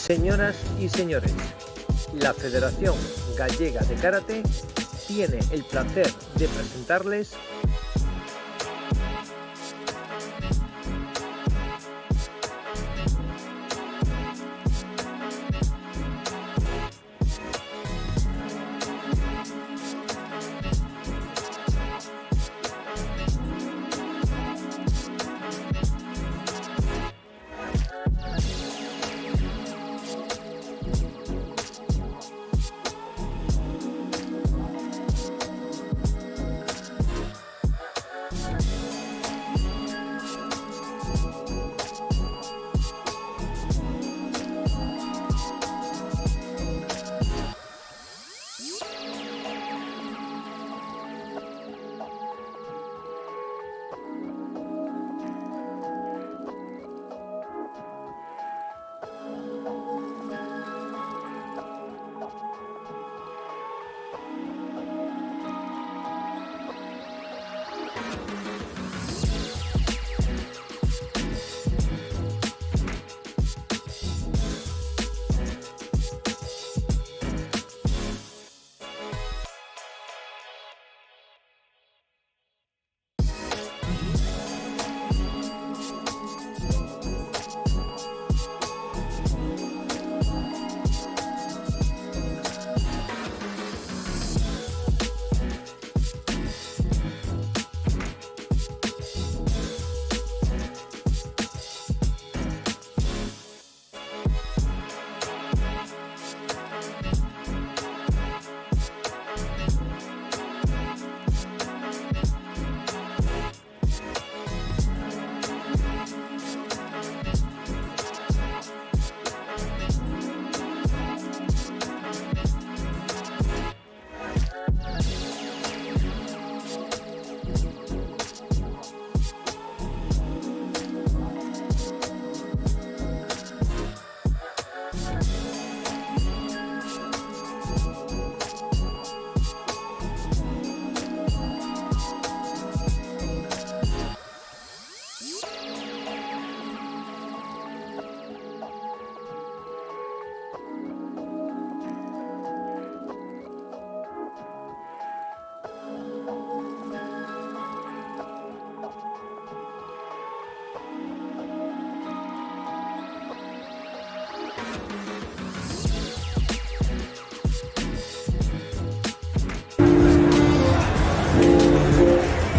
Señoras y señores, la Federación Gallega de Karate tiene el placer de presentarles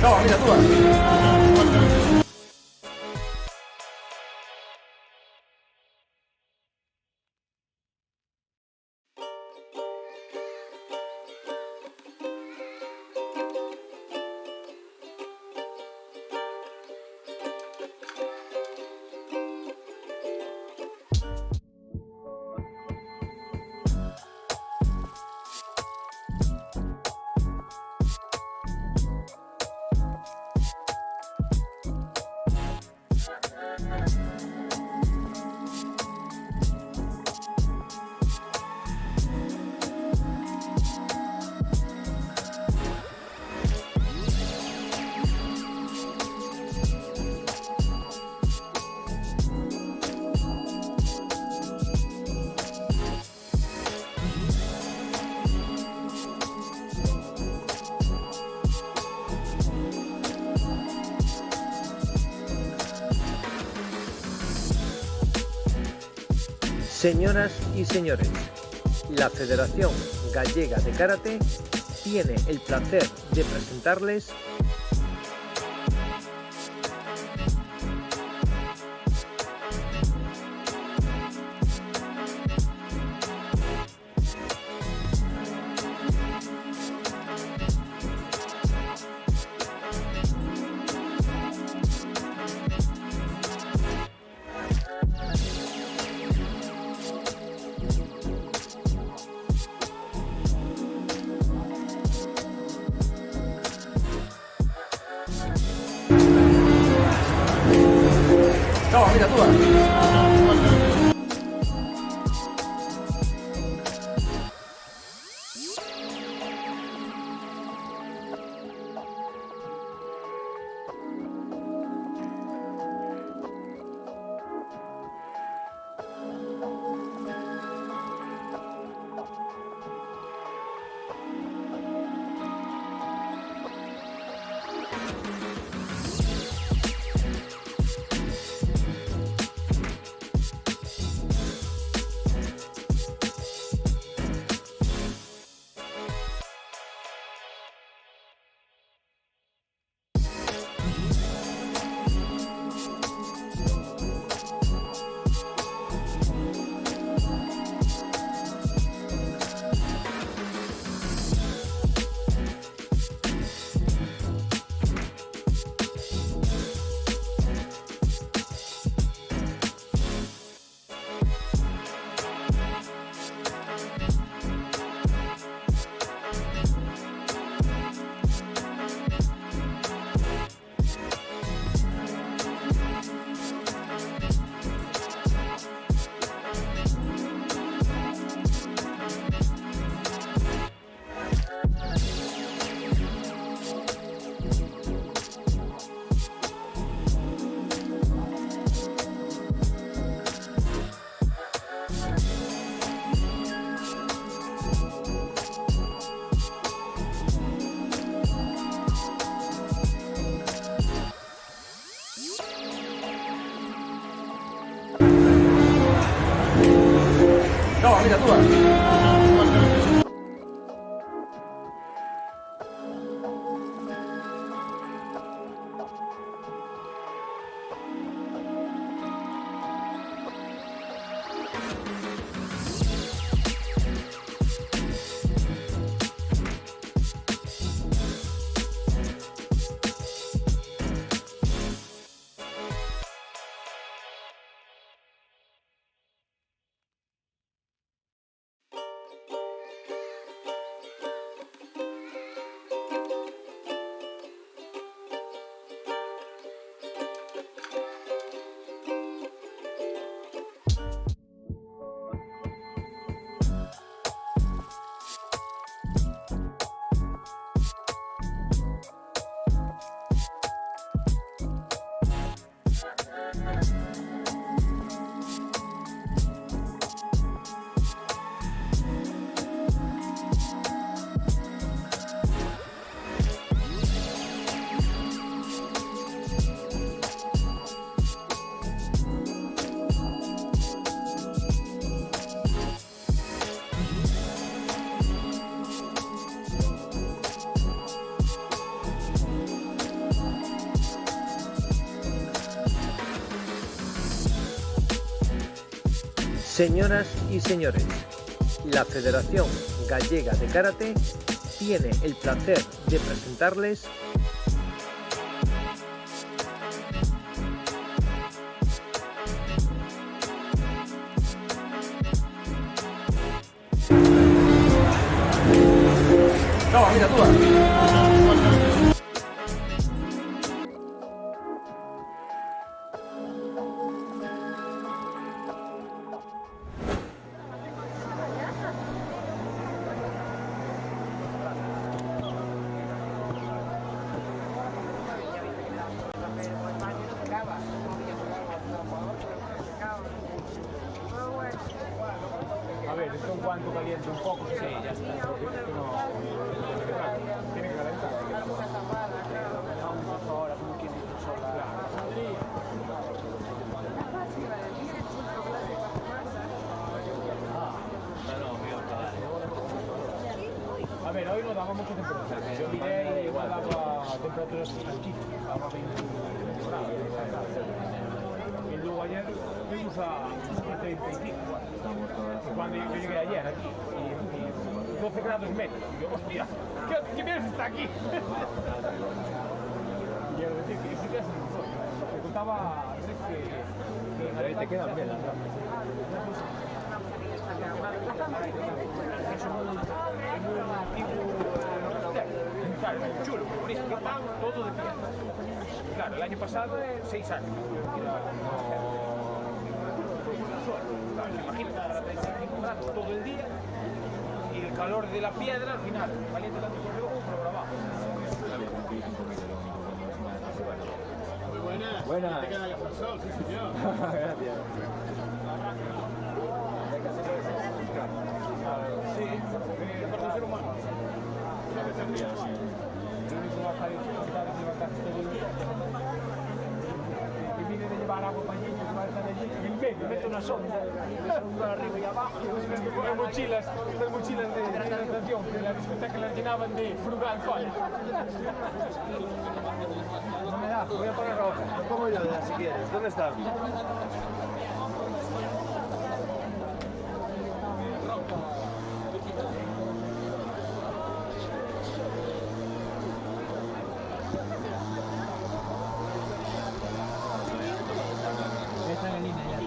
No, mira, tú vas. Señoras y señores, la Federación Gallega de Karate tiene el placer de presentarles No, mira, tú vas. mira tú. Señoras y señores, la Federación Gallega de Karate tiene el placer de presentarles Toma, mira tú. A ver, esto en cuanto caliente un poco, sí, ya está. Tiene que calentar. Ahora, como quien dice, a ver, hoy no daba mucha temperatura. Yo miré y igual daba temperaturas tranquilas, daba 20 grados. Y luego ayer fuimos a 35. Cuando yo llegué ayer aquí, y 12 grados menos. Y yo, hostia, ¿qué bien está aquí? Y quiero decir que sí que es un montón. Me contaba Andrés que ahí te quedan bien las gafas. Es un antiguo claro, es chulo, por eso que van todo de pie. Claro, el año pasado 6 años. Imagínate, todo el día y el calor de la piedra al final, caliente tanto por debajo como por abajo. Muy buenas. Buenas. Te queda el sol, sí señor. Gracias. Sí, porque es ser humano. Lo único que va a salir es levantarse todo el día. Que viene de llevar agua para allí, que va a estar allí en el medio, mete una sonda arriba y abajo. Hay mochilas de hidratación, que en la discoteca las llenaban de frugal cola. No me da, voy a poner roja. Lo pongo yo si quieres. ¿Dónde está? Está en la línea ya.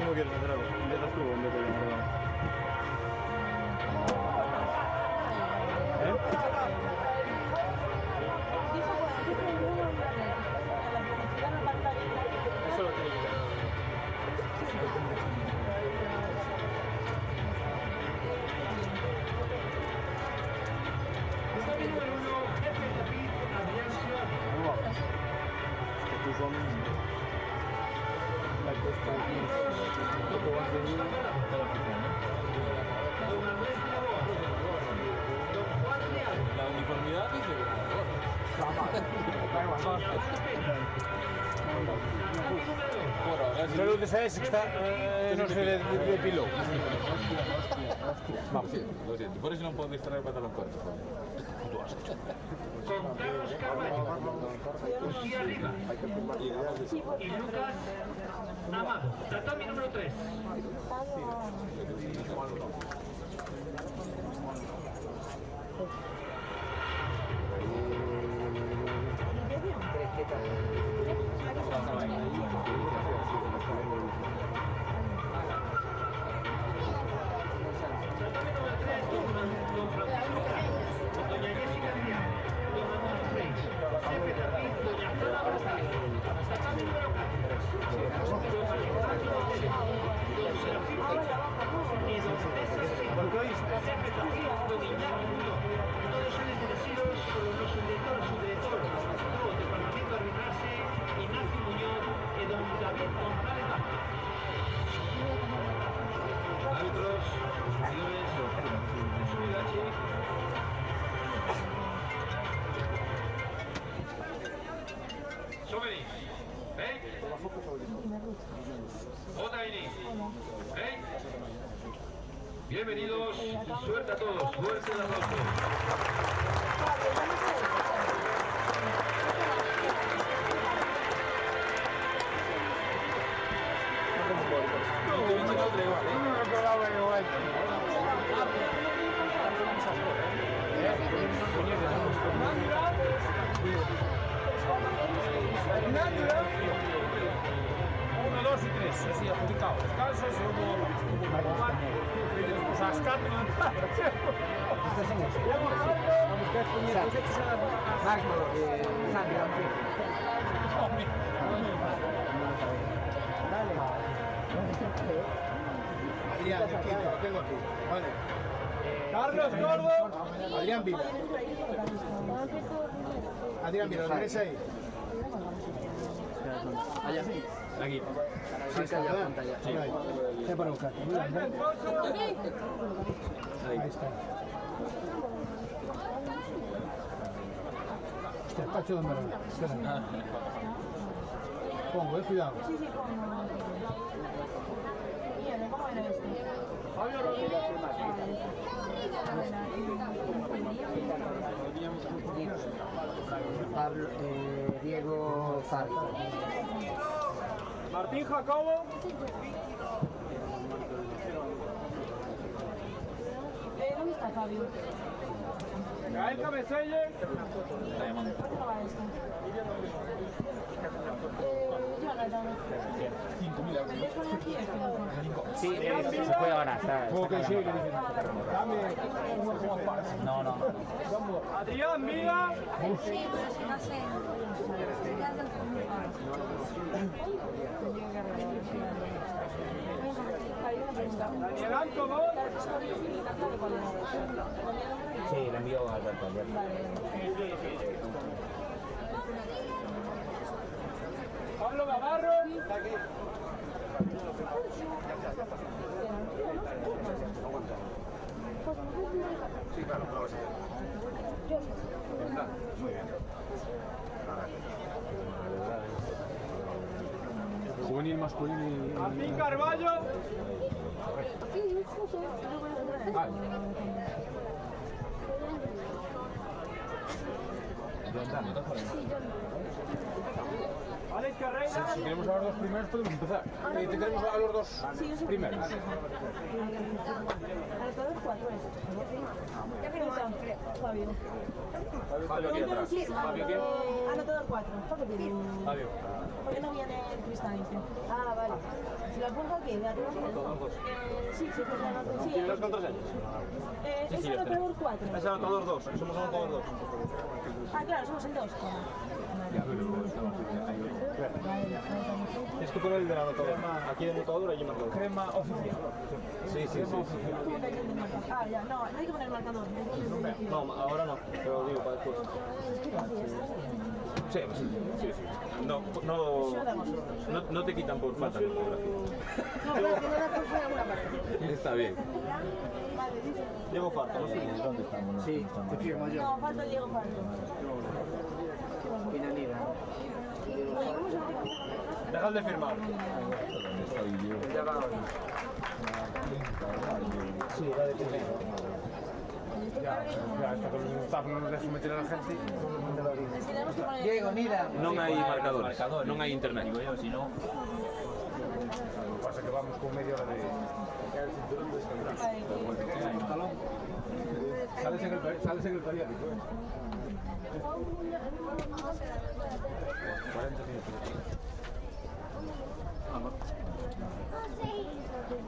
¿Cómo quieres hacer algo? ¿Empiezas tú o empiezo yo? Eso lo tiene que ver. La uniformidad dice que Solo de saber que está, no se depiló. Vamos, lo siento. Por eso no puedo distraer pantalón corto. Puto asco. Con Carlos Carvalho, Lucía Rivas y Lucas Amado. Tatami número 3. Doña Jessica Díaz, Don Ramón Freix, Pepe David, Doña Zana González, Tatami número 4, Don Alejandro Ojeda, Don Serafín Fecha y Don César Silva, Pepe David, Don Iñaki Muñoz, todos ellos elegidos por los subdirectores do Departamento de Arbitraje, Ignacio Muñoz y Don David González Vázquez. Árbitros, señores, Sobeni, ¿eh? Otaini, ¿eh? Bienvenidos y suerte a todos, fuerte el aplauso. Uno, dos y tres, así adjudicado. Descansos y hubo pues hasta Adrián, de Quito, lo tengo aquí. Vale. Carlos Gordo. Adrián Vila. Adrián Vila, ¿lo tienes ahí? Allá. Aquí. Cerca de la pantalla. Sí. Ya para buscar. Ahí está. Hostia, Pacho de Merón. Espera. Pongo, cuidado. Sí, pongo. Bien, ¿cómo era este? Fabio Rodríguez. Pablo, Diego Zar. Martín Jacobo. ¿Dónde está Fabio? Gael Cabecelle. ¿Cómo va esto? Jonathan. 5.000 euros. ¿Me poner aquí? Sí, se puede ahora, está. Ok, sí, dame. No. Adrián Vila. Sí, pero si no sé. Daniel Antonov. Sí, le envío a Alberto ayer. Pablo Navarro. Sí, claro, pues. Muy bien. Juvenil masculino y... Martín Carballo. Alex Carreira. Si queremos a los dos primeros podemos empezar. Te queremos a los dos primeros. A todos cuatro es. ¿Qué pasa, Fabio? Fabio aquí atrás. Fabio, ¿qué? Anotador 4. Fabio. ¿Por qué no viene el cristal este? Ah, vale. Si lo apunto aquí, de arriba. Sí, pues lo anoto. Sí, ¿Tienes las contraseñas? es anotador 4. Es anotador 2, somos anotador 2. Ah, claro, somos el 2. Tienes que poner el del anotador. Aquí de anotador, allí marcador. Crema oficial. Sí. Ah, ya, no hay que poner marcador. No, ahora no, pero digo para después. Sí. No te quitan por falta de ortografía. No, pero que no la puse en alguna parte. Está bien. Vale, dice. Diego Farto, ¿no? ¿Dónde estamos? Sí, te firmo yo. No, falta Diego Farto. Pinanida. ¿Cómo se llama? Dejad de firmar. Ya va ahora. Sí, va de primero. Ya, hasta que el staff no nos deje meter a la gente. Es que tenemos que poner... Diego, Nida. Non hai marcadores, non hai internet. Digo yo, si no. Lo que pasa es que vamos con media hora de... Sale secretariado. 40 minutos.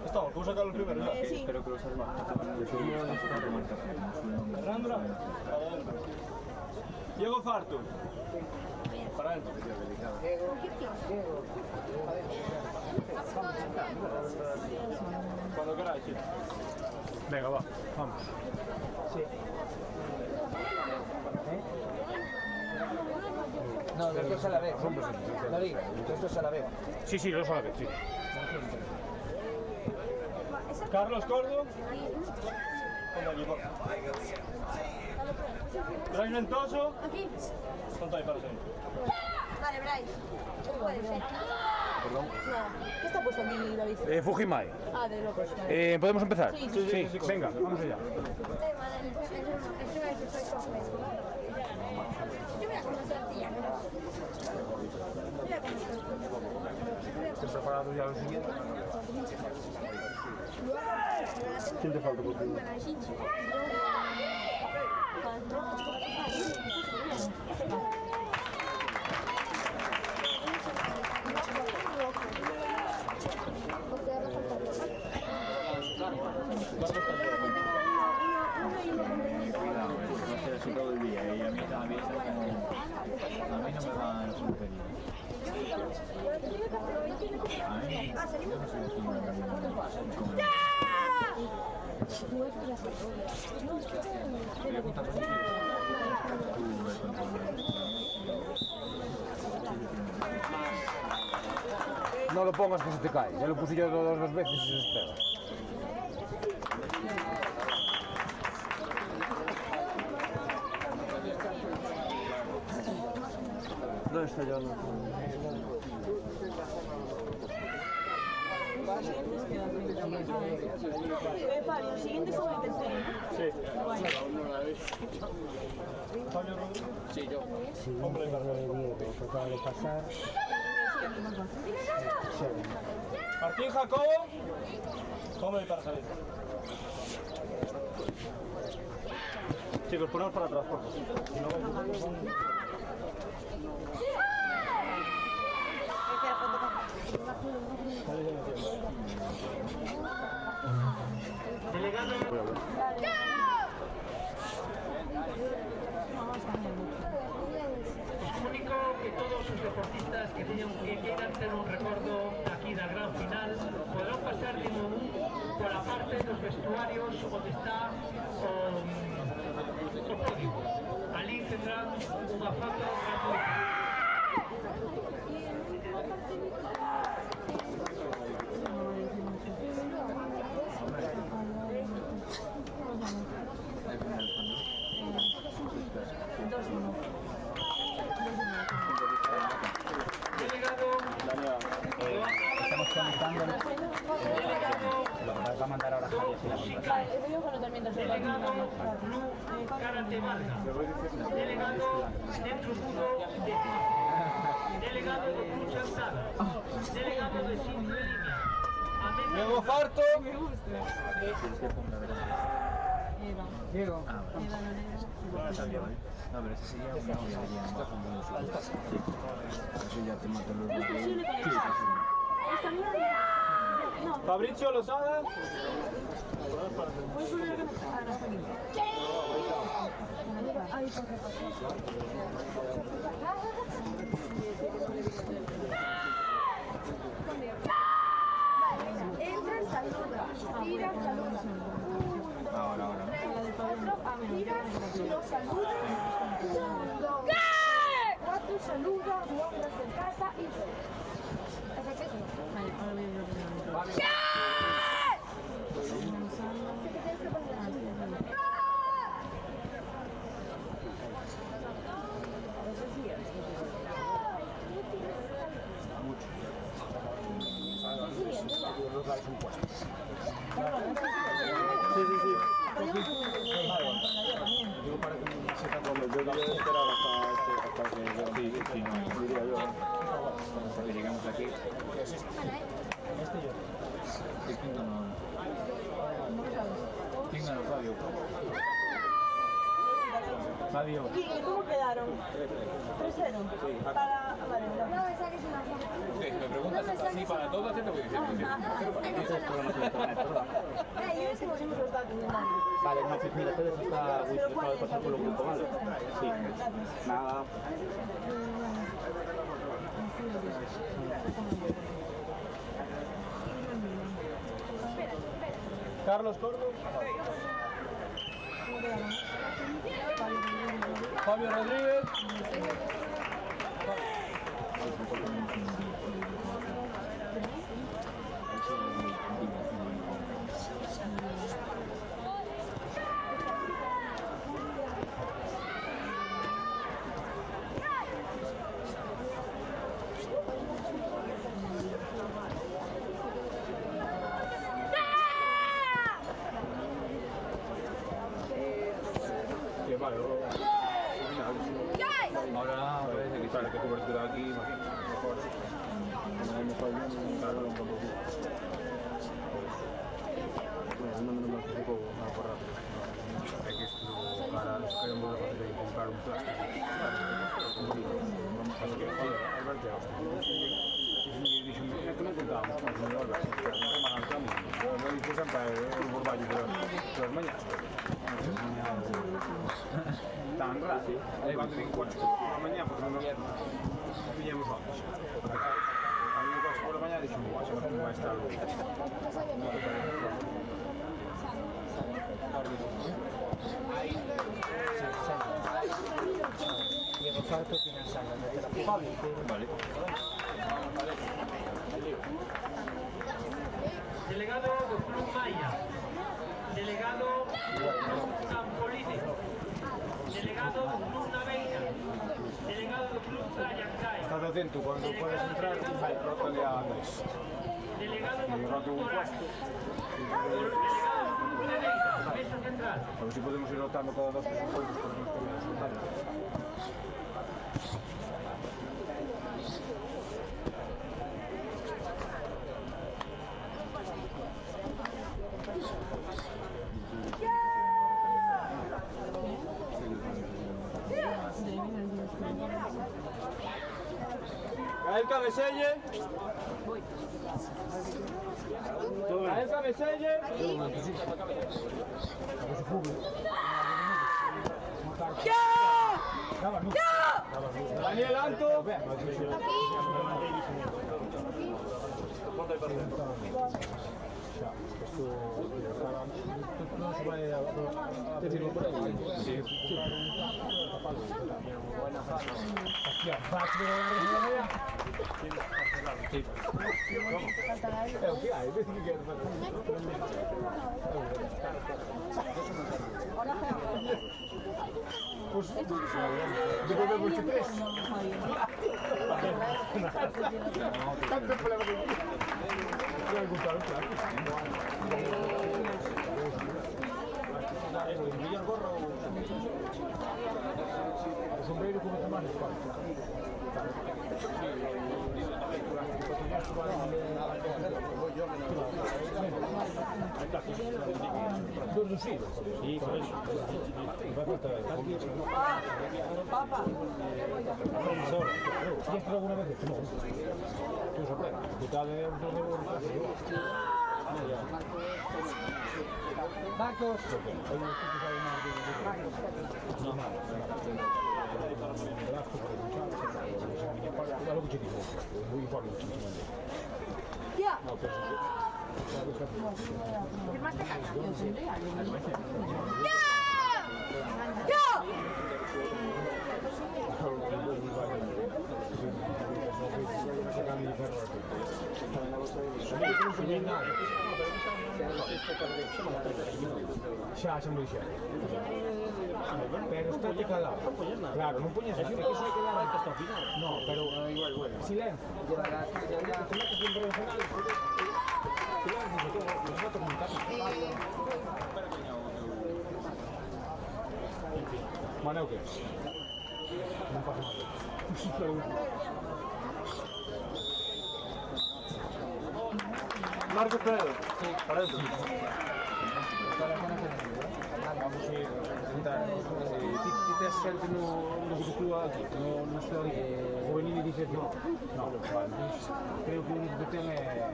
Estamos, ¿cómo sacar el primero? Sí. Espero que los hermanos. Randra, para adentro. Diego Farto. Para adentro. Cuando queráis, sí. Venga, va, vamos. Sí. No, esto es a la vez. No digas, esto es a la vez. Sí, lo sabes, sí. Carlos Cordo. Ponte aquí, por favor. Brais Ventoso. Aquí. Ponte ahí para seguir. Vale, Bryce. Puede ser. Perdón. ¿Qué está puesto aquí, David? Fujimai. Ah, de locos. ¿Podemos empezar? Sí. Venga, vamos allá. ¿Estás preparado ya lo siguiente? ¿Quién te falta por ti? Así todo el día y a mí también a mí no me van superior. A mí, yo no sé si me No lo pongas que se te cae. Ya lo puse yo dos veces y se despega. ¿Dónde está yo? Fabio, el siguiente fue el tercero. Sí. Fabio Rodríguez. Sí, yo. Hombre, Diego, que acaba de pasar. Martín Jacobo. Hombre, para salir. Chicos, ponemos para atrás, por favor. Delegado. Comunico que todos os deportistas que quieran ter un recordo aquí da gran final podrán pasar de un pola parte dos vestuarios onde está o código. Ali tendrán unha foto gratuita. estamos conectando lo que va a mandar ahora Javier si la contraseña. Vale, el video cuando también te Delegado Club Karate Marga. Delegado Centro Judo de Delegado de Club Chantada. Delegado de Simple Línea. Diego Farto. Eva. Diego. Eva Loredo. No, pero ese sería una obvia, diría. Está con buenos ojos. Eso ya te mata los Es posible que Sí, esta mierda no. Fabrizio Lozada. Puedes poner que me ahora está aquí. Ay, por qué entra, saluda. Tira, saluda. Ahora. 3, 4, tira, lo saluda. 4, saluda, nombres en casa y... Vale, ahora voy a ir a Digo para que me sepa cómo yo voy a esperar hasta que sí, no, diría yo. Hasta que lleguemos aquí. Sí, Quíngano, Fabio. Fabio. ¿Y cómo quedaron? 3-0. Para... Vale, no me saques una foto. Me preguntas así para todo, ¿qué te voy a decir? Yo sé que hemos los datos. Vale, no, pues mira, todo eso está dejado de pasar por lo grupo, ¿vale? Sí. Nada. Carlos Córdoba. Fabio Rodríguez. Vale, ahora parece que sale que cobertura aquí mejor. Hay que queremos comprar un plástico. Así que, joder, Alberto, es que no contábamos con el señor Alberto. No dice siempre el borballo, pero es mañana. Tan raro, cuando digo, bueno, por la mañana, porque no pillamos antes. A mí me pasó por la mañana y dije, guau, se me pongo a estar Vale. Delegado do Club Maya, delegado do Club Sampolide, delegado do Club Naveira, delegado do Club Trayancay. Estás atento, cuando puedes entrar, rótale a Andrés. Delegado do Y rote Club un Toral, puesto. delegado do Club Neveira, mesa central. A ver si podemos ir rotando cada 2 encuentros para que nos podamos rotar. Gael Cabeselle. Gael Cabeselle. Daniel Alto. Devolvemos el 3. Tanto problema que voy a gustar un plan. ¿El gorro? ¿El sombrero? cubierto más de cuatro. Reducido. Sí, por eso. Papa. ¿Y esto alguna vez? No. Tú sorprendes. Mitad de euros. Marcos. No, nada. Tía. Xa me dixeron. Pero estate calado. Claro, non poñes así, que iso hai que dar hasta o final. No, pero silencio. Maneu que? Non pasa nada. Marco Pedro. Sí, para adentro. Vamos a intentar. Ti tes xente no grupo aquí, no estou aquí. Juvenil e dices no. No, vale. Creo que o único que ten é...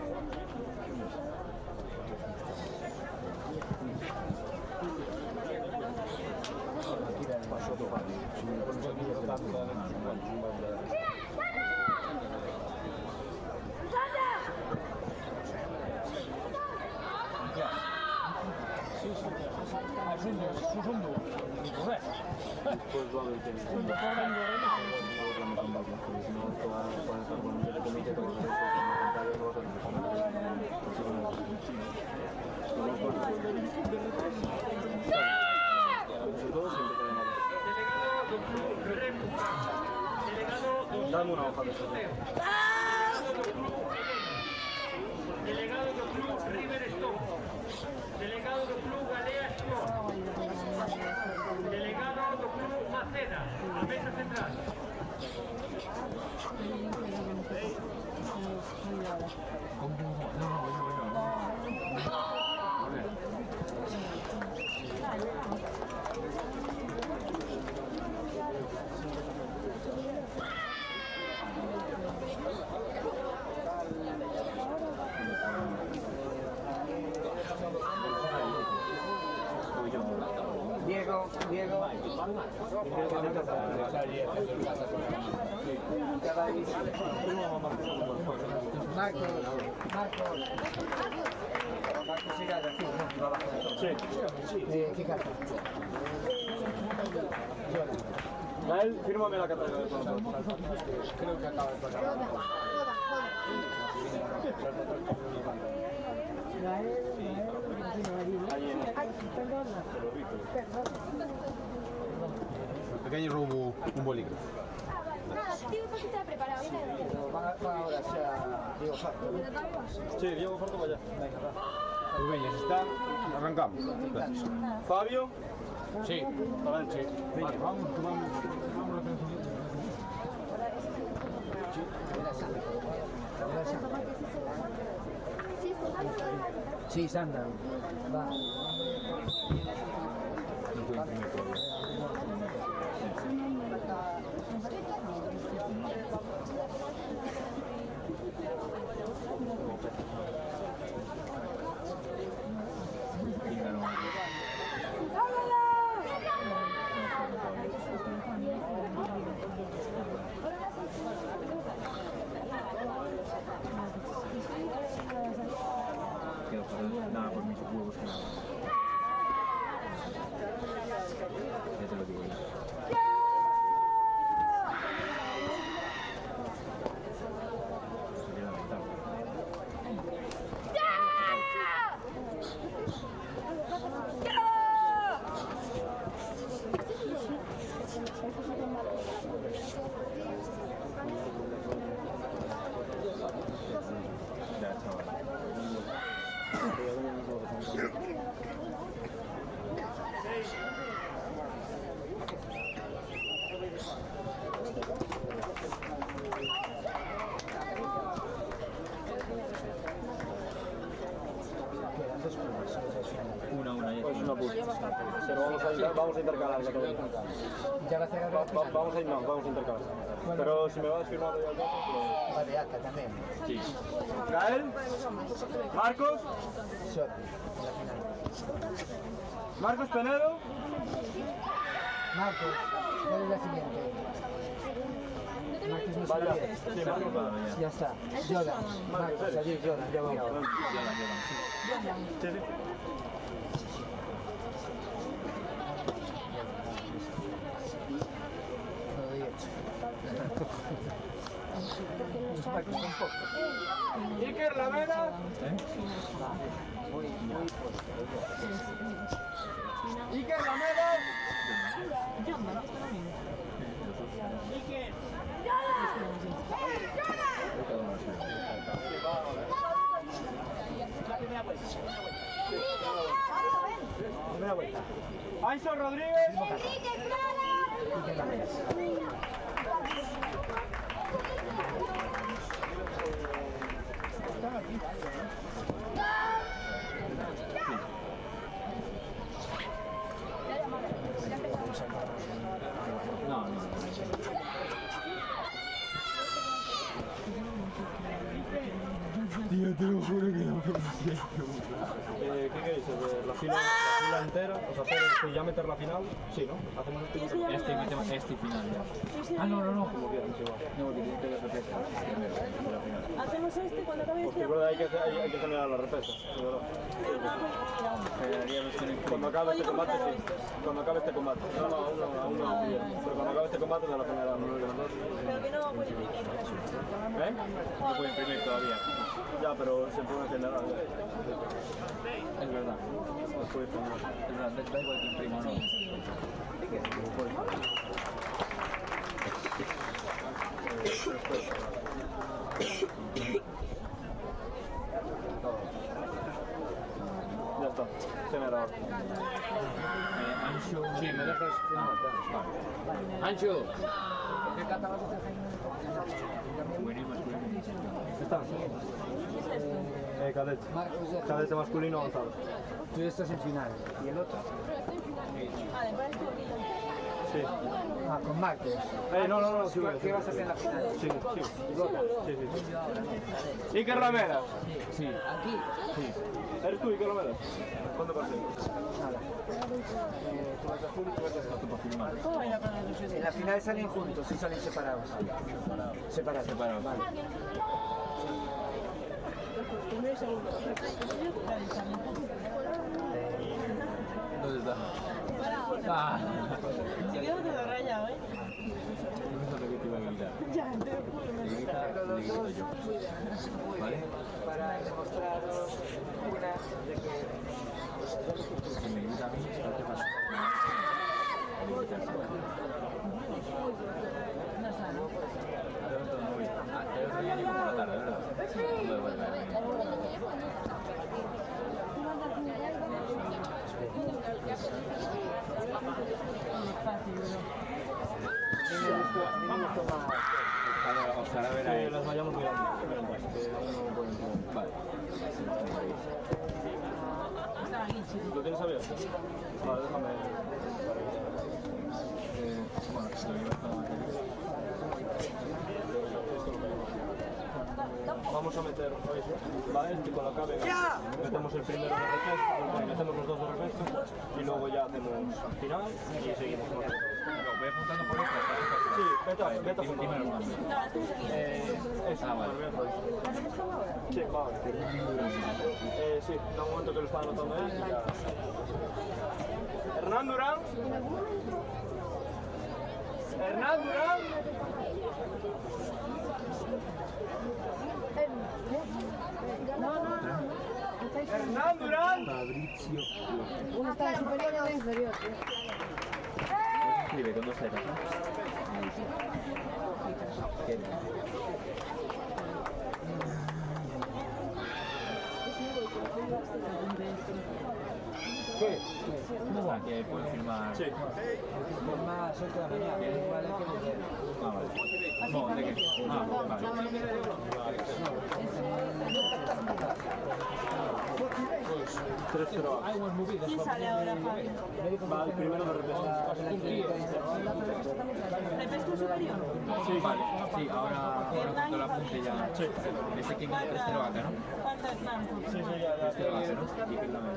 Pasou do barrio. Se me pones aquí rotando, Susundo. Después va a haber que... Dame una hoja de sorteo. Delegado do Club River Stone. Delegado do Club Galea Sport. Delegado do Club Maceda. A mesa central. Diego. Marcos. Marcos Sigada, sí, no, va abajo. Sí. ¿Qué carta? Gael, fírmame la carta. creo que acaba de pasar. Pequeño robo un bolígrafo. Nada, tengo un poquito de preparado. Va ahora hacia Diego Farto. Sí, Diego Farto para allá. Venga, va. Pues venga, si está, arrancamos. Fabio. Sí, Para adentro. venga, vamos a Sí, Sandra. Va. Nada, por mis huevos. Ya te lo digo yo. Sería lamentable. Ya, chaval. Quedan dos pruebas. Una, ya Pues está. una puta. Pero vamos a intercalar. Ya la cerrado. Vamos a intercalar. Pero si me vas firmando ya el dato, pues... Va de alta también. Sí. Gael, Marcos, Shot. En la final. Marcos Penedo. Marcos, ¿cuál es la siguiente? Marcos no Vale, sabía. sí, Marcos. Ya está. Jordan. Marcos, allí, Jordan, ya vamos. Sí, sí. Todo hecho. Marcos tampoco. Iker Lamela. Muy Iker Lamela. Primera vuelta. Ancho Rodríguez. No. Tío, te lo juro que no. ¿Qué queréis? ¿La fila entera? O sea, hacer, ya meter la final. Sí, ¿no? Hacemos Metemos este final ya. No. como quieran, sí, va. No, porque tiene que haber repesa. Hacemos este cuando acabe Porque este. es verdad, hay que generar la repesa. Es verdad. Cuando acabe este combate, sí. Cuando acabe este combate. No, aún no. Pero cuando acabe este combate, ya lo generamos. Pero que no puede imprimir. ¿Eh? No puede imprimir todavía. Ya, pero se puede generar. Es verdad. Se puede generar. Es verdad, da igual que imprima o no. Ya está, generado. Ancho. Sí, me dejas. Vale. Ancho. ¿Qué cata vas a hacer? Buenísimo, Está. Cadete. Marcos ya. Cadete masculino avanzado. Tú ya estás en final. ¿Y el otro? Vale, para esto. Sí. Ah, con Marcos. No. Sí, ¿Qué vas a hacer en la final? Sí. Sí. Iker Lamela. Sí. Aquí. Sí. ¿Eres tú, Iker Lamela? ¿Cuándo pasé? Nada. Tú vas a azul y tú vas a azul. Para filmar. ¿Cómo baila para los dos? En la final salen juntos y salen separados. Separados. Vale. Primero y segundo. ¿Dónde está? Ah. Si quedo todo rayado, ¿eh? No me sabía que te iba a gritar. Ya, te lo juro. Le grita, le grito yo. ¿Vale? Para demostraros una de que Si me grita a mí, ¿qué pasa? No sale. No voy. Ah, te lo voy a por la tarde, ¿verdad? Vale. Fácil, ¿no? a mí me gustó más. Oscar, a ver Que ahí. las vayamos mirando. Que no pueden entrar. Vale. Estaba aquí, chico. ¿Lo tienes abierto? Vale, déjame. Bueno, se lo llevo hasta la materia. Vamos a meter, ¿vale? Este cuando acabe metemos el primero de refresco, metemos los dos de refresco y luego ya hacemos final y seguimos. Voy apuntando por esta. Sí, vete Dime los nombres. No, hacemos aquí. Eso, Ah, vale. Sí, vale. Sí, da un momento que lo está anotando él y ya. Hernán Durán. Hernán Durán. Hernán Durán. Fabrizio. Uno está en superior y otro en inferior. Escribe con dos zetas, ¿no? ¿Qué? ¿Qué? ¿Cómo va? Que pueden firmar. Sí. Más 8 de la mañana, igual hay que volver. Ah, vale. ¿Quién sale ahora, Fabio? Va el primero de repesca. ¿Repesco superior? Sí, Vale, sí, ahora cuando la apunte ya. Sí. Ese que me tercero acá, ¿no? Falta Hernán. Sí, sí, ya. Tercero acá, ¿no? Y que no me...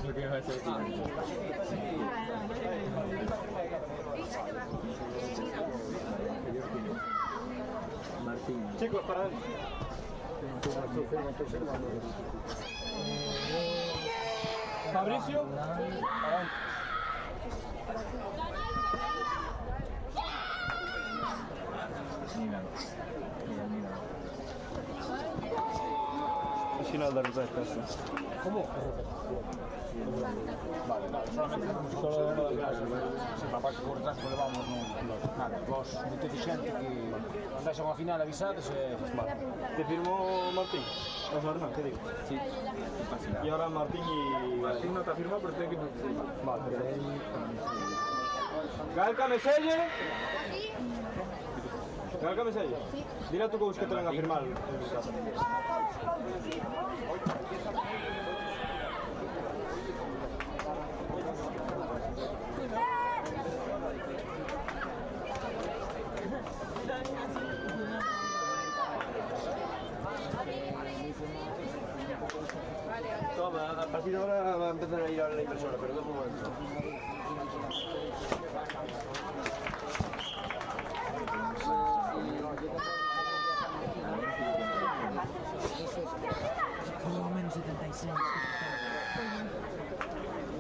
Lo que vas a decir. Martín. Chicos, para él. Fabricio. Adelante. Mira. El final de repesca, sí. Solamente solo uno de clase. Para que por detrás levamos nada. Vos metete xente que andáis a unha final avisados e... Vale. ¿Te firmó Martín? O sea, Hernán, ¿qué digo? Sí. Y ahora Martín y... Martín no te ha firmado, pero tiene que firmar. Vale. Gael Cameselle. Gael Cameselle. Dile a tu coach que te venga a firmar. Toma, a partir de ahora va a empezar a ir a la impresora, pero de momento. Menos 76.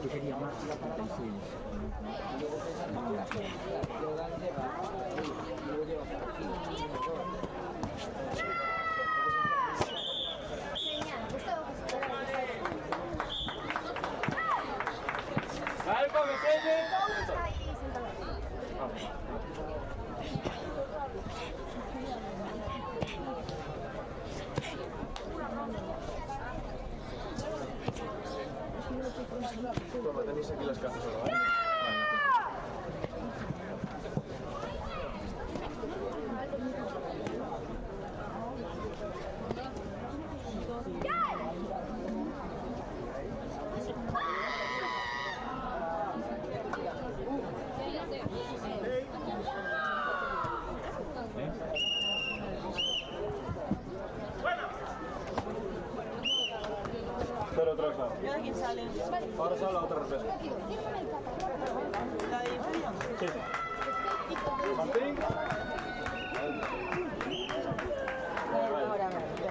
Yo quería más 76. Gael Cameselle. Toma, tenéis aquí las cajas ahora, ¿vale? Pero otra cosa. ¿Y ahora quién sale? Ahora sale la otra repesca. ¿La de inferior? Sí. Martín.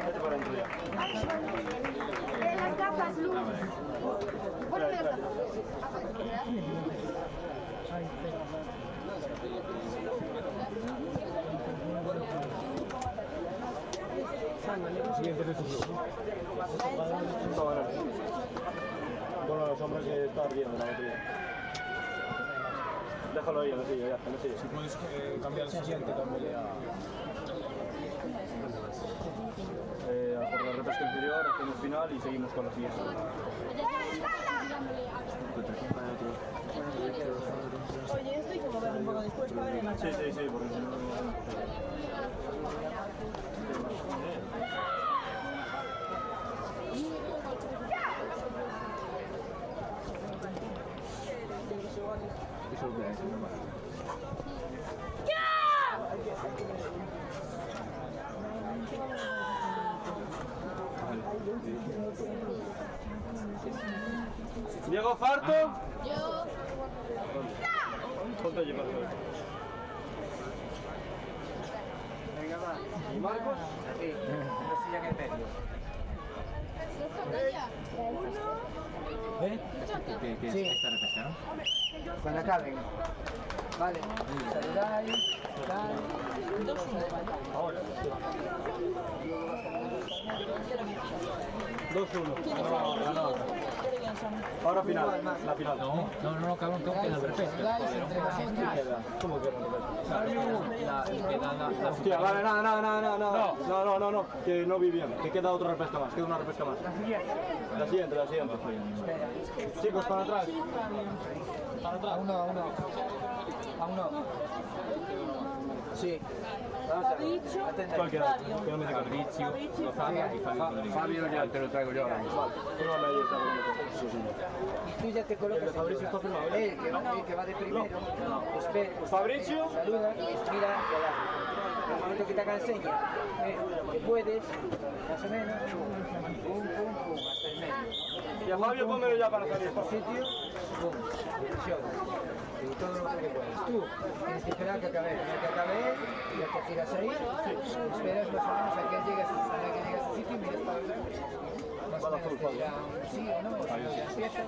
Vete para adentro ya. Las gafas, Lu. Ponme las gafas. No, bueno. Bueno, los hombres que está ardiendo la batería. Déjalo ahí en la silla, ya, en la silla. Si puedes cambiar el siguiente, cámbiale a... A por la repesca inferior, hacemos final y seguimos con la siguiente. Oye, esto hay que mover un poco después para ver el marcador. Sí, porque si no... Eso es bien, no más. Diego Farto. Yo. Ponte allí, Marcos. Venga, va. ¿Y Marcos? Aquí. Una silla en el medio. ¿Qué Sí. es esta repesca, no? Cuando acaben. Vale. Saludáis. Tal. Ahora. 2-1. ¿Quién es el? Ahora final, la final. No, cabrón, tengo que la repesca. ¿Cómo que no? La Hostia, vale, no, que no vi bien, que queda otra repesca más, queda una repesca más. La siguiente. Chicos, para atrás. Para atrás. A uno. Sí. Cualquiera, que no me diga. Fabio ya te lo traigo yo ahora mismo. Y tú ya te colocas. Fabricio está firmado. El que va de primero. Espera. Fabricio. Saluda y mira hacia abajo. En el momento que te hagan señas, que puedes, más o menos, pum, hasta el medio. Y a Fabio pónmelo ya para salir. Por sitio, pum, dirección. Y todo lo que puedas. Tú tienes que esperar que acabe. Mira que acabe él, ya te giras ahí, esperas más o menos a que llegue a su sitio y miras para atrás. Más o menos te dirá un sí o no, o si no ya empieza.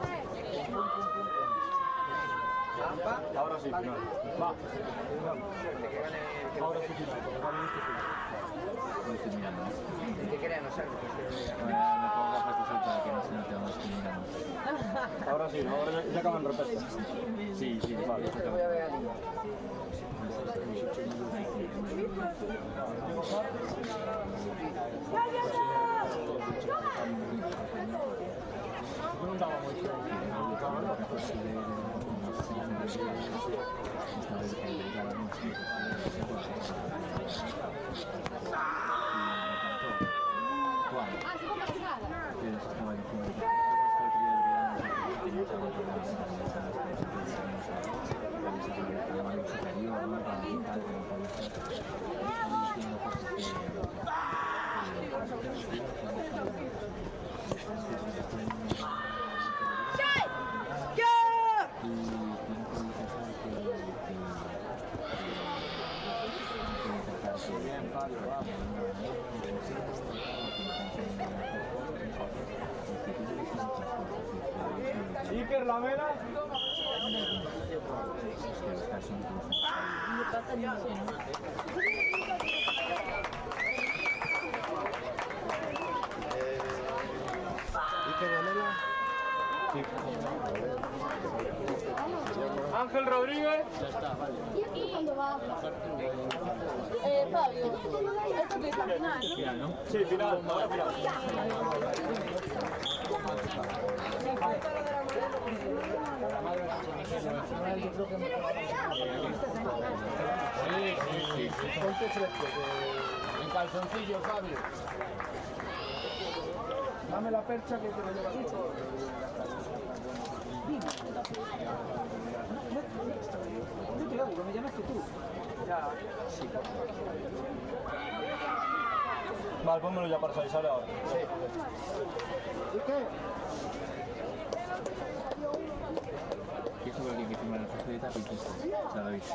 Pum. Ahora sí, final. Va. Ahora sí, final. Que crea no sabe. Me pongo gafas de sol para que no se note más que miramos. Ahora sí, ¿no? Ahora ya acaban repesca. Sí, Vale. Te voy a ver a niño. Iker Lamela. Ángel Rodríguez. ¿Y aquí cuándo va? Fabio, esto que es la final, ¿no? Final, ¿no? Sí, final, ahora final. Sí. En calzoncillo, Fabio. Dame la percha que te lo llevas mucho. Yo te hago, me llamaste tú. Ya. Sí. Vale, pónmelo ya para salir, sale ahora. Sí. ¿Y qué? ¿Qué es lo que hay que firmar en el jefe de etapa y qué es? Ya lo veis.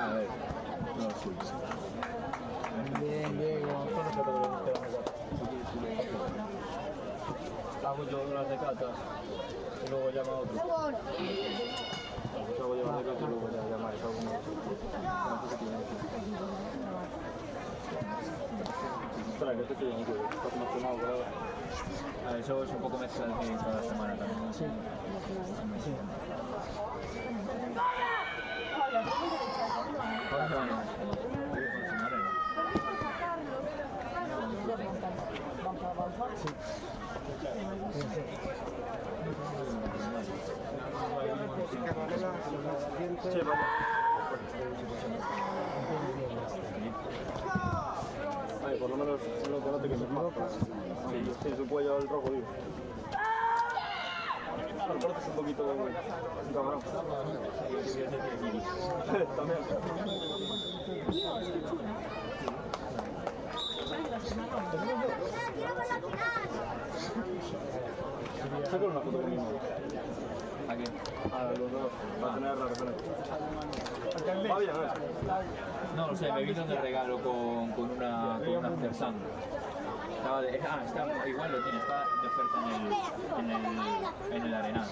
A ver, no, sí. Bien, Diego. Hago yo unas de catas y luego llama a otro. Luego lleva de catas y luego ya llamáis a alguno. Espera, que te estoy diciendo que estás emocionado por ahora. A ver, eso es un poco mezcla de cada semana también, ¿no? Sí. Sí, vaya. Ay, por lo menos no que no te quemes más. Sí, su cuello el rojo, digo. Pero pareces un poquito un cabrón. También. Saca una foto conmigo. ¿A qué? A los dos, para tener la referencia. Va bien, ¿eh? No lo sé, me vino de regalo con una artesana. Estaba está, igual lo tiene, está de oferta en el Arenal.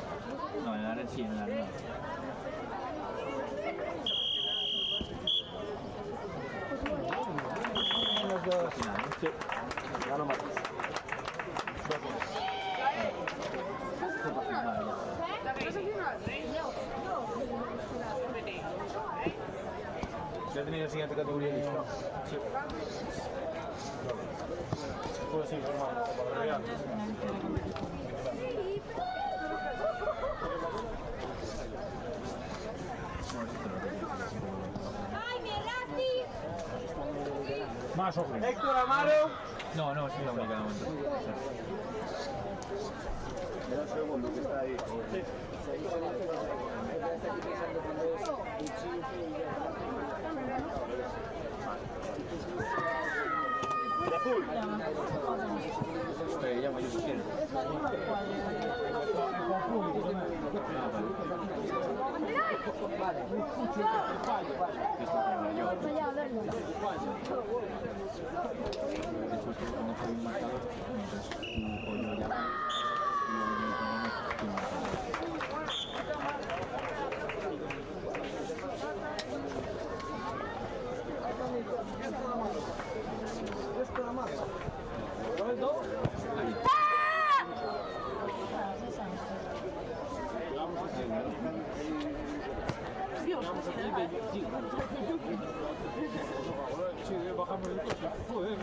No, en el Arenal sí, en el Arenal. Sí, gano más. Ya tenéis la siguiente categoría lista. Sí. Puedes ir formando para Real. Más ojos. Héctor Amaro. No, no, sí, la única de momento. Era el segundo que está ahí. Sí. De azul. Llamo yo si quieres. Bajamos el coche. Joder,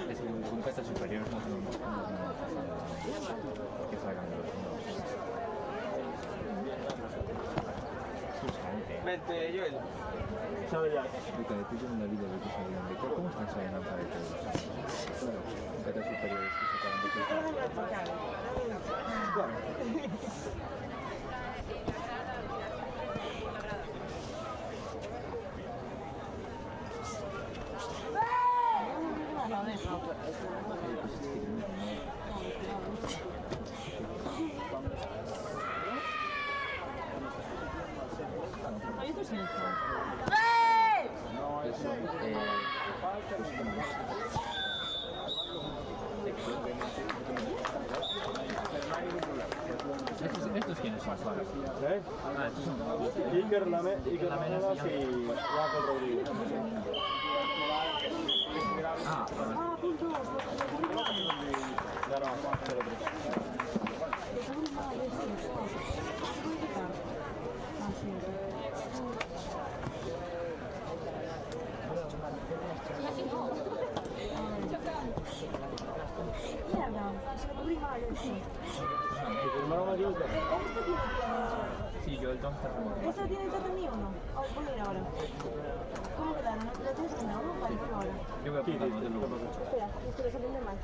Es que con pesas superiores no que salgan de los Vente, Joel. Sabe ya. Rica, de tu segunda vida de tu salían de ¿cómo están saliendo para todos? Con pesas superiores que sacan de pesas. ¿Estos quiénes son? ¿Eh? Ah, estos son Iker Lamelas y Rafael Rodríguez. Ah, Ganó 0-3. sí, yo el Tom está remoto. ¿Eso tiene el dato mío o no? Voy a ir ahora. ¿Cómo quedaron? ¿Lo tienes que no? Vale, voy ahora. Yo voy a apuntar, no te preocupes. Espera, es que lo saliendo mal.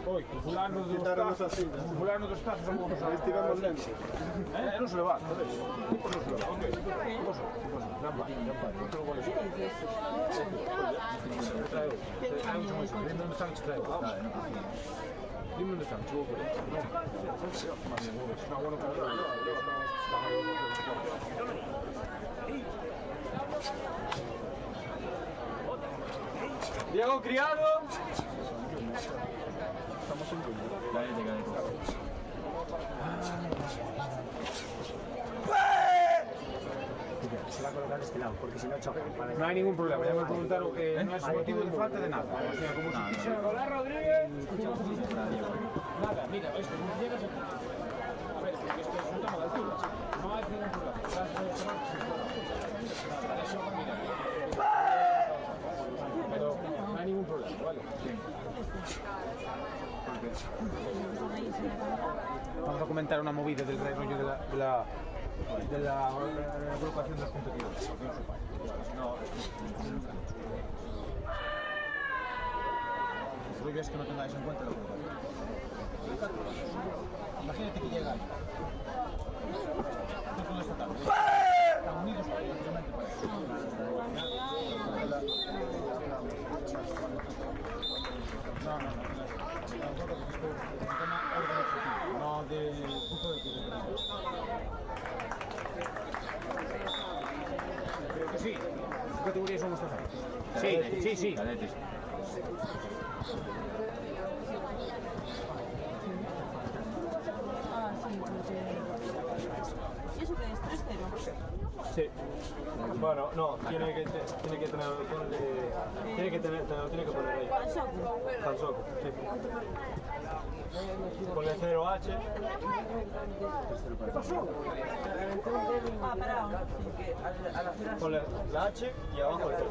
Hoy, fulano dos tazos son buenos. Estiramos lento. No se le va, ¿sabes? No se le va. Ok. ¿Qué pasa? Rampa. No te lo voy a decir. ¿Dónde está el extraído? Dime dónde están. Diego Criado. Se va a colocar de este lado, porque si no choca. No hay ningún problema, ya me preguntaron que no es motivo de falta de nada. O sea, como si quisiera. Hola, Rodríguez. Nada, mira, esto, como llegas aquí. A ver, porque esto es un tema de alturas. No hay ningún problema. Pero no hay ningún problema, ¿vale? Vamos a comentar una movida del rollo de la agrupación de los competidores. No. El rollo es que no tengáis en cuenta la agrupación. Imagínate que llega alguien. Todos esta tarde. Están unidos precisamente para eso. No. Es un tema organizativo, no de punto de vista. Creo que sí. ¿Qué categorías son estas? Sí. Cadetes. Ah, sí, ¿y eso qué es? ¿3-0? Sí. Bueno, no, tiene que tener, tiene que poner ahí. Tansoku, sí. Ponle 0H. Ah, parado. Ponle la H y abajo el 0.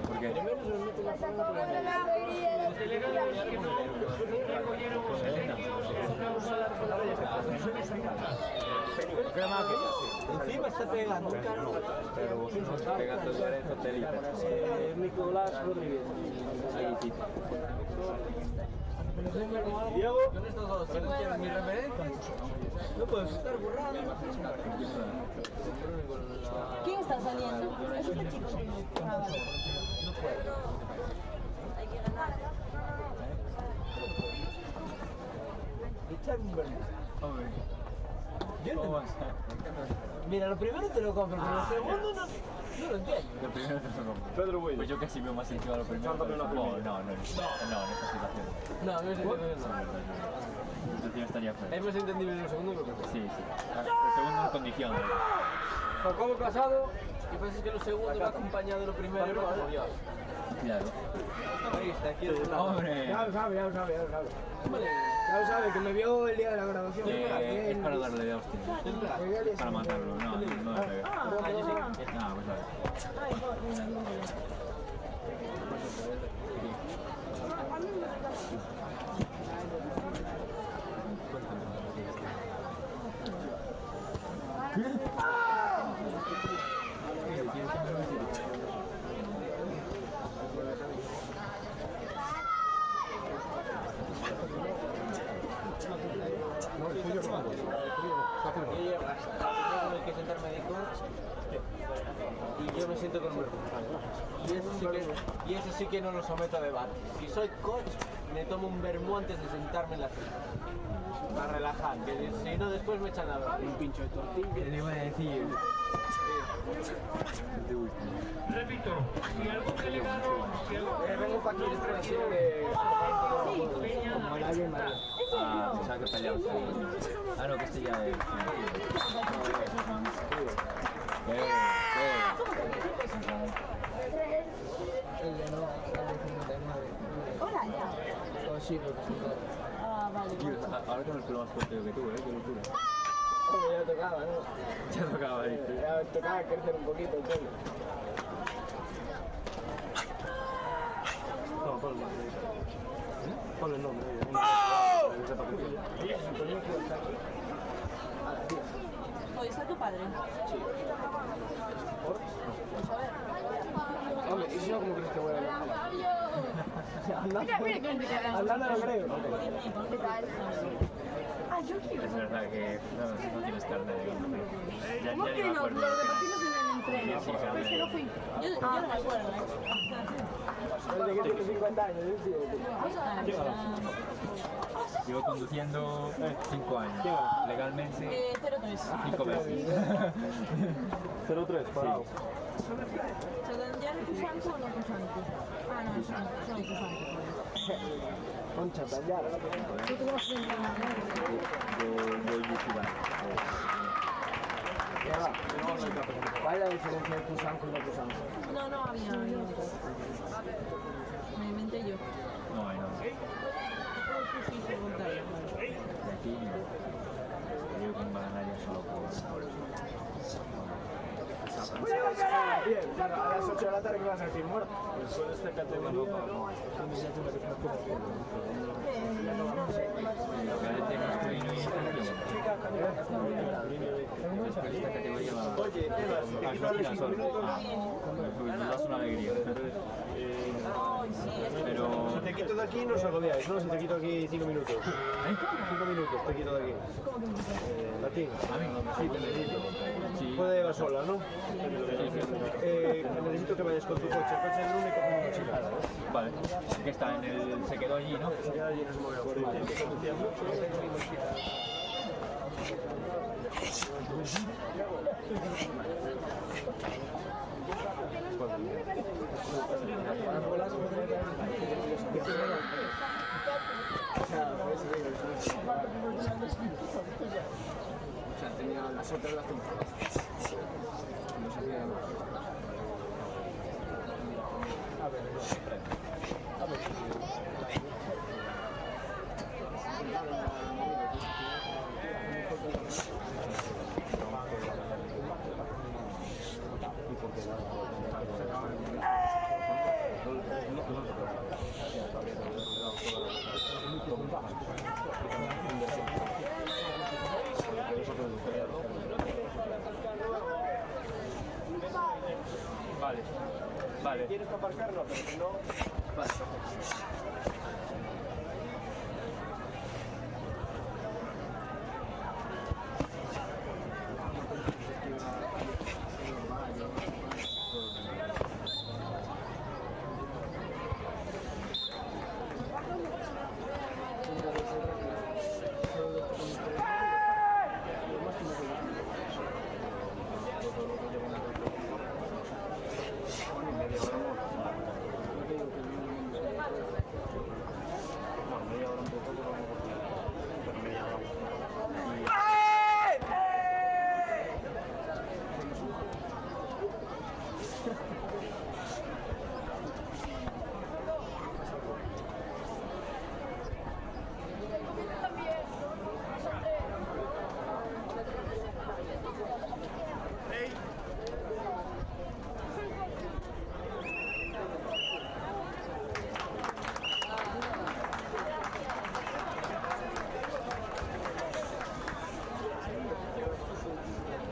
¿Por qué? Encima está pegando. Pero vos no estás pegando el hotelito. Nicolás Rodríguez. Diego. Con estos dos, ¿quieres mi referencia? No puedes estar burrado. ¿Quién está saliendo? Es este chico. Ah, vale. No puedo. Hay que ganar. Echar un verbo. Hombre. ¿Cómo vas? Mira, lo primero te lo compro, pero lo segundo no lo entiendo. Lo primero te lo compro. Pedro Willis. Pues yo casi veo más sentido a lo primero. Sántame una No, primera. en esta situación. No, a mí me La situación estaría fuera. es más entendible en el segundo que lo Sí. El segundo es condición. Jacobo Casado, y parece que lo segundo va acompañado de lo primero, pero como Dios. Claro. Ahí está, aquí el ¡Hombre! Ya lo sabe. Vale. Ya lo sabe, que me vio el día de la grabación. Es para darle de hostia. Para matarlo. No le pegué. Ah, yo sí. Nada, pues vale. Ay, no. Con el que sentarme de coach y yo me siento con un vermú. Y eso sí que no lo someto a debate. Si soy coach, me tomo un vermú antes de sentarme en la silla. Para relajar, que si no después me echan a ver. Un pincho de tortilla. Le iba a decir. Repito, si algún delegado, Vengo para aquí después de... Ah, pensaba que peleamos. Ah, no, que este ya es. El de no, el de 59. Hola, ya. O sí, representado. Ah, vale. Tío, ahora tengo el pelo más corto que tú, qué locura. Como ya tocaba, ¿no? Ya tocaba ahí. Ya tocaba crecer un poquito el pelo. No, ponle el nombre. Hoy está tu padre. Hombre, ¿y si no, cómo crees que voy a ganar? Andando no creo. ¿Qué tal? Ah, yo quiero. Es verdad que no tienes carne de gamba. ¿Cómo que no? Lo repartimos en el entreno. Sí, Es que no fui. Yo no me acuerdo, Desde que tengo 50 años, ¿sí? Llevo conduciendo 5 años. Legalmente 03. 5 meses. 0-3, parado. ¿Chatangiano Cusanco o no Cusanco? Ah, no, soy Cusanco. Concha, tallar. ¿Tú te vas a entrenar? Voy youtubando. ¿Cuál es la diferencia de Cusanco y no Cusanco? No había. Me inventé yo. No hay nada. Sí, voluntario. De aquí yo con Bananaria solo por... Bien, a las 8 de la tarde que vas a decir muerto. Pues con esta categoría Cadete masculino y infantil. Después de esta categoría va... Oye, Eva, Argentina solo. Pues nos das una alegría. Ay, sí, es que Pero... si te quito de aquí no os agobiáis, ¿no? Si te quito aquí 5 minutos. 5 minutos te quito de aquí. ¿A ti? A mí Sí, te necesito. sí. Puede llevar sola, ¿no? Necesito que vayas con tu coche. El coche del lunes y coge mi mochila. Vale. Que está en el... Se quedó allí, ¿no? Se queda allí, no se mueve. Vale. O sea, tenía las otras las tengo. No sabía. Vale. Vale. ¿Quieres aparcar? No, pero si no... Vale.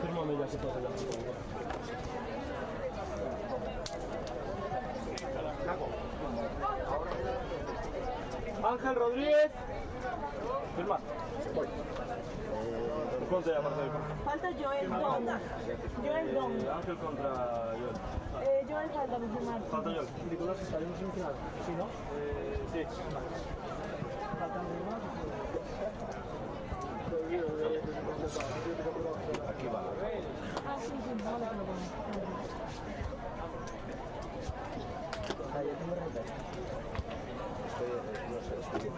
Fírmame ya si puedes ya. Ángel Rodríguez. Firma. Voy. Ponte ya, Marcelo. falta Joel Don. Joel Don. Ángel contra Joel. Joel falta confirmar. Falta Joel. Nicolás, estaremos en final. ¿Sí, no? Sí. Aquí va. Ah, sí, vale, pero bueno.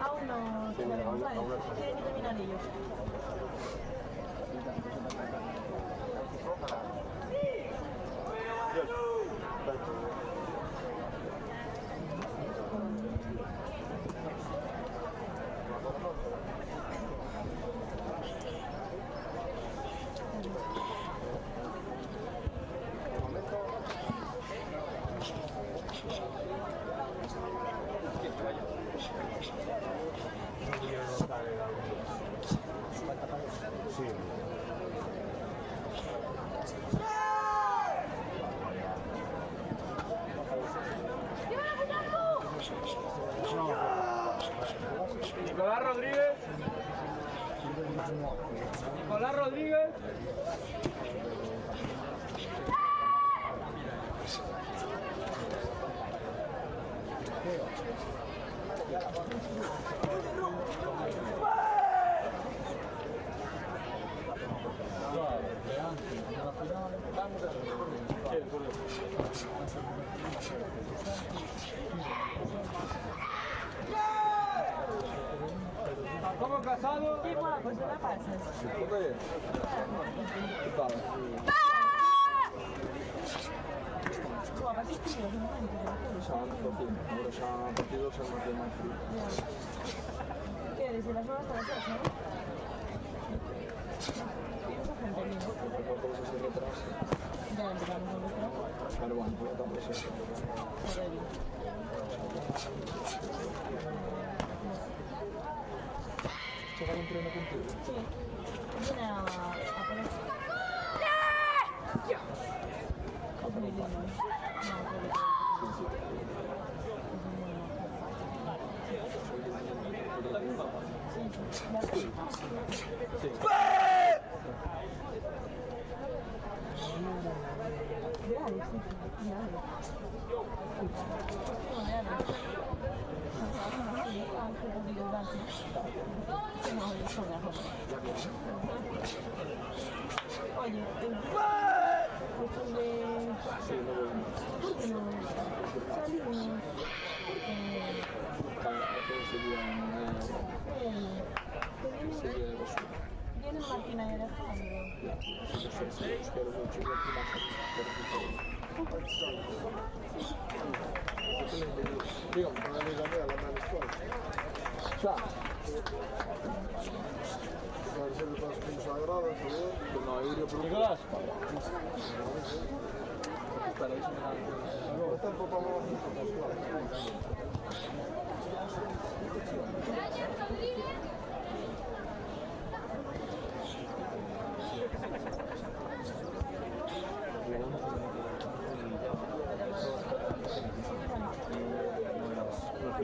Aún no sabemos, vale. Tienen que terminar ellos. Nicolás Rodríguez. ¿Cómo Casado? Sí, guapo, pues la pasas. Guapa, sí, tío, un momento. Ahora ya a partir de 2 años de más frío. ¿Qué? ¿Desde las 9 hasta las 8? Mucha gente viene. Por cosas se retrasa. Ya empezamos a buscar. Pero bueno, pues está presente. ¿Se va a un tren contigo? Sí. Viene a por eso. Es muy lindo. Oye, cuestión de... ¿Por qué no salimos? Viene Martina y Alejandro. Dígame, una amiga mía, la mano escuela. Ya. Parece que todos que nos agrada, ¿sabes? No, yo por Nicolás. Espera, eso me da. No, tampoco vamos a hacer.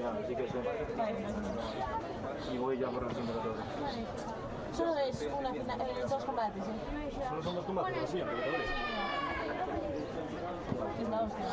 Así que eso. Y voy ya por la segunda todo. Solo es una final, 2 combates, ¿eh? Solo son 2 combates, sí, pero todo. Es la hostia.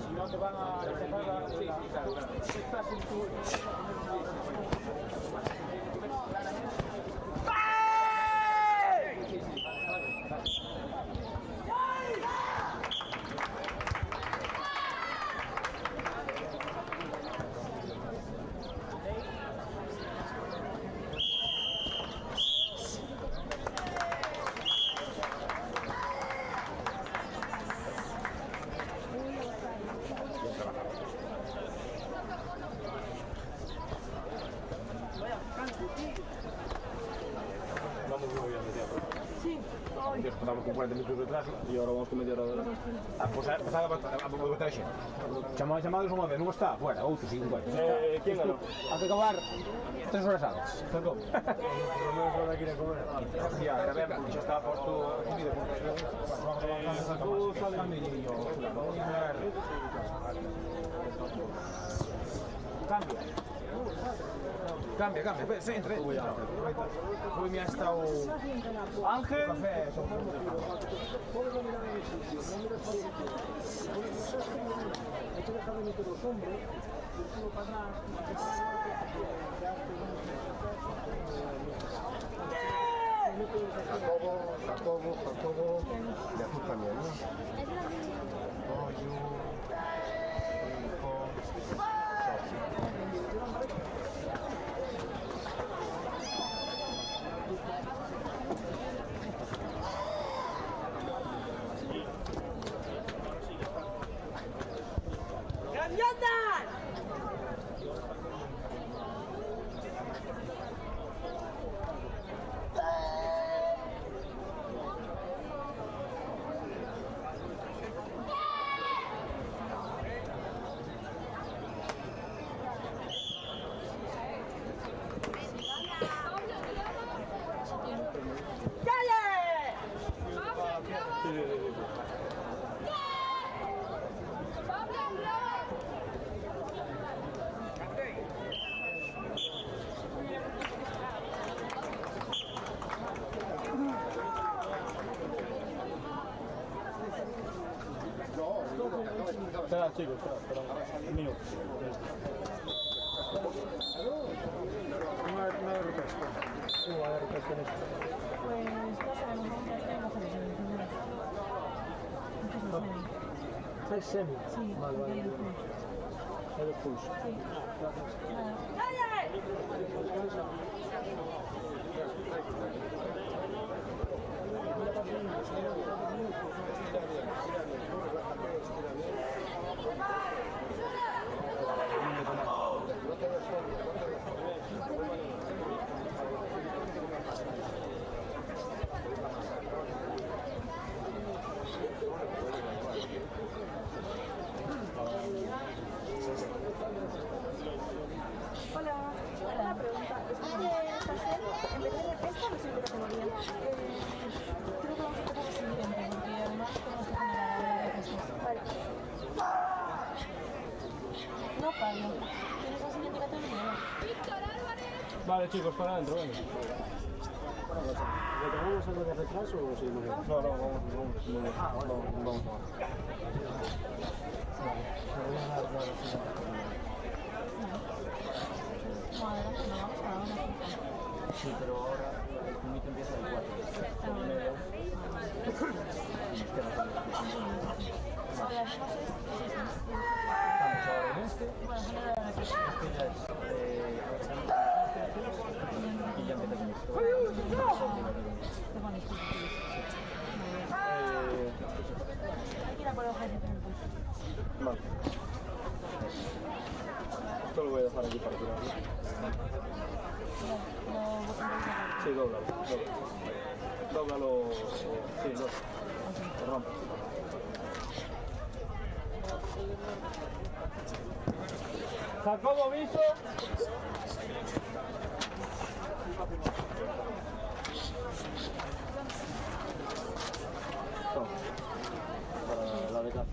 Si no te van a sacar la estás en tu... Vamos muy bien de tiempo. Sí. Antes estábamos con 40 minutos de retraso y ahora vamos con media hora de retraso. Pues a botar xe. Chamados unha vez, non está, fuera, outro, sí, bueno. ¿Quién ganó? Hay que acabar 3 horas antes. ¿Cómo? Por lo menos ahora quiere comer. Sí, a ver, xa está posto a comida. Vamos a avanzar. Tú sale a mí y yo. Cambia. Sí, entra. Hoy me ha estado... Ángel. Café, Jacobo, y azul también, ¿no? Espera, chicos, espera. Un minuto. No hay refresco. Sí, va a haber refresco en esto. Pues no sabemos cómo está en la selección. ¿Es semi? Sí, Vale. El expulso. Sí. Hola, una pregunta. Después de esta serie, en vez de esta, no sé qué categoría. Creo que vamos a empezar la siguiente, porque además tenemos que generar ahora de restos. Vale. No paro. ¿Tienes la siguiente categoría? Vale, chicos, para adentro, venga. ¿Retomamos algo de retraso o seguimos? No, vamos. Vamos. No, adelante, no vamos a ahora. Sí, pero ahora el comité empieza a 4. 4:30. Vale, hacemos esto. Estamos ahora en este. Bueno, generar la respuesta. Este ya es... y ya empieza con esto. Te pones tú. Hay que ir a por el ejército. Vale. Esto lo voy a dejar aquí para tirarlo. Sí, dóblalo. Dóblalo. Sí, lo rompe. Jacobo Viso. Toma. Para la de acá.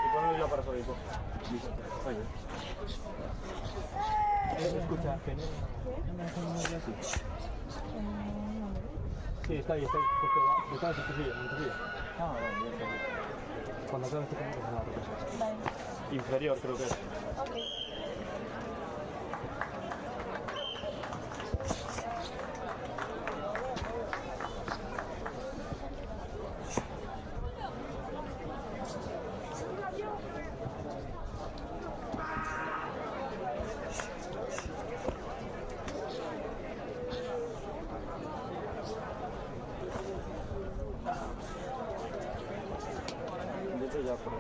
Y ponlo yo para Federico. Listo. Oye. Escucha, genial. Sí, está ahí. Justo está en su silla, en tu silla. Ah, vale, ya. Cuando acabes te comes la represa. Vale. Inferior creo que es. Ok. De hecho ya por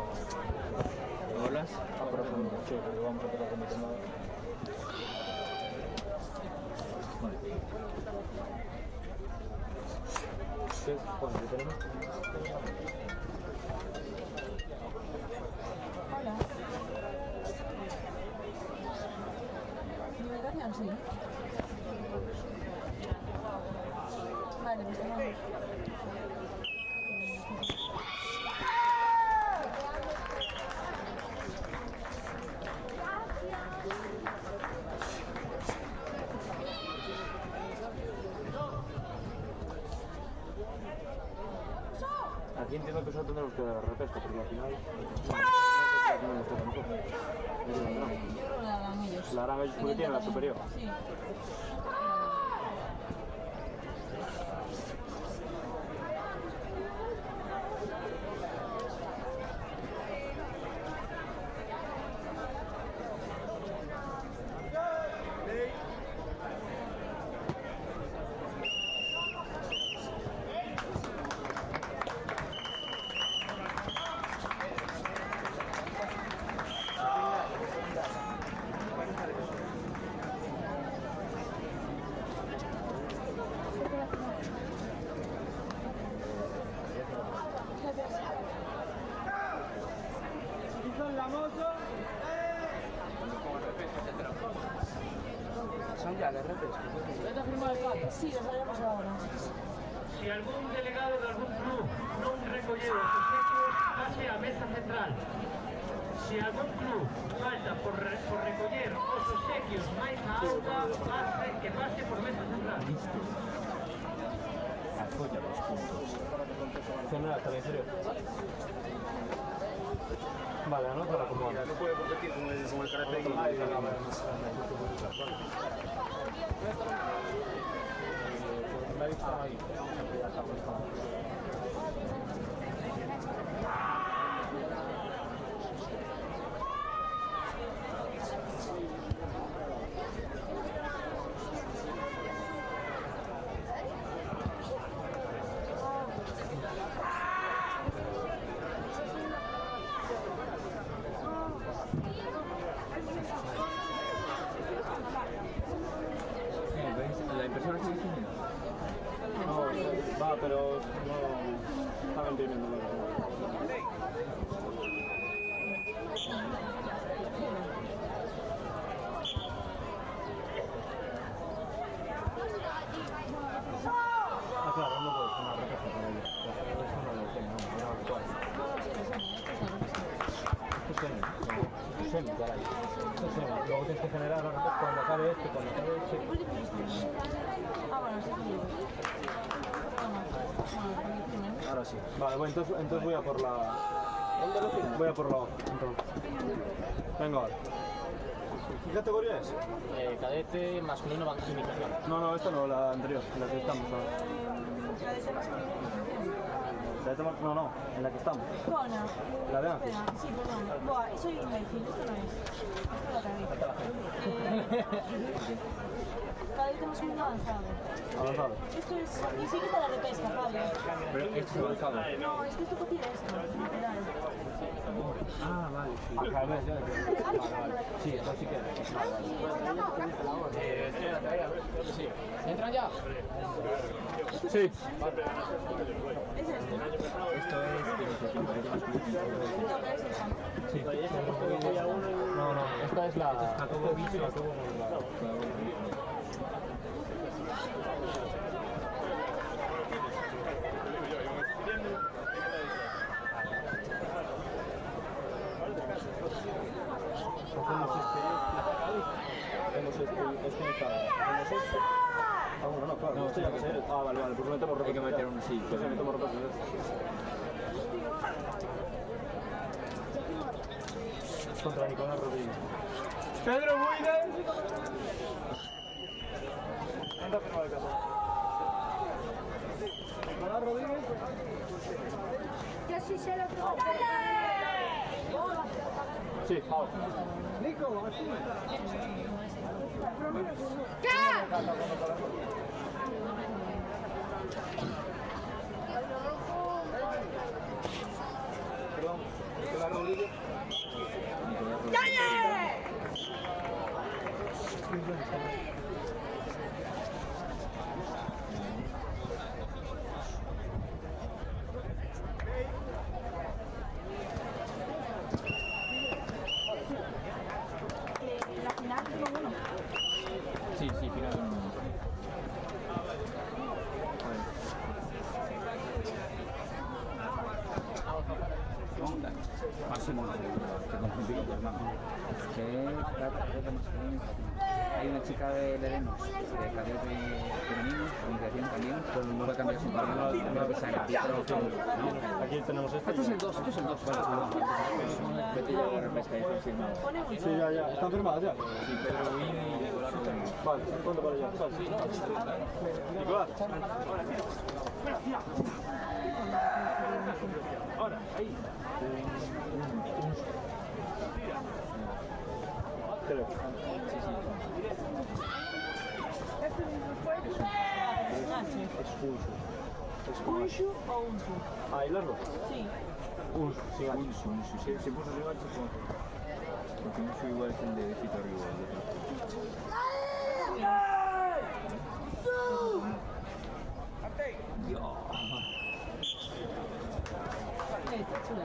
¿Bolas? por sí, porque vamos a empezar con mi tema. Vale. ¿Qué es? ¿Cuánto tenemos? Hola. ¿Divulgación? Sí. Vale, pues tomamos. Aquí entiendo que solo tendremos que dar repesca, porque al final... No nos toca a nosotros. Yo creo que la harán ellos. La harán ellos porque tienen la superior. Sí. Son ya de repesca. Sí, los haremos ahora. Si algún delegado de algún club non recolleu os obxectivos, pase á mesa central. Se algún club falta por recoller os obsequios máis a auga, que pase por mesa central. Apoya los puntos. General, ¿está en serio? Vale, anótala como... No puede competir con el karate. La impresora sigue sin ir. No, va, pero no... Estaba imprimiendo. Ah, claro, no puedes una repesca para ellos. Eso no lo tengo, no actual. Esto es semi, caray. Esto es semi. Luego tienes que generar la repesca cuando acabe este, cuando acabe este. Ah, bueno, sí que llevo. Ahora sí. Vale, bueno, entonces voy a por la... ¿Dónde lo tienes? Voy a por la hoja, entonces. Venga, vale. ¿Qué categoría es? Cadete masculino banca imitación. No, esta no, la anterior, en la que estamos ahora. Cadete masculino. No, en la que estamos. Bona. La de antes. Espera, sí, perdón. Buah, soy imbécil, esto no es. Esto lo cagué. Cadete masculino avanzado. Avanzado. Esto es... Y sí que está la repesca, Pablo. Pero esto es avanzado. No, es que esto copia esto, literal. Ah, vale, sí. Al revés, ya. Vale. Sí, esto sí que es. Sí. ¿Entran ya? Sí. Es este. Esto es iniciativa. No, pero es esta. Sí. No, esta es la... Jacobo Bicho. Hacemos este estado. Hacemos este. Ah, bueno, no, claro. Esto ya que ser. Ah, vale, pues metemos Hay que meter un sí. Sí, metemos ropa. Contra Nicolás Rodríguez. ¡Pedro Buide! Anda a firmar el caso. Nicolás Rodríguez. Yo sí sé lo que va a Sí, ahora. Nico, así. Perdón, Nicolás Rodríguez. La final, ¿cómo? Sí, final. Máximo, te confundí con tu hermano. Que trata más pequeño. Hay una chica de Leremos, de cadete femenino, organización también, puede cambiar sin problema. No que sea Aquí tenemos este. Esto es el 2, Vete ya a la repesca y firmado. Sí, ya. ¿Están firmadas ya? Sí, Pedro Guido y Nicolás Rodríguez. Vale, ¿cuánto para allá? Nicolás. Ahora, ahí. Creo. Es ¿Unshu o Unshu? Ah, ¿y las dos? Sí. Sí, Unsu, sí. Se puso sin gancho porque Unsu igual es el de Fito Arriba. Está chula.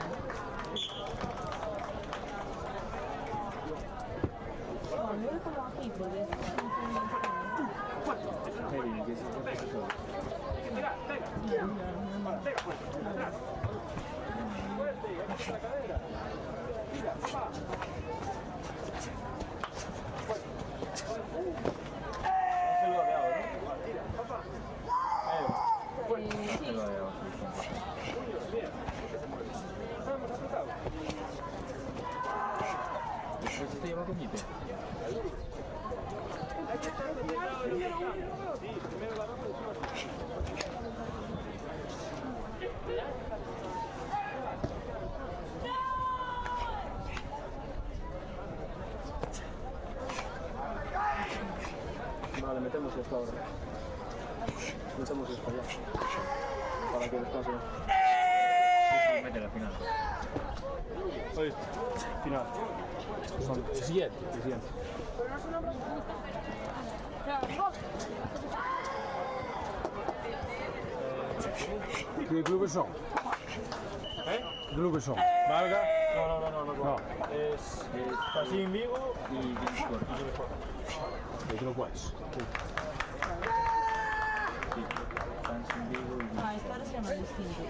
No, yo lo pongo aquí porque es Hey, ¿qué es eso? Después te lleva coñite. Vale, metemos esto ahora. Metemos esto ya. Para que descanse. Sí, mete la final. Oye, final. Son el siguiente. ¿Qué clubes son? ¿Qué clubes son? ¿Valga? No. Es Facín Vigo Y Discord. ¿Y tú no puedes? Sí. Fans en Vigo y Ah, esta ahora se llama distinto.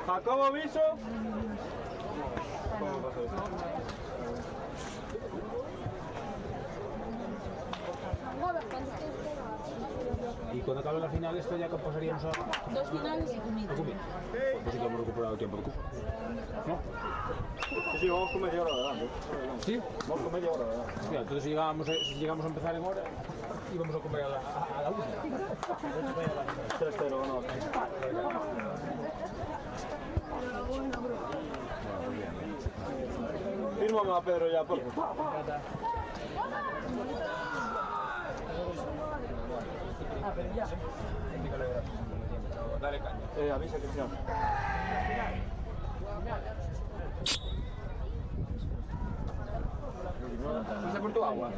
Jacobo Viso. Y cuando acabe la final esto ya pasaríamos a... Dos finales y comida. Pues sí que hemos recuperado el tiempo de cupo. ¿No? Sí, vamos con media hora adelante. ¿Sí? Vamos con media hora adelante. Sí, entonces si llegamos a empezar en hora, íbamos a comer a la última. 3-0, no. Fírmame a Pedro ya, por favor. Ah, pero ya. Dale caña. Avisa que sea. ¿Pasa por tu agua?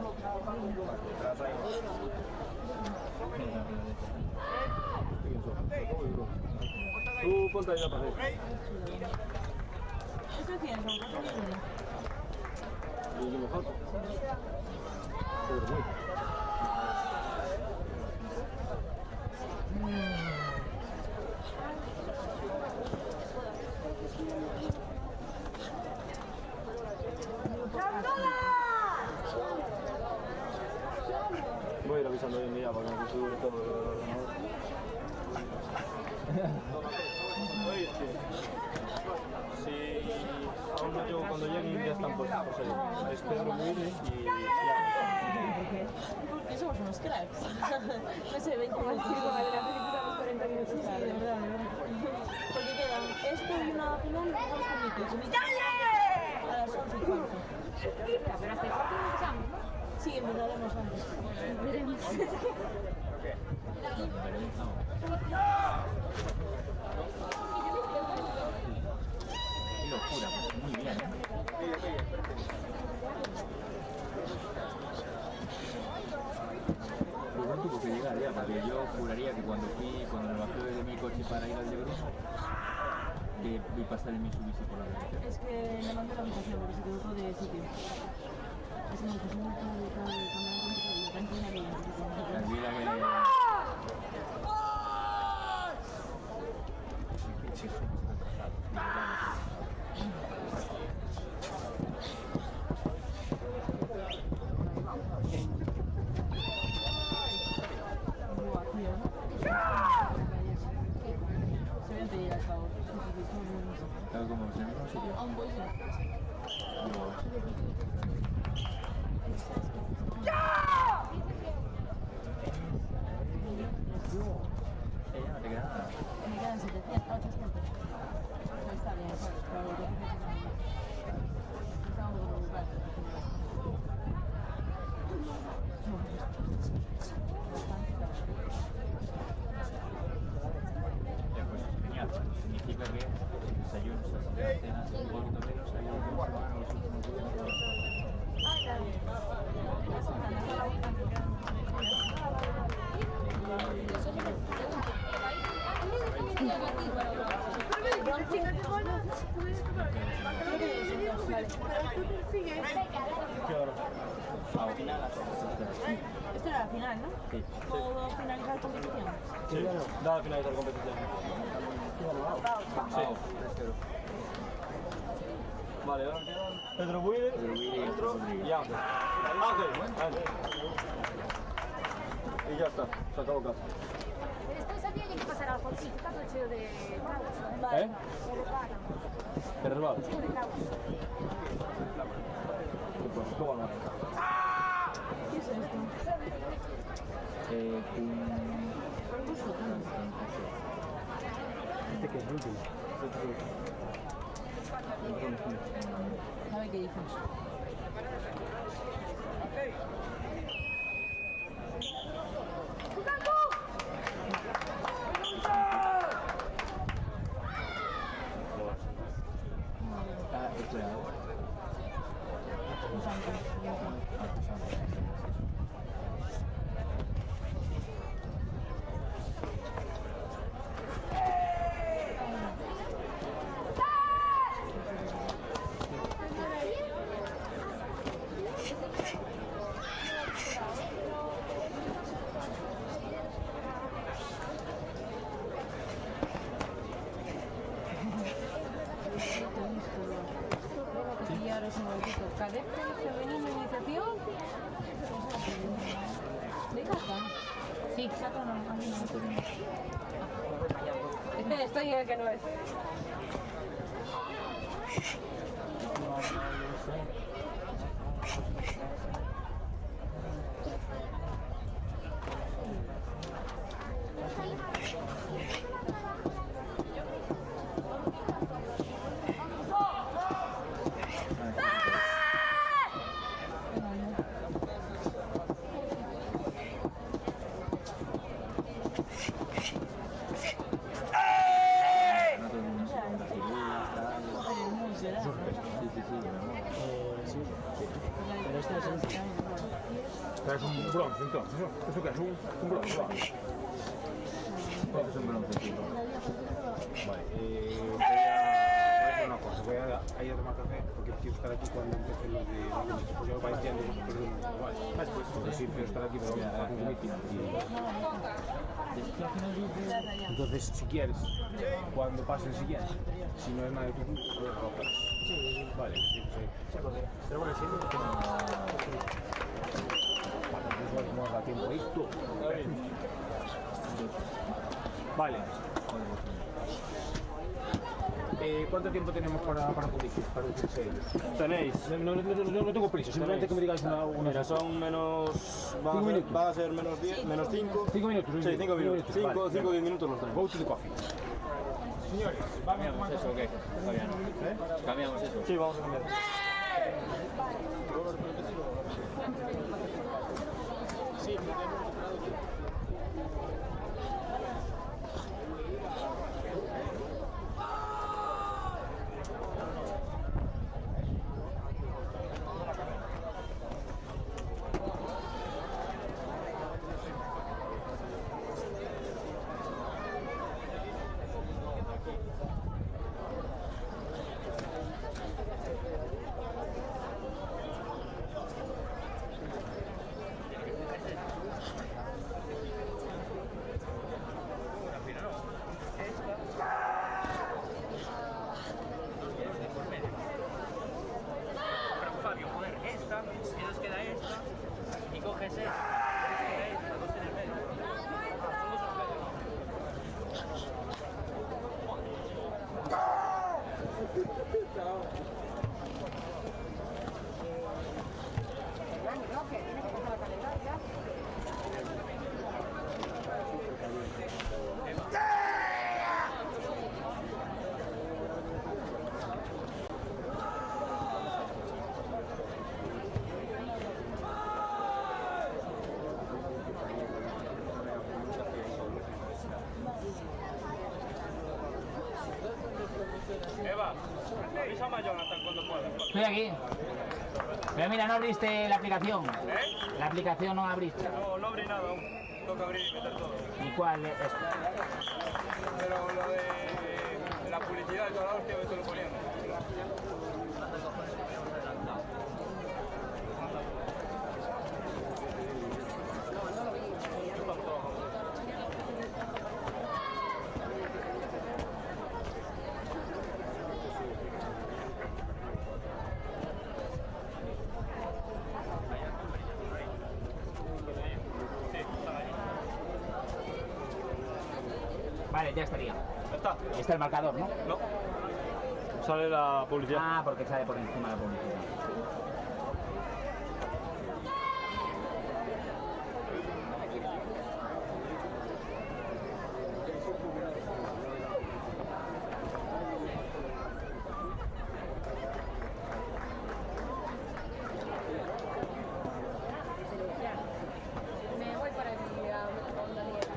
Tú ponte ahí la pared. ¿Eso qué es? Y yo me falta. Pero muy. Voy a ir avisando hoy en día para que me configure todo el ordenador. Oíste, si aún no llego cuando lleguen ya están puestos. Es Pedro Muire y Porque somos unos cracks. No sé, 20 minutos. Sí, con adelante necesitamos 40 minutos. Sí, de verdad. Porque quedan esto y una final y dos comités. A las 11:15. Pero hasta el partido empezamos, ¿no? Sí, empezaremos antes. Veremos. Qué locura, pues muy bien. Pero ¿cuánto tuvo que llegar ya? Porque yo juraría que cuando me bajé de mi coche para ir al de Bruno, que vi pasar el Mitsubishi por la carretera. Es que le mandé la habitación porque se equivocó de sitio. Tranquila que... Claro, como se me sitio. No te queda nada. Me quedan 700, 800. Está bien, pero lo que está un poco preocupado. Pues genial. Significa que desayunos, cenas, un poquito menos, hay algunos que van a los últimos 2 minutos. Esto era la final, ¿no? Sí. ¿Puedo finalizar la competición? Sí, dada finalizar la competición. Sí. Vale, ahora quedan Pedro Buire, Pedro y Ángel. Ángel. Y ya está, se acabó el caso. Después sabía que pasar algo así, está todo hecho de caucho. ¿Eh? ¿Te resbala? De caucho. ¿Cómo no? ¿Qué es esto? Este que es el último. ¿Sabe qué dices? Cadete femenino iniciación. ¿De casa? Sí, saca una página. Estoy en el que no es. Pero este es el... Pero es un bronce entonces, ¿eso qué es? Un bronce, va. Este es un bronce, sí. Vale, voy a hacer una cosa, voy a ir a tomar café porque quiero estar aquí cuando empiecen los de... Porque yo vais viendo vosotros igual. Porque sí, quiero estar aquí, pero voy a un meeting. Entonces, si quieres, cuando pase el siguiente, si no es nada de tu culpa, lo hagas. Sí, vale, sí. Pero bueno, sí, vale, no nos da tiempo a esto. Vale. ¿Cuánto tiempo tenemos para decirse ellos? Tenéis. No tengo prisa, simplemente que me digáis una... Mira, son menos... Van a ser menos 10, menos 5. 5 minutos. Sí, 5 minutos. 5 o 10 minutos los tenemos. Go to the coffee. Señores, ¿Cambiamos eso o qué? Fabiano. ¿Cambiamos eso? Sí, vamos a cambiar. G6. Eva, avísame a Jonathan cuando puedas. Estoy aquí. Pero mira, no abriste la aplicación. ¿Eh? La aplicación no abriste. No abrí nada aún. Toca abrir y meter todo. ¿Y cuál es? Pero lo de la publicidad y toda la hostia me estoy poniendo. Vale, ya estaría. Ya está. Está el marcador, ¿no? No. Sale la publicidad. Ah, porque sale por encima la publicidad. Me voy para allí a con Daniel.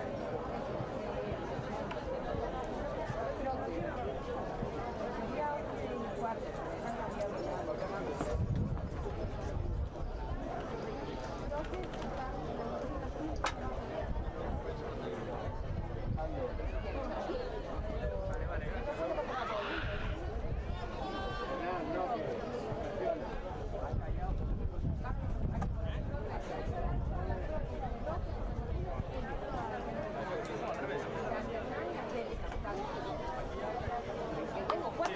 Tengo 4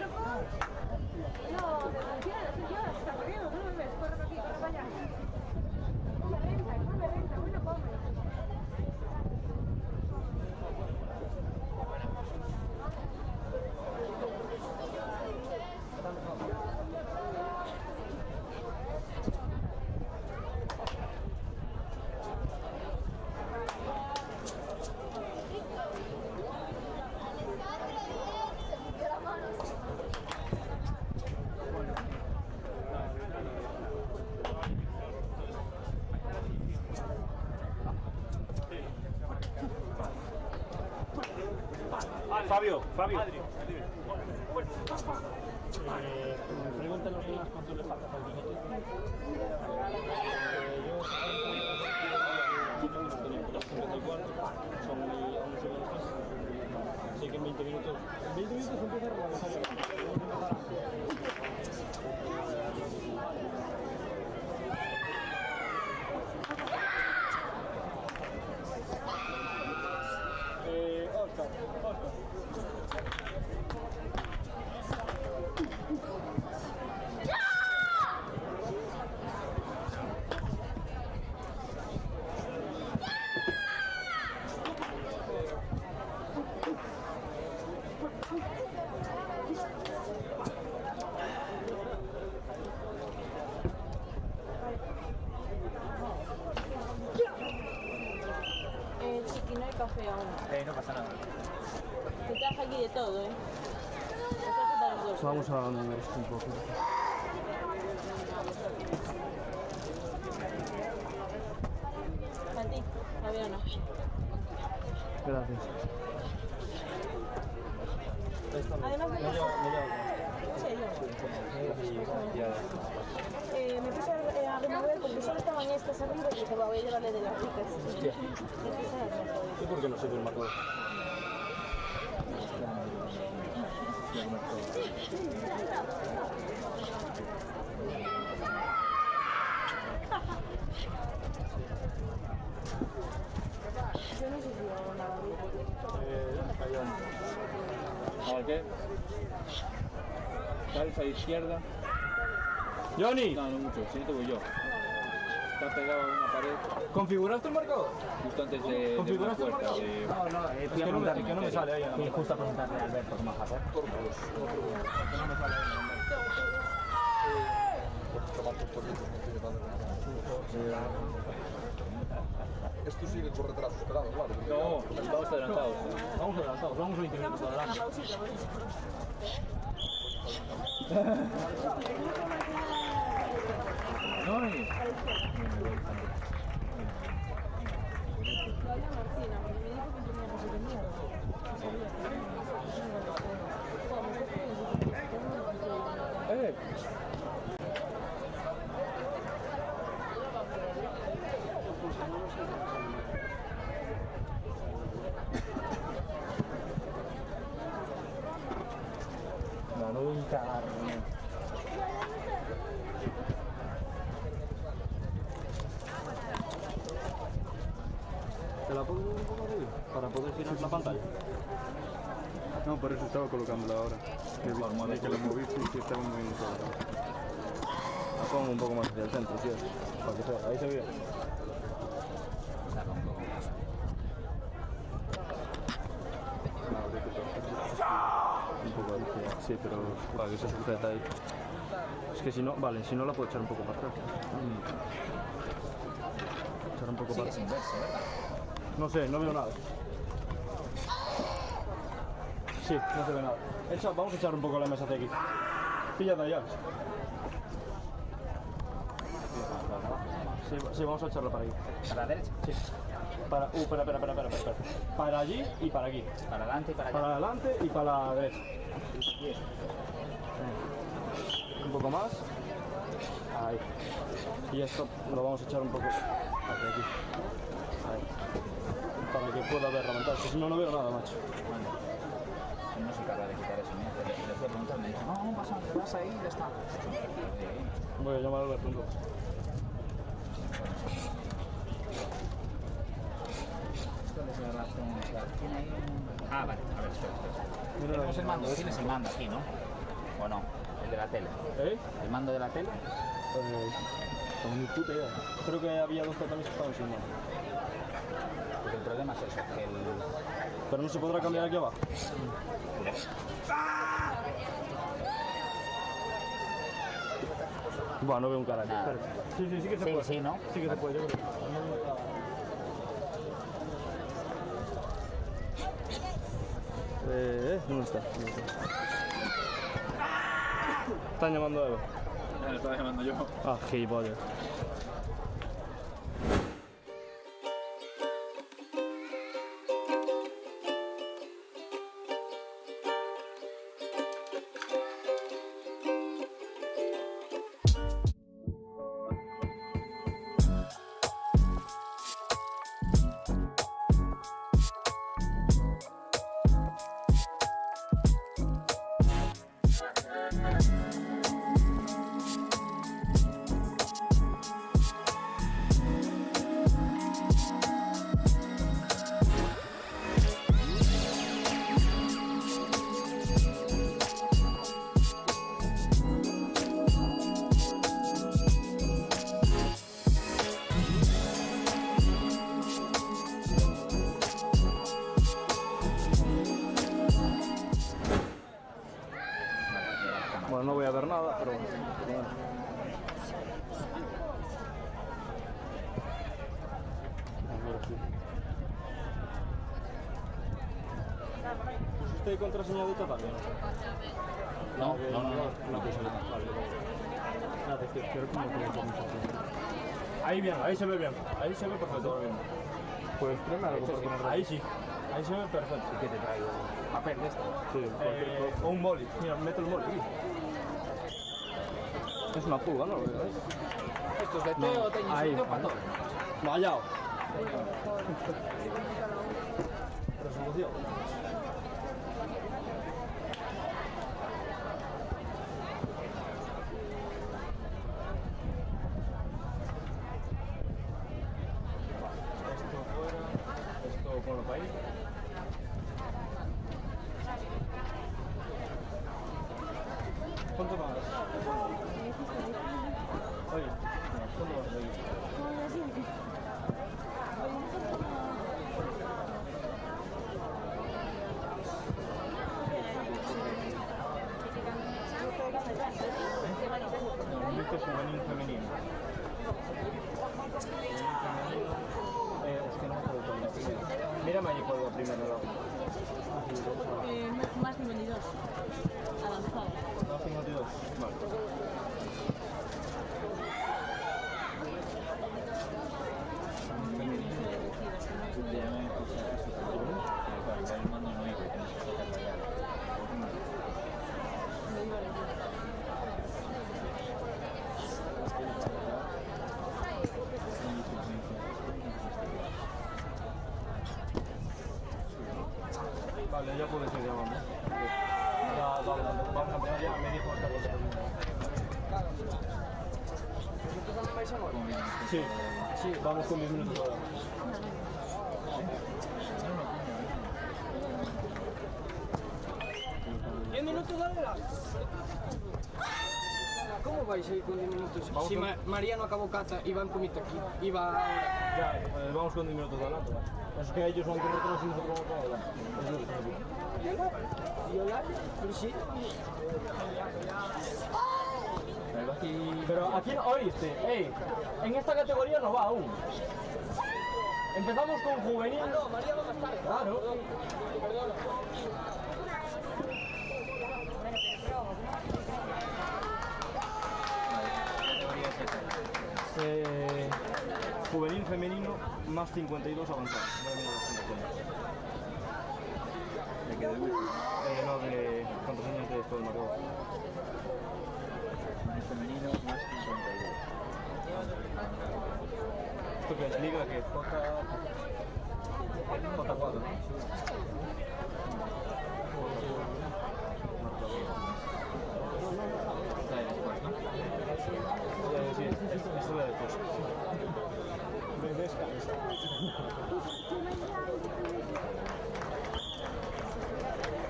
No, desgraciada, sí, yo se está corriendo, no me ves, corre para aquí, corre para allá. No me renta, bueno, come. Fabio. Pregúntanos unas cuánto le falta para el billete. Son 11 minutos. Así que en 20 minutos. En 20 minutos empieza a realizar. Oscar. Chiqui, no hay café aún. No pasa nada. Te traje aquí de todo, ¿eh? Vamos a mover esto un poco. A ti, Fabiana. Gracias. Además me me puse a remover porque solo estaban estas arriba y dije, voy a llevarle de las ricas. ¿Y por qué no se ve el marcador? Yo no sé si hago nada ¿A ver qué? Salsa izquierda. ¡Johnny! No, no mucho, si no te voy yo. Está pegado a una pared. ¿Configuraste el marcador? Justo antes de ¿Configuraste el una puerta. marcador? No, Es que no me sale ahí. Sí, justo a preguntarle a Alberto cómo vas a hacer. Esto sigue con retraso esperado, claro. No, vamos adelantados. Vamos adelantados, vamos 20 minutos adelante. Ay. No voy a cagar. ¿Te la pongo un poco arriba? Para poder girar la pantalla. No, por eso estaba colocándola ahora. Que la moví, sí, estaba moviendo todo. La pongo un poco más hacia el centro, sí. Para que sea. Ahí se ve. Un poco ahí, sí, pero para que se sujeta ahí. Es que si no, vale, si no la puedo echar un poco para atrás. Echar un poco para atrás. No sé, no veo nada. Sí, no se ve nada. Vamos a echar un poco la mesa hacia aquí. Píllate allá. Sí, vamos a echarla para aquí. ¿Para la derecha? Sí. Espera. Para allí y para aquí. Para adelante y para allá. Para adelante y para la derecha. Un poco más. Ahí. Y esto lo vamos a echar un poco hacia aquí. Ahí. Para que pueda ver la pantalla. Si no, no veo nada, macho. No soy capaz de quitar eso, ¿no? Le fui a preguntar, me dijo, no, pasa, te vas ahí y ya está. Voy a llamar a Alberto un poco. Ah, vale, a ver, espera. Tenemos el mando, tienes el mando aquí, ¿no? ¿O no? El de la tele. ¿Eh? ¿El mando de la tele? Con mi puta idea. Creo que había dos también que estaban sin mando. Porque el problema es eso, que el... Pero no se podrá cambiar aquí abajo. Bueno, no veo un carajo. Sí que se puede. Sí, ¿no? Sí que se puede, yo creo. ¿Dónde está? Están llamando a Eva. Ya lo estaba llamando yo. Ah, gilipollas. Bueno, no voy a ver nada, pero bueno. ¿Pusiste contraseña de total? No. No puse nada. Vale. Nada, es que quiero que me ponga mucho. Ahí bien, ahí se ve bien. Ahí se ve perfecto. Pues tráeme algo por poner. Ahí sí. Ahí se ve perfecto. ¿Qué te traigo? ¿Papel de esto? Sí, o un boli. Mira, meto el boli aquí. Es una pulga, ¿no? ¿Esto es de té o teñiz? Ahí, para todo? vaya. Resolución. Esto fuera, esto ponlo para ahí. ¿Cuánto más? Oye, ¿cuánto vas a pedir? Normalmente es juvenil femenino. Hostia, no me acuerdo cuál es. Mírame ahí cuál va primero. Más 52. Avanzado. Más 52. Vale. Vale, ya puedes ir llamando. Ya, vamos a empezar ya, me dijo hasta que Sí, sí, vamos con 10 minutos ahora. 10 minutos ahora. ¿Cómo vais a ir con 10 minutos? Si Mariano acabó cata y va en comité aquí. Y va ahora. Ya, vamos con 10 minutos adelante. Es que ellos van con retraso y nosotros vamos con adelante. ¿Y hola? ¿Y sí? Pero aquí no, oíste, en esta categoría no va aún. Empezamos con juvenil. No, María va más tarde. Claro. Juvenil femenino más 52 avanzado. ¿De qué? ¿De wifi? No, de contraseñas de esto del marcador. Juvenil femenino más 52. ¿Esto qué es? Liga, que es J4, ¿no? Está de después, ¿no? Sí, esto es de después. Me descansa.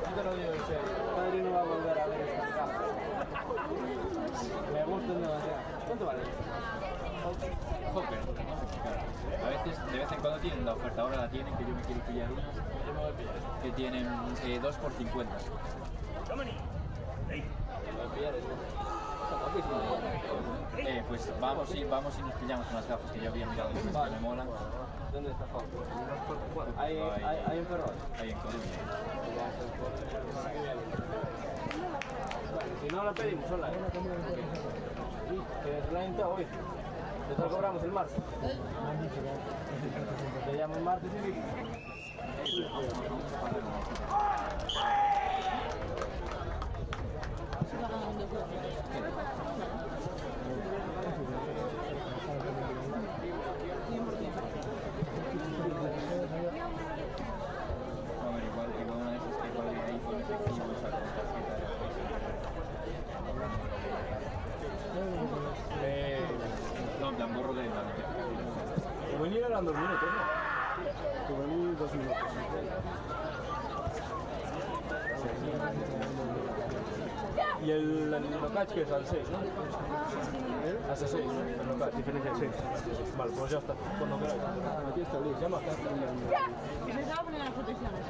Yo te lo digo en serio, padre no va a volver a ver esta casa. Me gustan demasiado. ¿Cuánto vale? Joder. A veces, de vez en cuando tienen la oferta, ahora la tienen, que yo me quiero pillar unas, que tienen 2 por 50. Pues vamos y nos pillamos unas gafas que yo había mirado que me molan. ¿Dónde está Juan? Hay en Ferrol. Ahí en Coruña. Si no la pedimos sola, ¿eh? Que es la entrada hoy. Te lo cobramos el martes. Te llamo el martes y digo. A ver, igual una de esas que podría ir con efectivo, saco una tarjeta de no, en plan borro de la notificación. Juvenil eran 2 minutos, ¿no? Juvenil 2 minutos. Y el Nocach que es al 6, ¿no? Hasta 6, el Nocach, diferencia 6. Vale, pues ya está, cuando queráis. Aquí está Luis, llama. Y se va a poner las protecciones.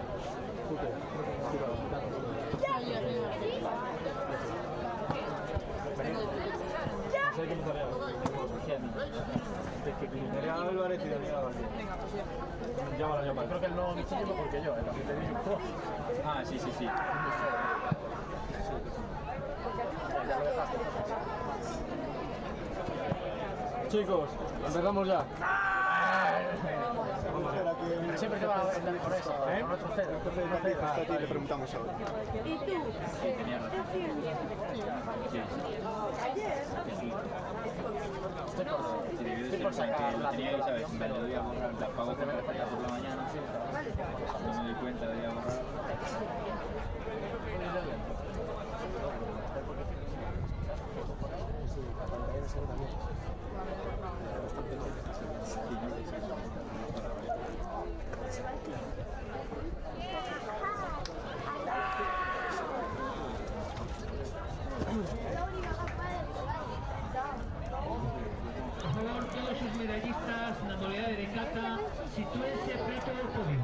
Sé que empezaría a Álvarez y Daniel García. Llámala. Creo que el nuevo Michillo mejor que yo, el que te digo. Ah, sí. Chicos, empezamos ya. Siempre te van a ver por eso, con otro cero. Le preguntamos ahora. ¿Y tú? ¿Qué haciendo? ¿Ayer? Estoy por sacar la tenía que saber, me lo voy a borrar, la pago con tarjeta por la mañana, no me doy cuenta, lo voy a borrar. Por favor, todos sus medallistas todo el podio.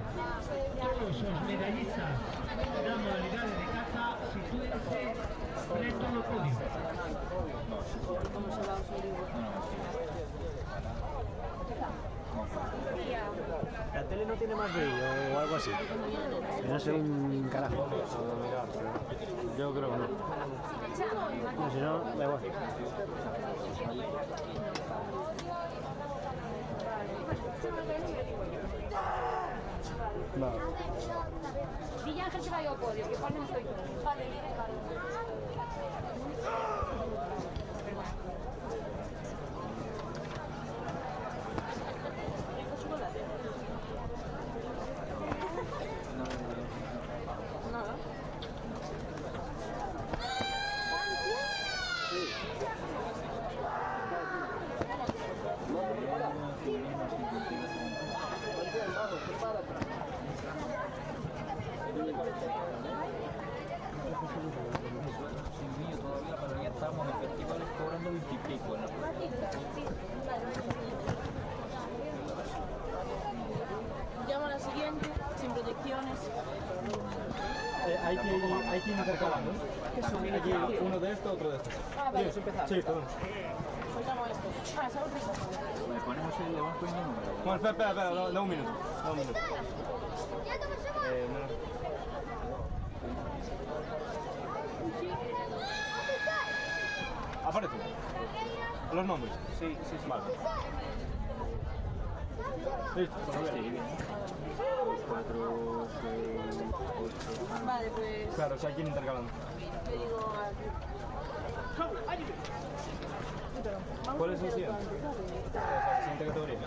Todos los medallistas de las modalidades de caza sitúense en todo el podio. La tele no tiene más brillo o algo así. No sé un carajo. Yo creo que no. No, si no, da igual. Vale. Dile a Ángel que vaya al podio, que pone estoy. Vale, vale. Sin niño todavía, pero ya estamos en festivales cobrando 20 y pico, ¿no? Llamo a la siguiente, sin protecciones. Hay que ir intercalando. Aquí uno de esto, otro de esto. Ah, vale, empezar. Sí, podemos. Pues llamo a esto. Ah, ¿sabes qué? Le ponemos el, le vamos poniendo número. Bueno, espera, da un minuto. Da un minuto. Aparece. Los nombres. Sí. Vale. Listo, pues a ver. 4, 6, 8. Vale, pues. Claro, o sea, hay que ir intercalando. Le digo a. ¿Cuál es el siguiente? La siguiente categoría.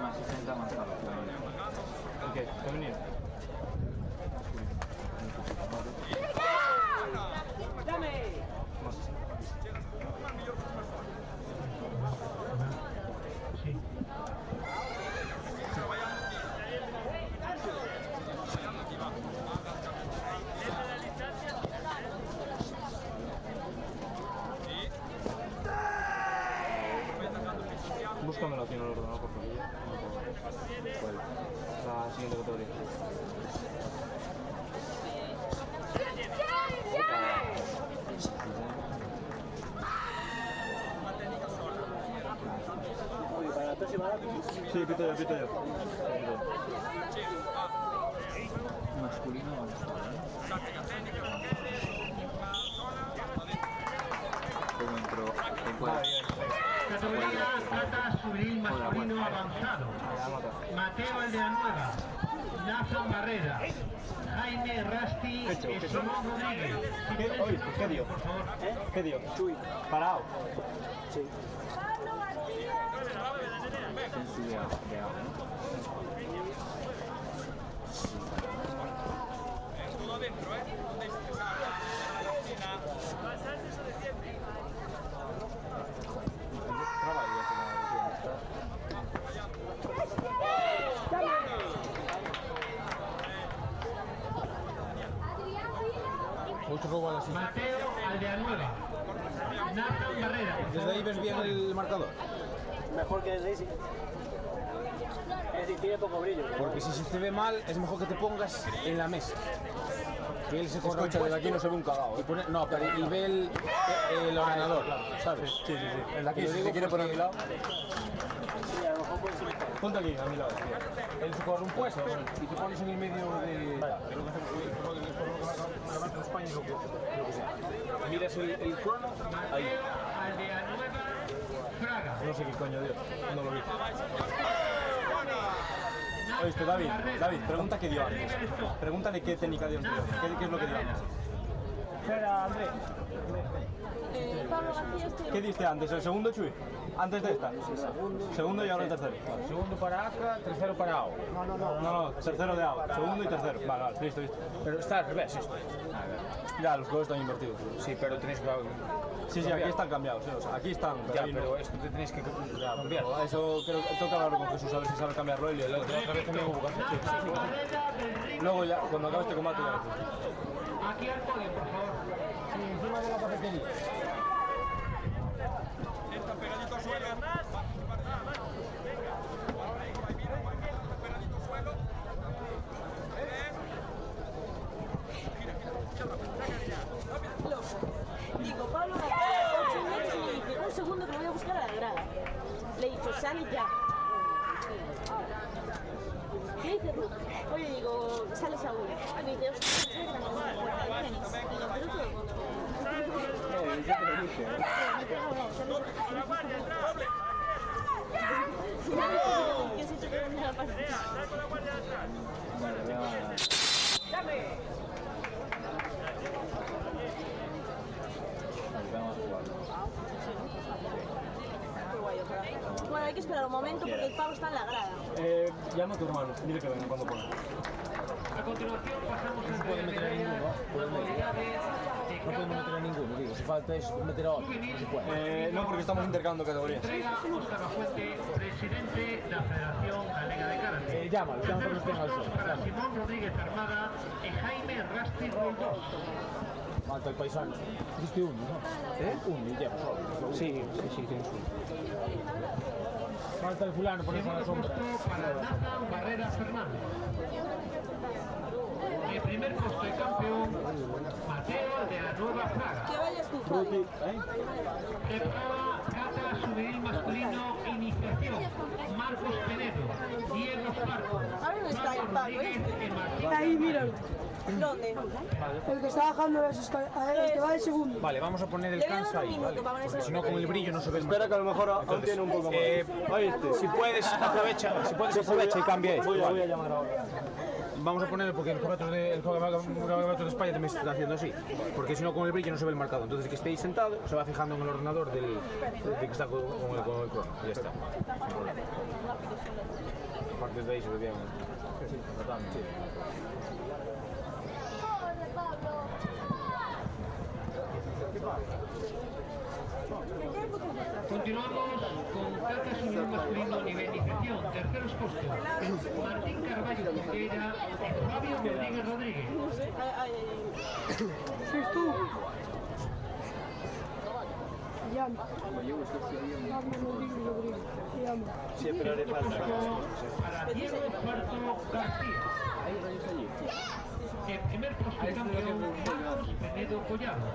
Más 60 más alto. ¿En qué? Femenino. Más 60. Búscamelo aquí en el ordenador, por favor. ¿Cuál? La siguiente categoría. Sí, pito yo. Masculino vamos a ver. ¿Cómo entró? ¿En cuál? Categoría plata juvenil masculino avanzado. Mateo Aldeanueva, Nathan Barrera, Jaime Rasti y Simón Rodríguez. Oye, ¿qué dio? Por favor. ¿Qué dio? Chuy. Parado. Sí. Censu de abajo, ¿no? Todo adentro, ¿eh? ¿Dónde está la cocina? ¿Más antes o de siempre? Mateo Aldeanueva, Nathan Barrera. ¿Desde ahí ves bien el marcador? Mejor que desde ahí, sí. Es decir, tiene poco brillo. Porque si se te ve mal, es mejor que te pongas en la mesa. Que él se corra Escucha, desde aquí no se ve un cagao. y pone, no, pero y ve el ordenador, ¿sabes? Sí. El de aquí, Y si lo se digo quiere poner a mi lado. Sí, a lo mejor puede ser. Ponte aquí, a mi lado. Él se corre un puesto y te pones en el medio de... Lo que hacemos en España es lo que sea. Miras el crono, ahí. Aldeanueva, Fraga. No sé qué coño dio, no lo vi. Oíste, David, pregunta qué dio antes. Pregúntale qué técnica dio antes. ¿Qué es lo que dio antes? Espera, André. Pablo García ¿Qué diste antes? ¿El segundo, Chuy? Antes de esta. Segundo y ahora el tercero. Vale. Segundo para Acra, tercero para AO. No, tercero de AO. Segundo y tercero. Vale, listo. Pero está al revés esto. Ya, los juegos están invertidos. Sí, pero tenéis que... Sí, aquí están cambiados. O sea, aquí están. Ya, ahí no. pero esto te tenéis que cambiar. Eso creo que tengo que hablarlo con Jesús, a ver si sabe cambiarlo él y el otro. Otra vez también hubo que hacer. Luego ya, cuando acabe este combate ya. Aquí al podio, por favor. Sí, encima de la cafetería. Está pegadito al suelo. Pegadito al suelo. me dice Ruth, oye, digo, sale Saúl. Y me dice, ostras, soy gran puerta de tenis. Y yo, pero todo el mundo. Yo te lo dije. ¿Qué has hecho con una partida? Vale, vamos a jugar. Bueno, hay que esperar un momento porque el pavo está en la grada. Llama a tu hermano, dile que venga cuando pueda. A continuación pasamos a No puede meter a ninguno, no podemos meter a ninguno, digo, si falta es meter a otro, no se puede. No, porque estamos intercambiando categorías. entrega Óscar Bafuente, presidente de la Federación Galega de Karate. Llámalo, que nos tenga el sol. Para Simón Rodríguez Armada y Jaime Rasti Roldós. Falta el paisano. Dijiste uno, ¿no? Uno y lleva solo. Sí, tienes uno. Falta el fulano, por eso a la sombra. Para Nathan Barrera Fernández. El primer puesto de campeón, Mateo de la Nueva Fraga. Que vayas tú, Fabio. Preparada Cata Juvenil Masculino Iniciación, Marcos Penedo, Diego Farco. Ahora no está el Fabio, este. Ahí, míralo. ¿Dónde? El que está bajando las escaleras. A ver, el que va de segundo. Vale, vamos a poner el Le voy a dar canso un ahí, minuto ¿vale? para ponerse Porque si no, con el brillo no se ve el Espera que a lo mejor aún Entonces, tiene un poco más. si puedes, aprovecha y cambia eso. Voy a vale. llamar ahora. Vamos a ponerlo porque el campeonato de España también se está haciendo así. Porque si no, con el brillo no se ve el marcado. Entonces, el que estéis sentado se va fijando en el ordenador del que está con el crono. Y ya está. Sin problema. Aparte de ahí se ve bien. Sí, totalmente. Sí. Continuamos con Cata Juvenil Masculino nivel iniciación. Terceros puestos, Martín Carballo Junqueira y Fabio Rodríguez Rodríguez. ¿Sois tú? Llama. Fabio Rodríguez. Llama. Siempre haré falta. Para Diego Cuarto García. El primer puesto de campeón, Marcos Penedo Collado.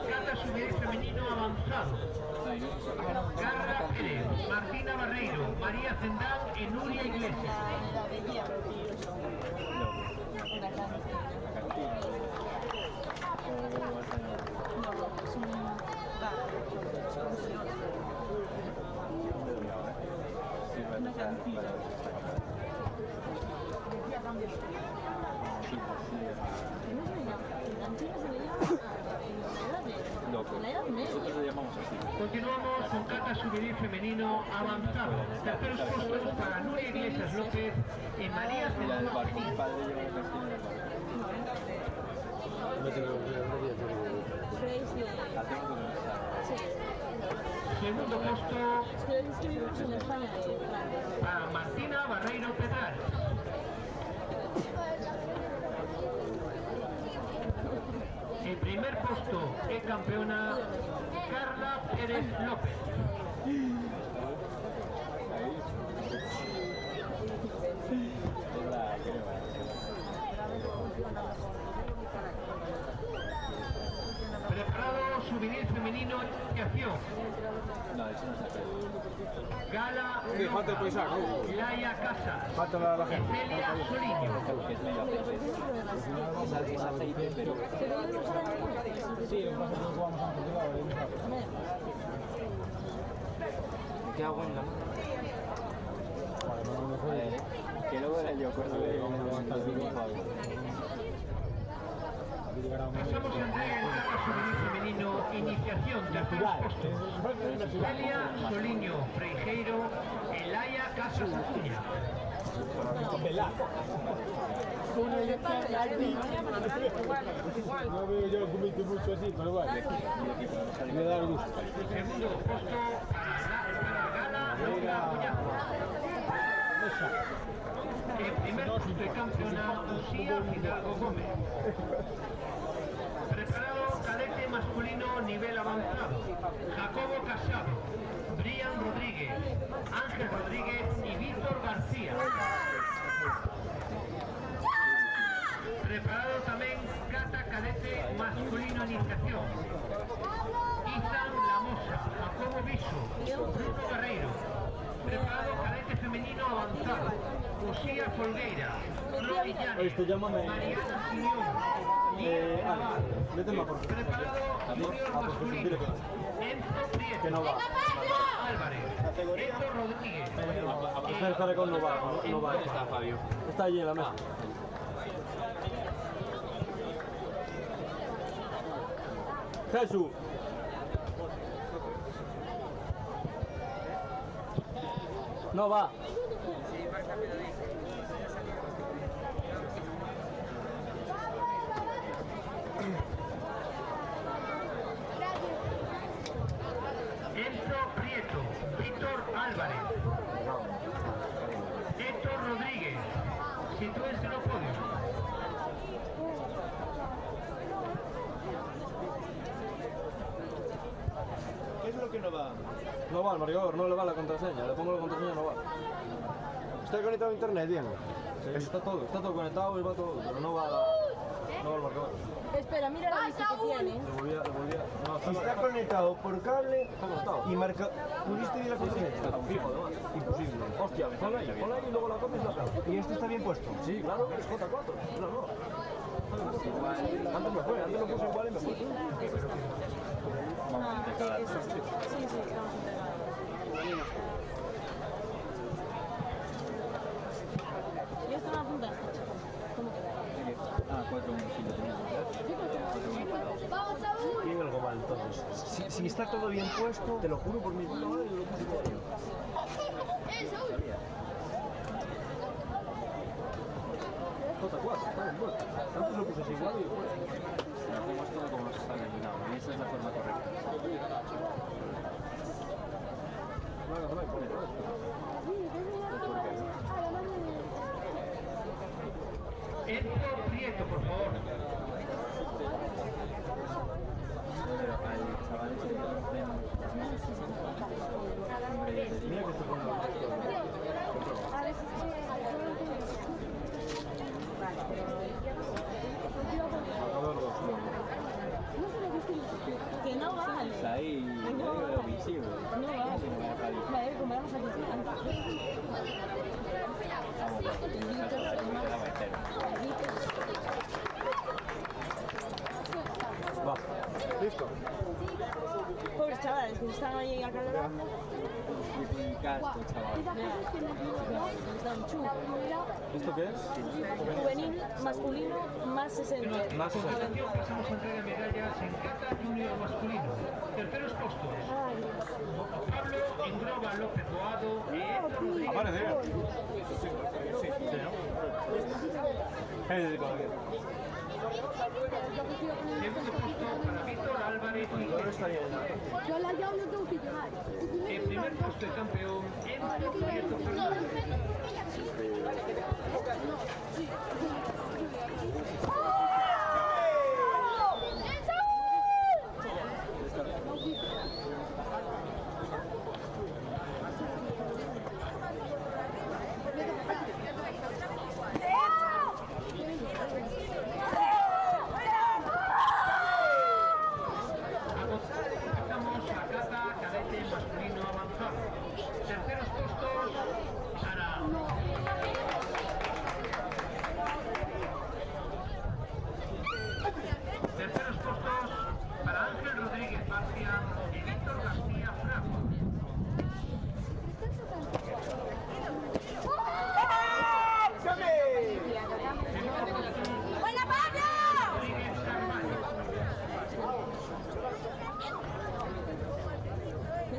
Cata Juvenil Femenino Avanzado. Carla Pérez, Martina Barreiro, María Zendán y Nuria Iglesias. Nosotros le llamamos así. Continuamos con Cata Juvenil Femenino Avanzado. Terceros puestos para Nuria Iglesias López y María La del Zendán. barco, mi padre lleva la canción del barco. Hacemos lo que nos sale. Segundo puesto Es que escribimos en España. para Martina Barreiro Pedral. El primer puesto es campeona Carla Pérez López. Preparado Juvenil Femenino Iniciación. No, eso no se Gala Sí, falta el paisano. Laia Casas. Falta la gente. Celia Soliño. que es medio aceite. Es aceite, pero... Sí, lo que pasa es que no jugamos antes de lado. ¿Qué hago en la mano? Que luego era yo cuando le Pasamos a entrega en Cata Juvenil Femenino Iniciación. Terceros puestos. Celia Soliño Freijeiro y Laia Casas Acuña. No veo yo comiste mucho así, pero bueno, me da el gusto. Segundo puesto para Gala Laura Acuñazo. El primer puesto de campeona Lucía Fidalgo Gómez. Preparado cadete masculino nivel avanzado. Jacobo Casado, Brian Rodríguez, Ángel Rodríguez y Víctor García. Preparado también Cata cadete masculino iniciación. Izan Lamosa, Jacobo Viso, Bruno Guerreiro. Preparado femenino avanzado. Lucía Folgueira, Roy Llanes, Mariana Quiñón, vete más por preparado junior masculino. Enzo Prieto, que no va. Álvarez, Héctor Rodríguez. Espera con no va. Está Fabio. Está allí en la mesa. Jesús. No va. Enzo Prieto, Víctor Álvarez, Héctor Rodríguez, sitúense en los podios. ¿Qué es lo que no va? No va el marcador, no le va la contraseña. Le pongo la contraseña, no va. ¿Está conectado a internet bien? Sí, está todo conectado y va todo, pero no va el marcador. Espera, mira la lista que tiene. Le volvía. No, Está conectado por cable y marca. ¿Pudiste ver la contraseña? Está fijo, además. Imposible. Hostia, ponla ahí y luego la copias y la pegas. ¿Y este está bien puesto? Sí, claro, es J4. No. Antes lo puse igual y me fue. Vamos a intercalar. Sí, vamos a intercalar. ¿Y esto no apuntaste? ¿Cómo queda? 4-1, sí, lo tenemos. Tiene algo mal entonces. Si está todo bien puesto, te lo juro por mi puta madre, lo puse igual. J4, está bien puesto. Antes lo puse así igual y después. Lo hacemos todo como nos sale alineado y esa es la forma correcta. Enzo Prieto, por favor. Pero al chaval ese que conocen, Mira que se pone Que no vale. está ahí, medio visible. No vale. Vale, como vamos aquí. Va. ¿Listo? Pobres chavales que están ahí acalorando. Un casco, chaval. ¿Esto qué es? Juvenil, masculino, más 60. Más continuación pasamos a entrega de medallas en cata junior masculino. Terceros puestos. Pablo Engroba López Boado y Héctor Rodríguez. Aparece. Segundo puesto para Víctor Álvarez y Yo la llave no tengo que llevar. en primer puesto el campeón Enzo Prieto Fernández. Pasamos a cata cadete masculino avanzado. Terceros puestos para Ángel Rodríguez Barcia y Víctor García Frago. ¡Buena Pablo! Rodríguez Carvalho.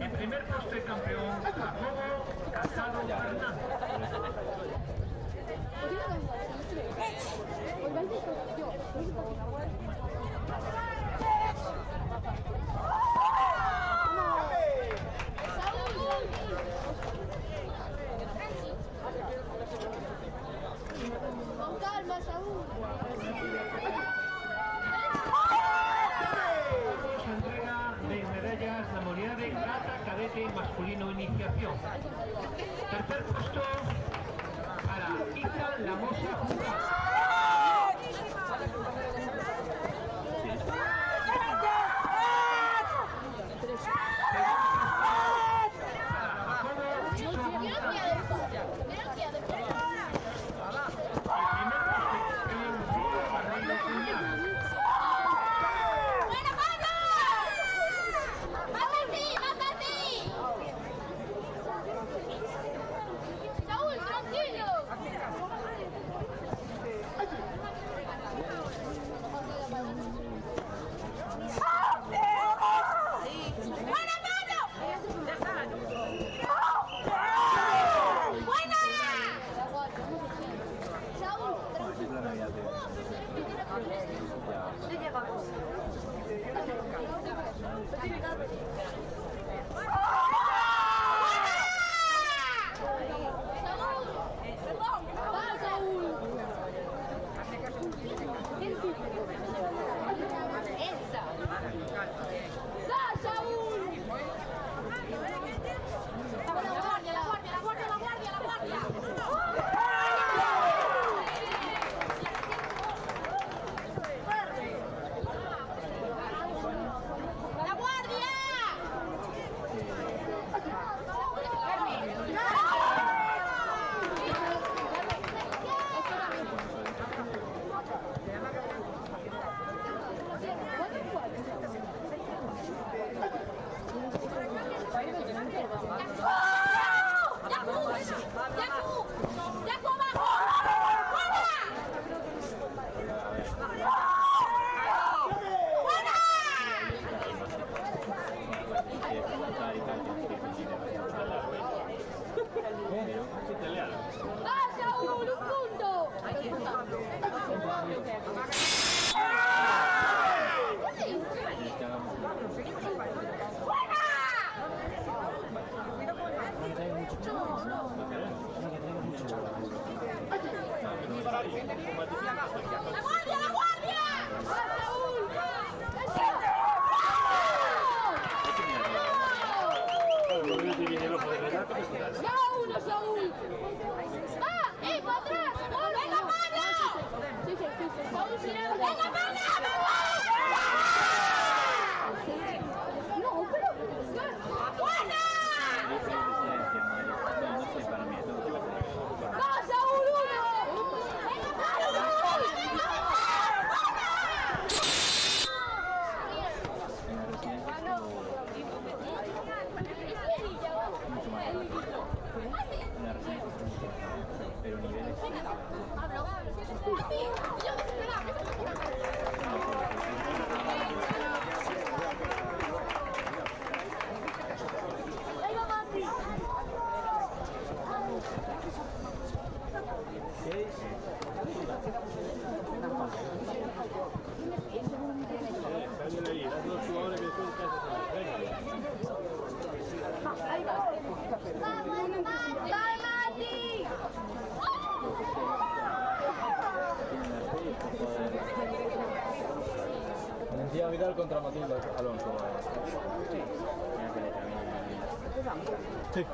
En primer puesto el campeón Jacobo Casado Fernández. Con calma, Saúl. Se entrega de medallas la modalidad de cata cadete masculino iniciación. Tercer puesto para Ethan Lamosa Jurado. mucho chaval. Tiene que tener mucho chaval. ¡La guardia, la guardia! ¡Ya uno, Saúl! ¡Va! ¡Para atrás! ¡Venga, Mana! Sí. Saúl, ¡venga, Mana! No, pero... ¡Buena! ¡Va, Saúl, uno! ¡Venga, pero niveles. Valentín Vidal contra Matilda Alonso. Sí.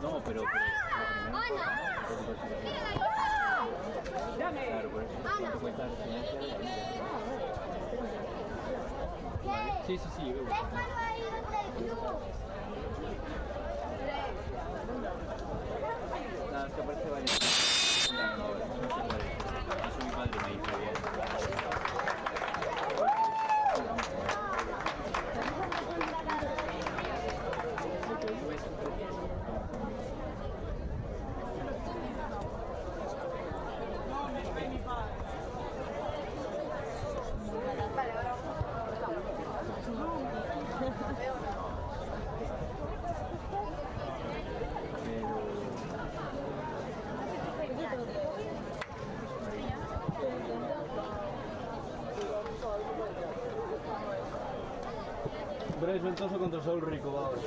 No, pero claro, por eso cuánto cuesta la residencia de la vida. Sí, veo. Déjalo ahí donde el club. es ventoso contra Saúl Rico, va ahora.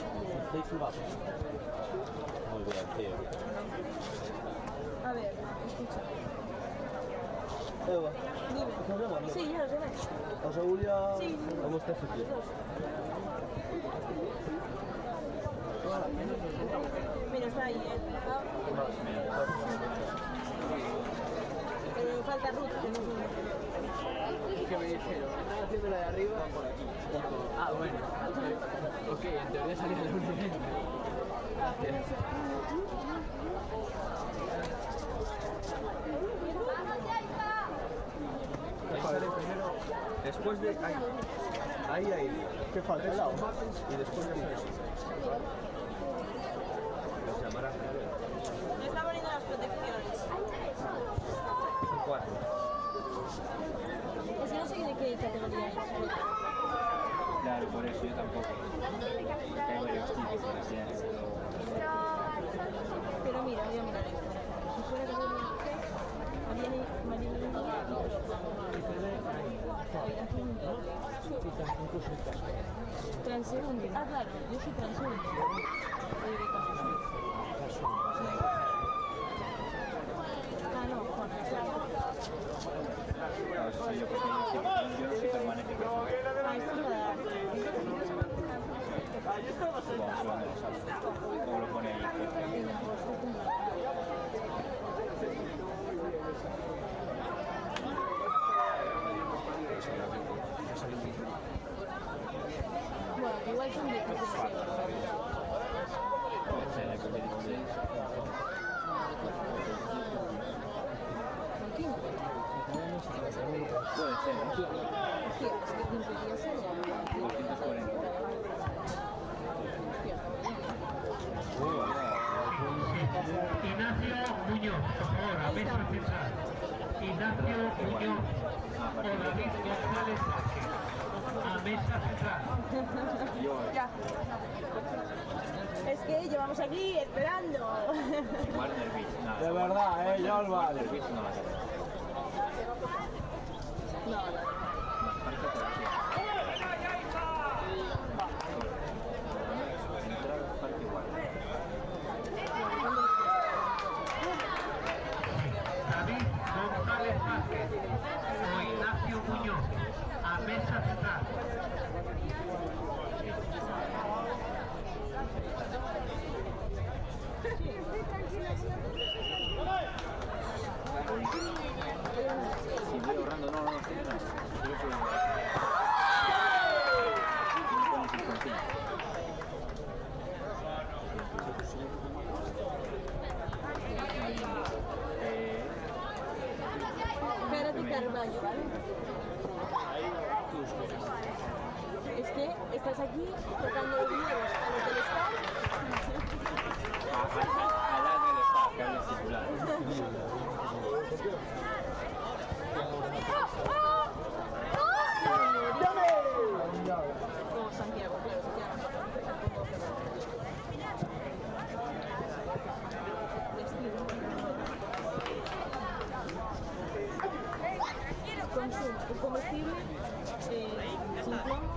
6 subazos. Muy bien, tío. A ver, escucha. Eva, Dime. ¿estás llamando? Sí, ya lo sé. ¿A Saúl ya? Sí. ¿Cómo estás aquí? Mira, está ahí, falta ruta, que no sé. ¿Qué me dijeron? ¿Estás haciendo la de arriba? Por aquí. Ah, bueno. Ok, en teoría salía la 1:20. Gracias. Después de... Ahí. ¿Qué falta? El lado. Y después de eso. Los llamarás a ver. Me está poniendo las protecciones. Son 4. Es que no sé de qué categoría es. Claro, por eso yo tampoco. Que hay varios tipos por así decirlo. Pero mira, voy a mirar esto. Si fuera categoría María transeúnte. Ah, claro, yo soy transeúnte. Ah, no, Juan. Claro, eso soy yo, porque yo soy permanente. Ah, esto es para... ¿Cómo lo pone ahí? Bueno, que igual son de profesión. Puede ser, ¿no? Hostia, es que 5 días son 240. Ignacio Muñoz, por favor, a mesa central. Ignacio Muñoz o David González Vázquez. A mesa central. Ya. Es que llevamos aquí esperando. Warner Beach, nada. De verdad, yo al bar. Warner Beach no la tengo. No, David González Vázquez o Ignacio Muñoz. A mesa central. Si voy ahorrando, no, creo que... Espérate, Carballo, ¿vale? Es que estás aquí tocando los huevos a los del Estado. Al lado del Estado, que habla circular. Como Santiago, claro, Consumo el comestible sin plomo.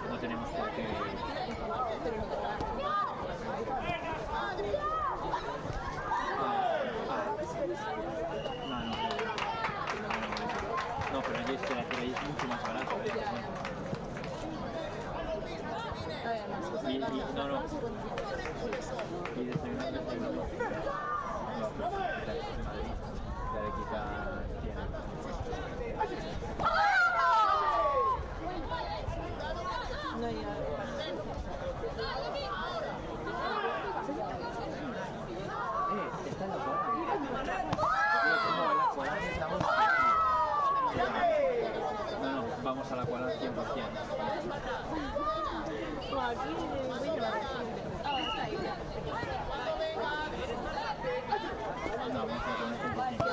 No tenemos por qué. No, pero allí es mucho más barato. No. Y desayunando ya le quita 100. No llega. Está en la cola. No, vamos a la cual al 100%. Aquí voy a llevar. Ah, está ahí. No, vamos a con el 100%.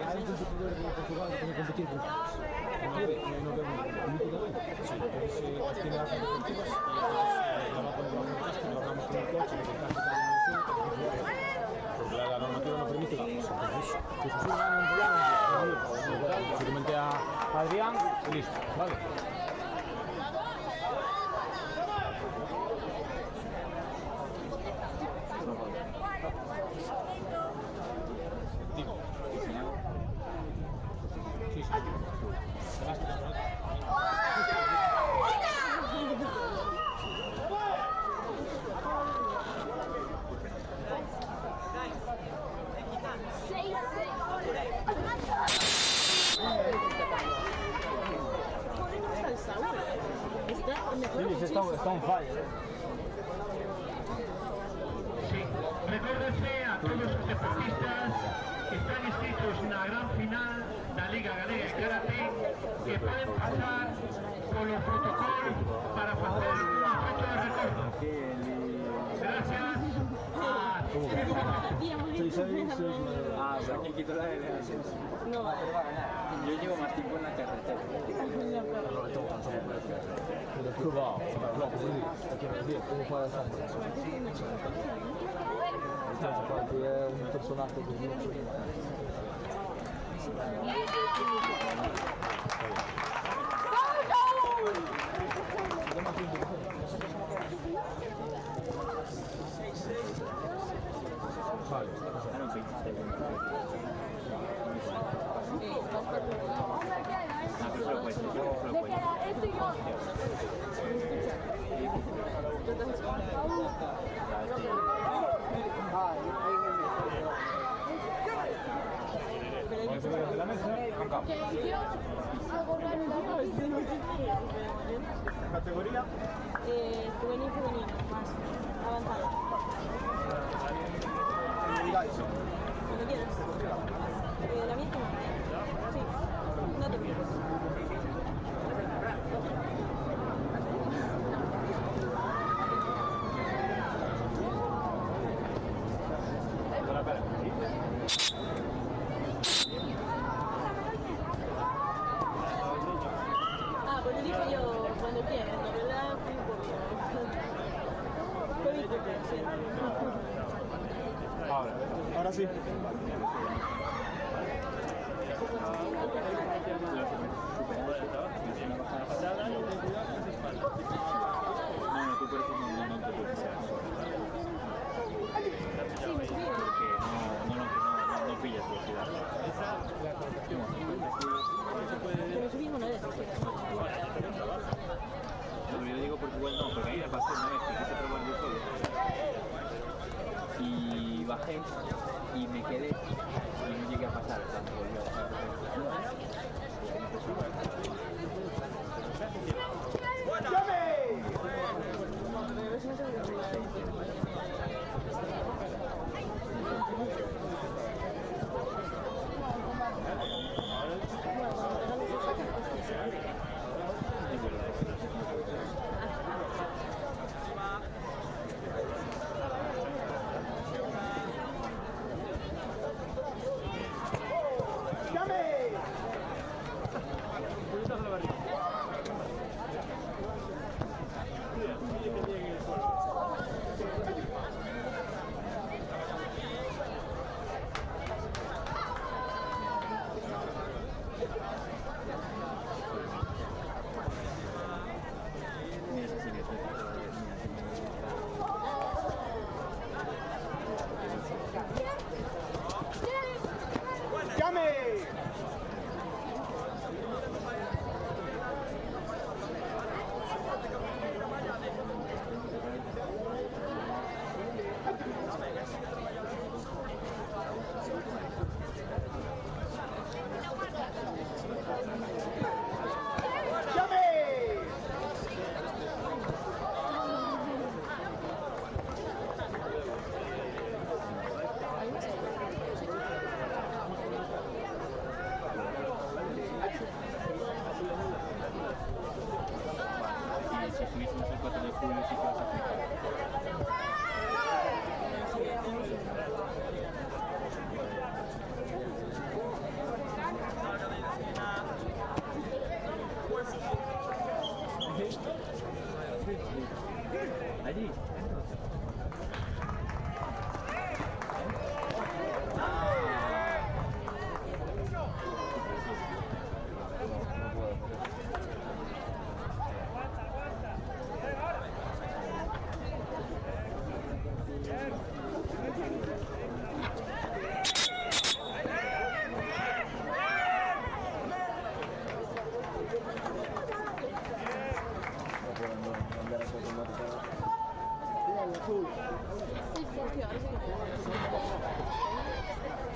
Hay un competidor de Portugal que tiene que competir con no vemos políticamente. Sí, entonces tiene las competitivas y la va a poner bajo el casco y lo hablamos con el coche, que el casco está en porque la normativa no permite la cosa. Entonces, que se suban un programa, se comenté a Adrián y listo, ¿vale? Sí, sí. Está on fire. Sí, recuérdense a todos los deportistas que están inscritos en la gran final de la Liga Galega de Karate que pueden pasar por los protocolos para hacer una foto de recuerdo. Gracias a Ah, pero aquí quito la L. No, Pero va a ganar. Yo llevo más tiempo en la carretera. Pero qué va, loco, aquí en el día, ¿cómo puede estar? Aparte es un personaje que no soy. Vale. De la mesa, arrancamos. Categoría juvenil, más avanzada. Cuando quieras. La mía es sí, no te preocupes. Ah, pues lo dije yo cuando quieras, la verdad fui un poquito. Ahora sí. No, tú por eso no te puedes hacer. Porque no pillas velocidad. Pero subimos una vez. No, pero yo digo porque igual no, porque a mí me pasó una vez que quise probar yo solo. Y bajé y me quedé y no llegué a pasar cuando volví a bajar. Si estuviésemos el 4 de julio sí que vas a aplicar. Allí.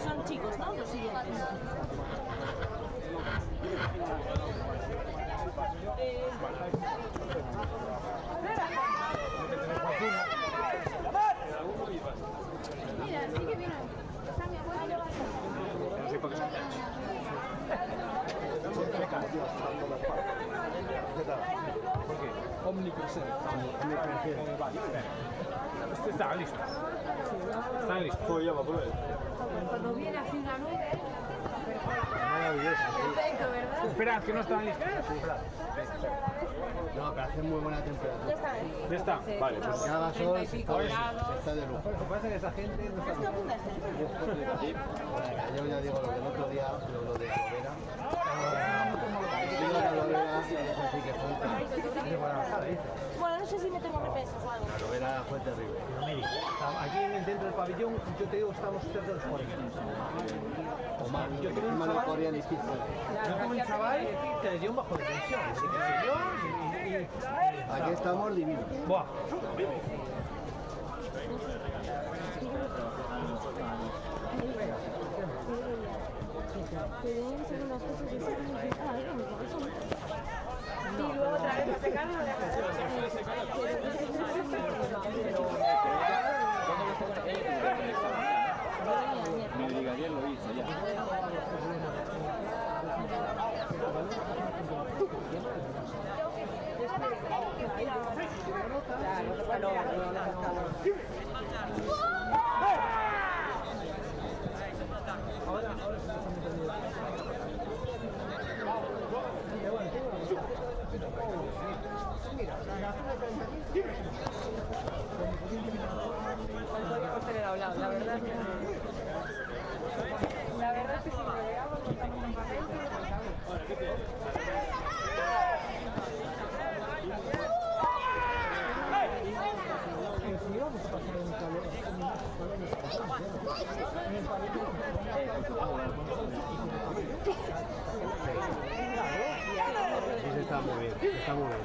Son chicos, ¿no? Los siguientes. Mira, sí que viene. Está mi abuelo. No sé por qué son ¿qué tal? ¿Por qué? Omnipresente. Este está listo. Está listo. Pues ya va por él. Cuando viene así una nube. Maravilloso. Perfecto, ¿verdad? Esperad, que no están listos. No, pero hace muy buena temperatura. Ya está. ¿Ya está? Vale, pues Porque haga sol, está de lujo. Lo que pasa es que esa gente no está Yo ya digo lo que el otro día, lo de Lovera. La Lovera, eso sí que fue. Bueno, no sé si me tengo represas o algo. La Lovera fue terrible. Mire, aquí en el dentro del pabellón, yo te digo que estamos cerca de los 40. O más, Yo tengo un encima no chaval, corría ni pizza. yo tengo un chaval que le dio un bajo de tensión. Así que se dio Aquí estamos divinos. Buah. Que deben ser unas cosas que se Y luego otra vez a secarlo y Mi brigadier lo hizo ya. podríamos tener hablado, la verdad es que la verdad es que si lo veamos contamos un papel que no Sí, está muy bien, está muy bien.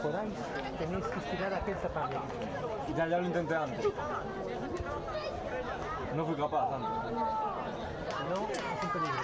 podáis, tenéis que estirar aquel tapadero. Ya lo intenté antes. No fui capaz antes. No, es un peligro.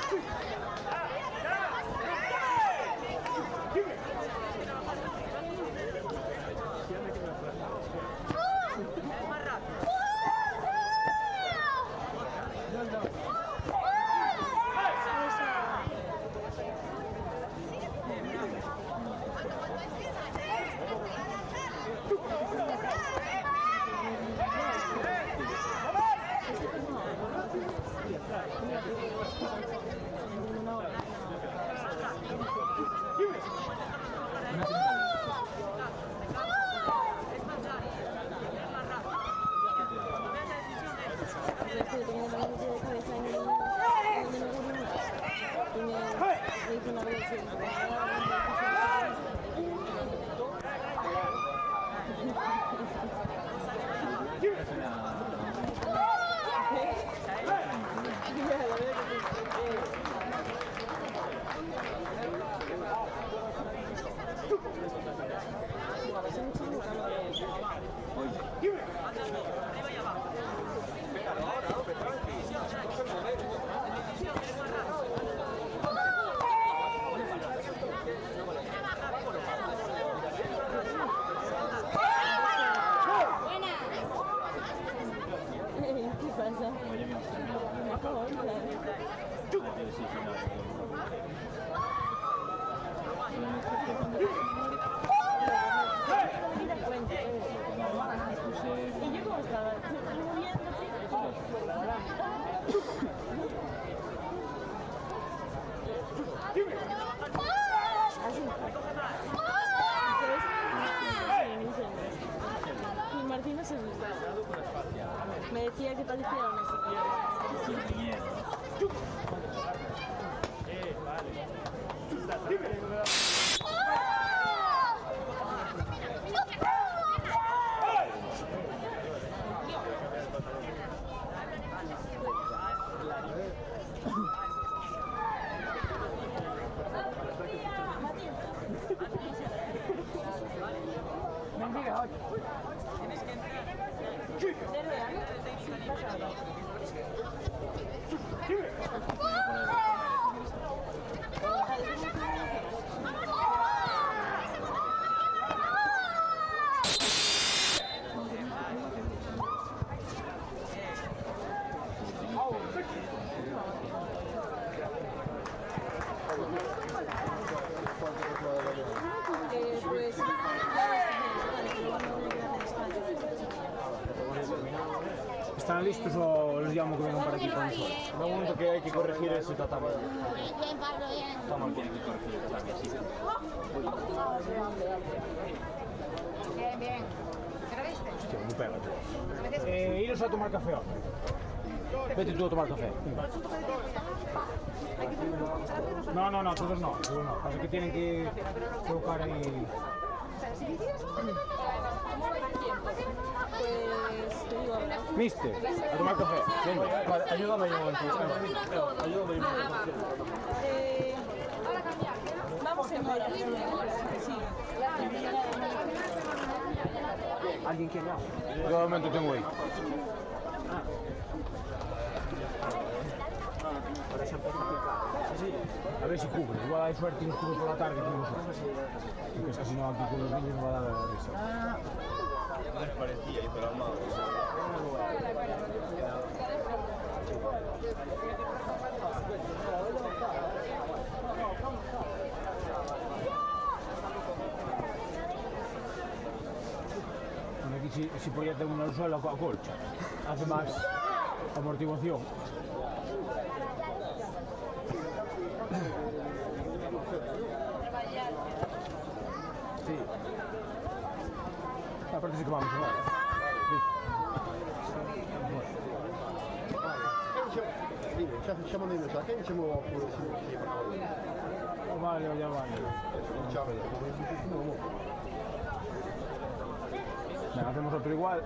Me decía que parecía una ¿Están listos o los llamo que vengan para aquí con nosotros? Da un momento que hay que corregir ese tatami. Está mal, tiene que corregir el tatami así. Bien, bien. ¿Te lo viste? Hostia, muy pégate. Iros a tomar café ahora. Vete tú a tomar café. No, todos no. Pasa que tienen que colocar ahí. Pues te digo ahora. Mister, a tomar café. Venga. Vale, ayúdame un momento. Ayúdame un momento. Vamos en hora. Sí. ¿Alguien quiere agua? Yo de momento tengo ahí. A ver si cubre. Igual hay suerte y nos cubre por la tarde con nosotros. Porque es que si no aquí con los niños no va a dar la risa. Les parecía, y pero mal. Bueno, aquí si podía tener una suela a colcha. Hace más amortiguación. Sí. Aparte sí que vamos igual. Chiamano in messaggio, diciamo pure sì, vale, ya vale. Venga, hacemos otro igual.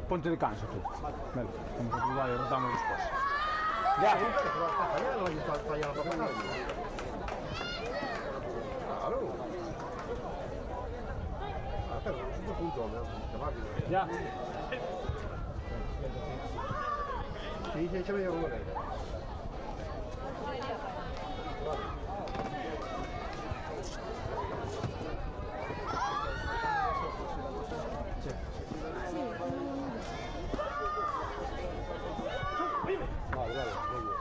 Ponte de canso tú. Venga, hacemos otro igual y rotamos después. Ya. Ya. Sí, sí, échame yo uno. Vale, vale, muy bien.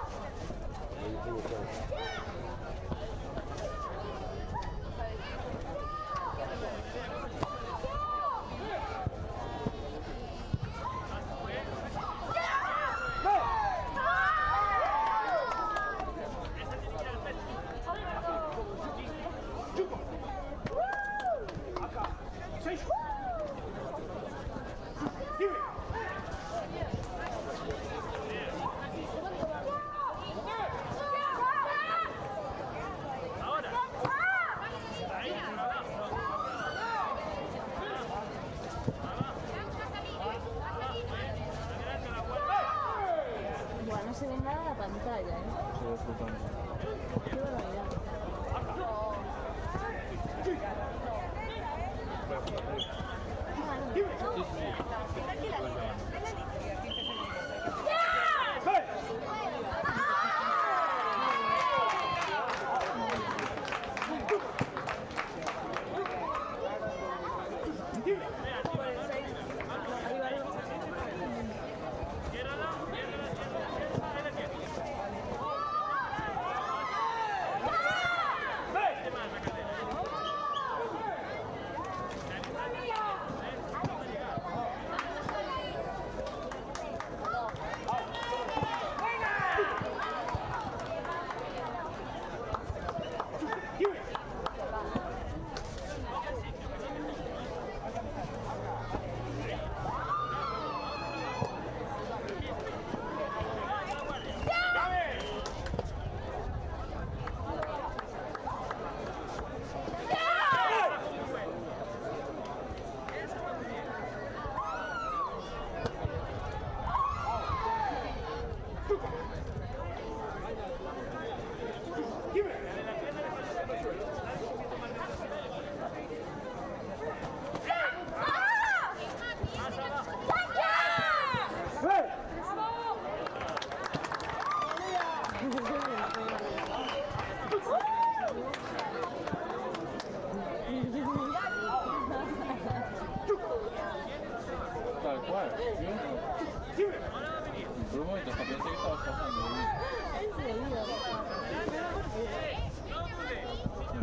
Bueno, no se ve nada en la pantalla, ¿eh? Qué barbaridad. Tal cual. Por un momento hasta pensé que estabas pasando. ¿En serio?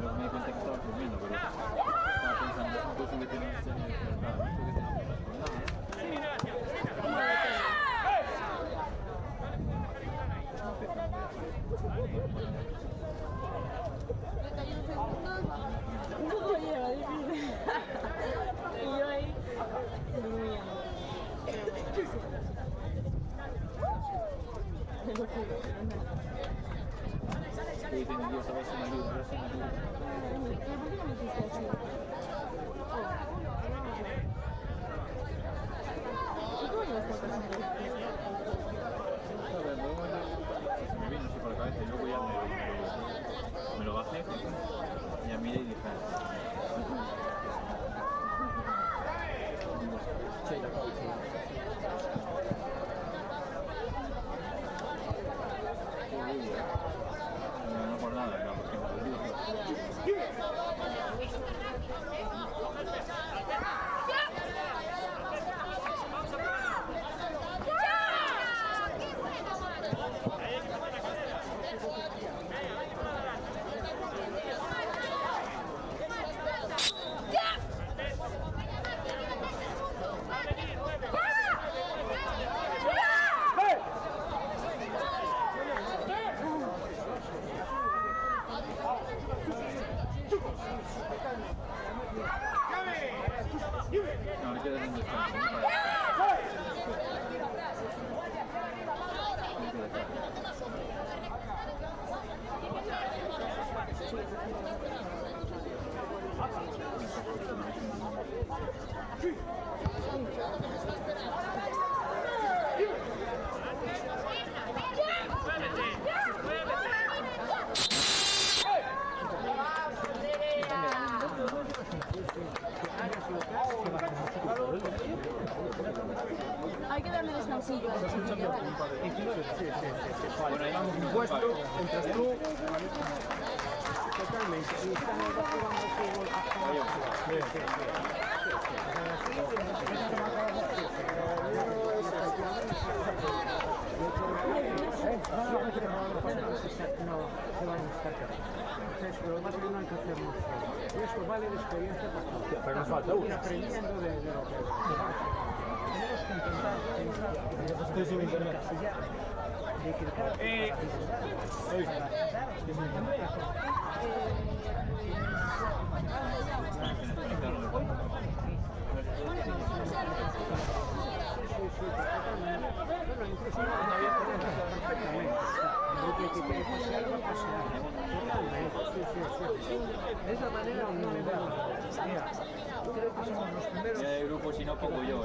No me di cuenta que estabas durmiendo, pero estaba pensando, es imposible que no esté despertado. No sé qué te No lleva difícil. Y yo ahí durmiendo. Hoy tengo Dios, a ver si me ayuda, a ver si me ayuda. ¿Por qué no me hiciste así? ¿Y cómo lo estás pasando? A ver, luego se me vino así por la cabeza y luego ya me lo bajé, ya miré y dije, Sí, la cosa, sí. no por nada, no, porque me olvidé. Ahora queda un descanso. sí, yo ¿Estás escuchando? 19. Sí. Vale, Bueno, ahí damos un puesto, entras tú. Totalmente. Y están los dos jugando al fútbol. Bien. No, se van a estar casi. Pero más que no hay que hacer más. Y esto vale de experiencia para todos. Pero nos falta uno. Ir aprendiendo de lo que tenemos que intentar pensar. Estoy sin internet. De que cada es la manera de innovar. Creo que somos los primeros. Ya de grupo, si no pongo yo.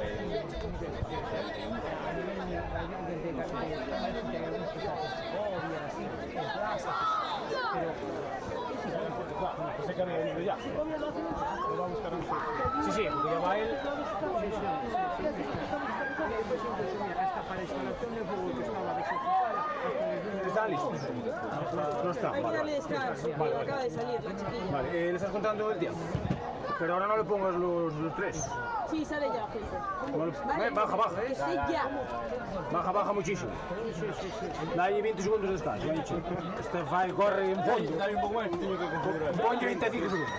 Pues que había ido ya. Lo va a buscar un sitio. Sí, porque ya va él. Hasta para instalación de fútbol que estaba desocupada. ¿Está listo? No está. Hay que darle descanso, Vale. acaba de salir la chiquilla. Vale, le estás contando el tiempo. Pero ahora no le pongas los tres. Sí, sale ya, gente. Vale, baja. Que sí, ya. Baja muchísimo. Dale 20 segundos de descanso. Este vai, corre en fondo. Dale un poco más, que tengo que configurar. Ponle 25 segundos.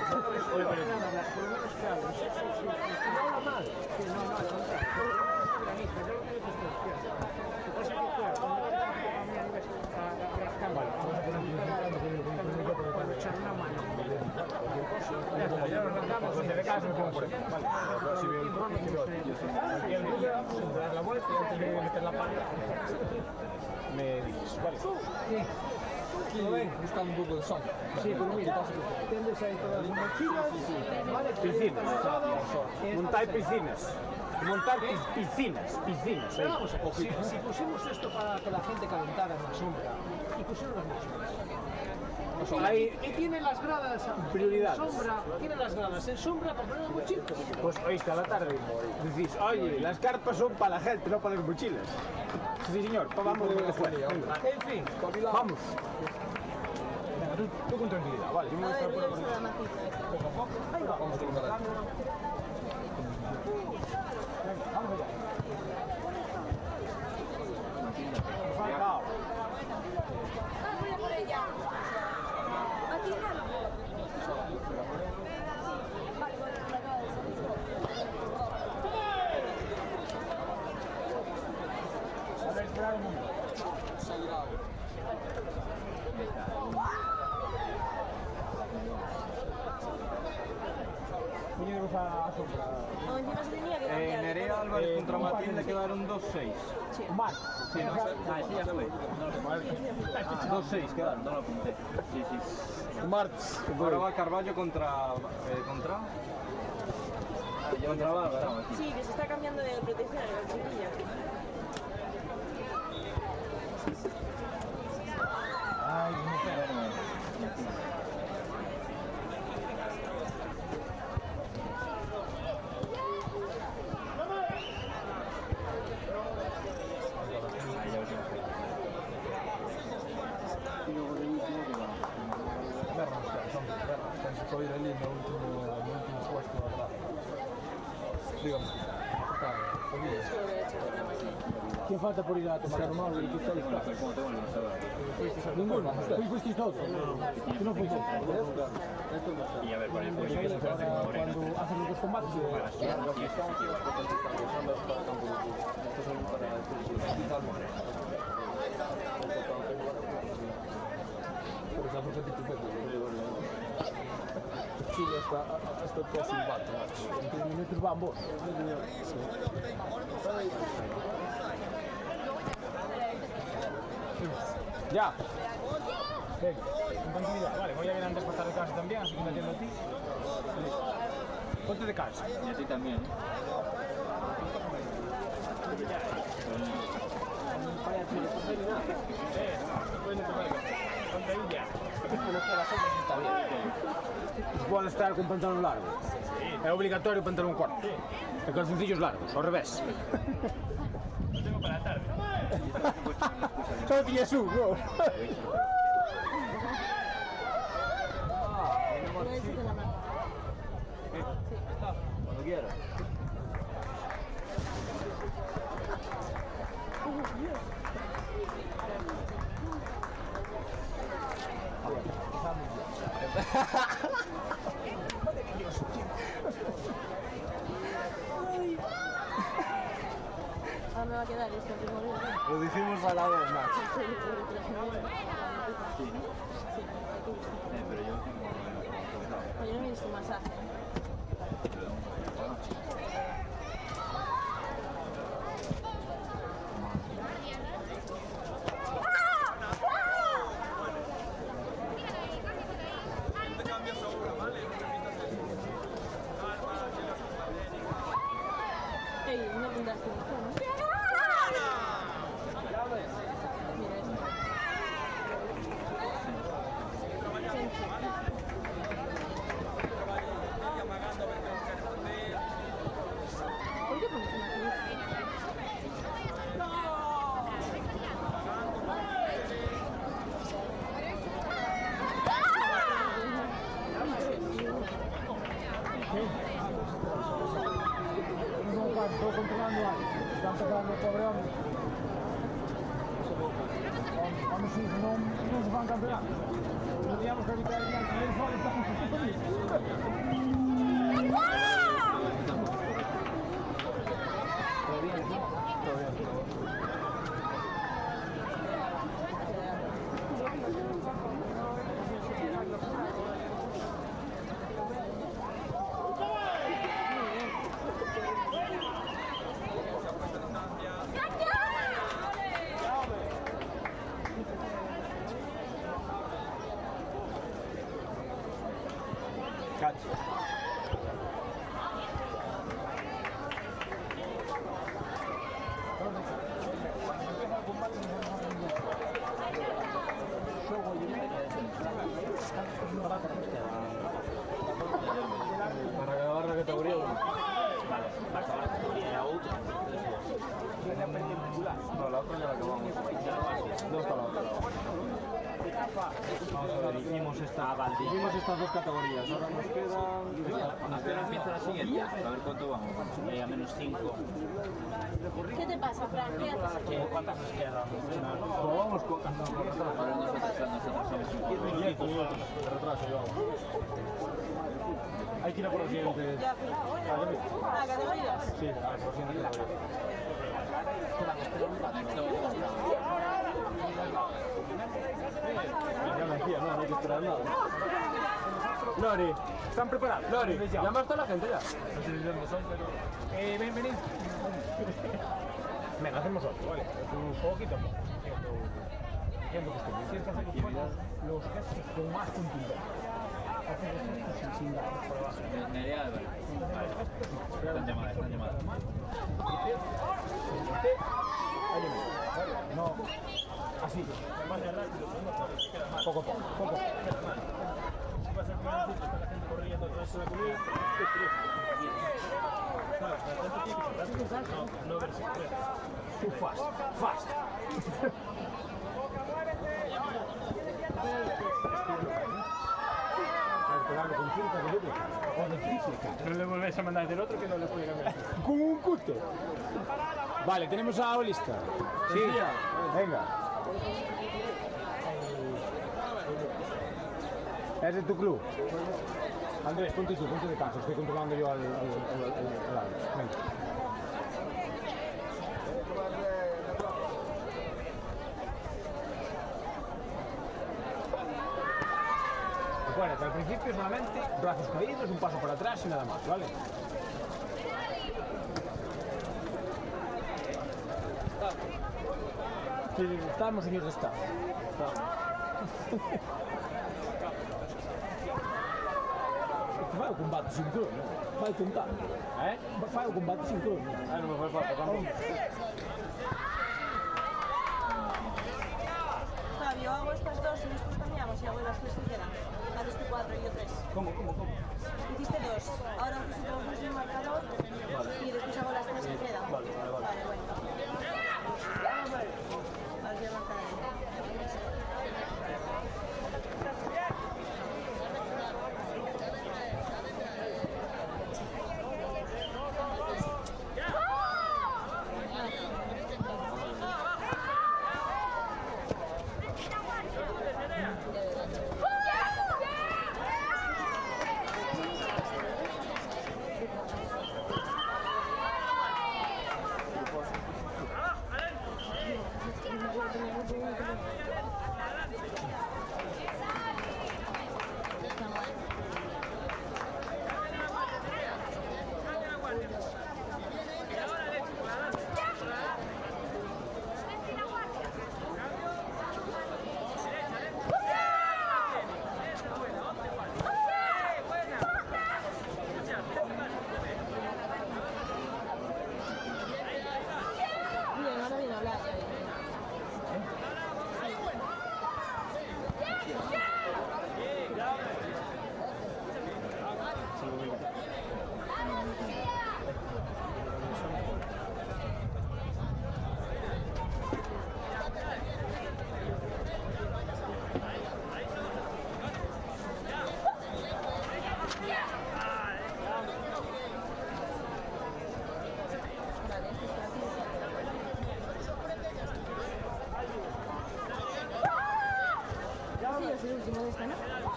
Ya nos arrancamos, si de casa me pongo por aquí. Vale. Dar la vuelta y antes de meter la pala. Me dices, vale. ¿Todo bien? Buscando un poco de sol. Sí, pero mira, tienes ahí todas las mochilas, piscinas, montar piscinas. Montar piscinas. Vamos a ver, si pusimos esto para que la gente calentara en la sombra y pusieron las mochilas. Y tiene las gradas Prioridades. en sombra, tiene las gradas en sombra para poner las mochilas. Pues oíste a la tarde, decís, oye, las carpas son para la gente, no para las mochilas. Sí, señor, pues vamos de fuera. En fin, Vamos. Tú con tranquilidad, vale. Yo me voy a estar por aquí. Poco a poco. Vamos a colocar ahí. Vamos allá. Falta. Voy a por ella. Aquí no. Vale, bueno, me acaba de salir. A ver, esperar un momento. Vinieros a sombra. No, encima se tenía que cambiar. Nerea Álvarez contra Matilde quedaron 2-6. Sí. Mal. Sí, no sé. Sí, ya fue. 2-6 quedaron. No lo apunté. Sí. Martes. Ahora va Carballo contra... ¿Contra Bárbara. Sí, que se está cambiando de protección la chiquilla. Ay, no sé. Poi lì l'ultimo puesto atrás. Dígame. ¿Quién falta por ir a tomar el móvil? ¿Qué está listo? ¿Cómo tengo el lanzador? Ninguno. ¿Tú fuiste todos? ¿Tú no fuiste? Y a ver, para el pollo que se hace Cuando haces los dos combates. para las piernas y eso. Chile hasta todo silbato. ¿En qué minutos van vos? Ya. Ven, con tranquilidad. Vale, voy a ir antes para estar de casa también, así que me atiendo a ti. Ponte de casa. Y a ti también, ¿eh? Puede estar con pantalón largo. Es obligatorio pantalón corto. Y calzoncillos largos, al revés. Lo tengo para la tarde. Solo tienes un, ¿no? Cuando quieras. Ahora me va a quedar esto, primo mío. Lo dijimos a la vez, Max. Pero yo Oye, no me diste un masaje. Ey, no apuntaste un montón, ¿no? Mira esto. ¿Por qué pones una cruz? Estou controlando algo. Están tocando o pobre homem. Vamos sim, não se vão campeonar. Não tínhamos que evitar el lance. Eles vão estar com ¿Todo bien aquí? Todo bien. Cacho. Para acabar la categoría 1. Vale, para acabar la categoría la otra. No, la otra ya la acabamos. ¿Dónde está la otra? Vamos a ver, hicimos estas dos categorías. Ahora nos quedan. ¿A qué hora empieza la siguiente? A ver cuánto vamos. A menos 5. ¿Qué te pasa, Fran? ¿Qué haces? ¿Cuántas nos quedan? Vamos con. Ahora nosotros somos 10 minutitos de retraso, llevamos. Hay que ir a por la siguiente. Ya, ¿a categorías? Sí, a por la siguiente categoría. Ya me decía, no hay que esperar nada. Lori, ¿están preparados? Lori, llamaste a la gente ya. No sé si son, pero. Bienvenido. Venga, hacemos otro, ¿vale? Un poquito más. Tienes que hacer los gestos con más contundencia. Hacer los gestos sin dar por abajo. Nerea Álvarez. Vale. Están llamadas. No, así. Más rápido, poco a poco. Si vas a poner justo está la gente corriendo atrás de la comida, no verse. Tú fast. Pegarlo con 5 minutos o de triple. No le volvéis a mandar del otro que no le puede cambiar. Con un cúter. Vale, tenemos a lista. Sí, venga. ¿Es de tu club? Andrés, ponte de caso, estoy controlando yo al lado. Venga. Acuérdate, al principio solamente brazos caídos, un paso para atrás y nada más, ¿vale? Sí, estamos, señor de Estado. Fai o combate sincrono, vai contando. Fai o combate sincrono. Non mi fai fatto, Fabio, hago estas dos y después cambiamos y hago las tres que quedan. Haces tú 4 y yo 3. ¿Cómo? Hiciste 2. Ahora hacemos un marcador y después hago las tres que quedan. Vale, bueno.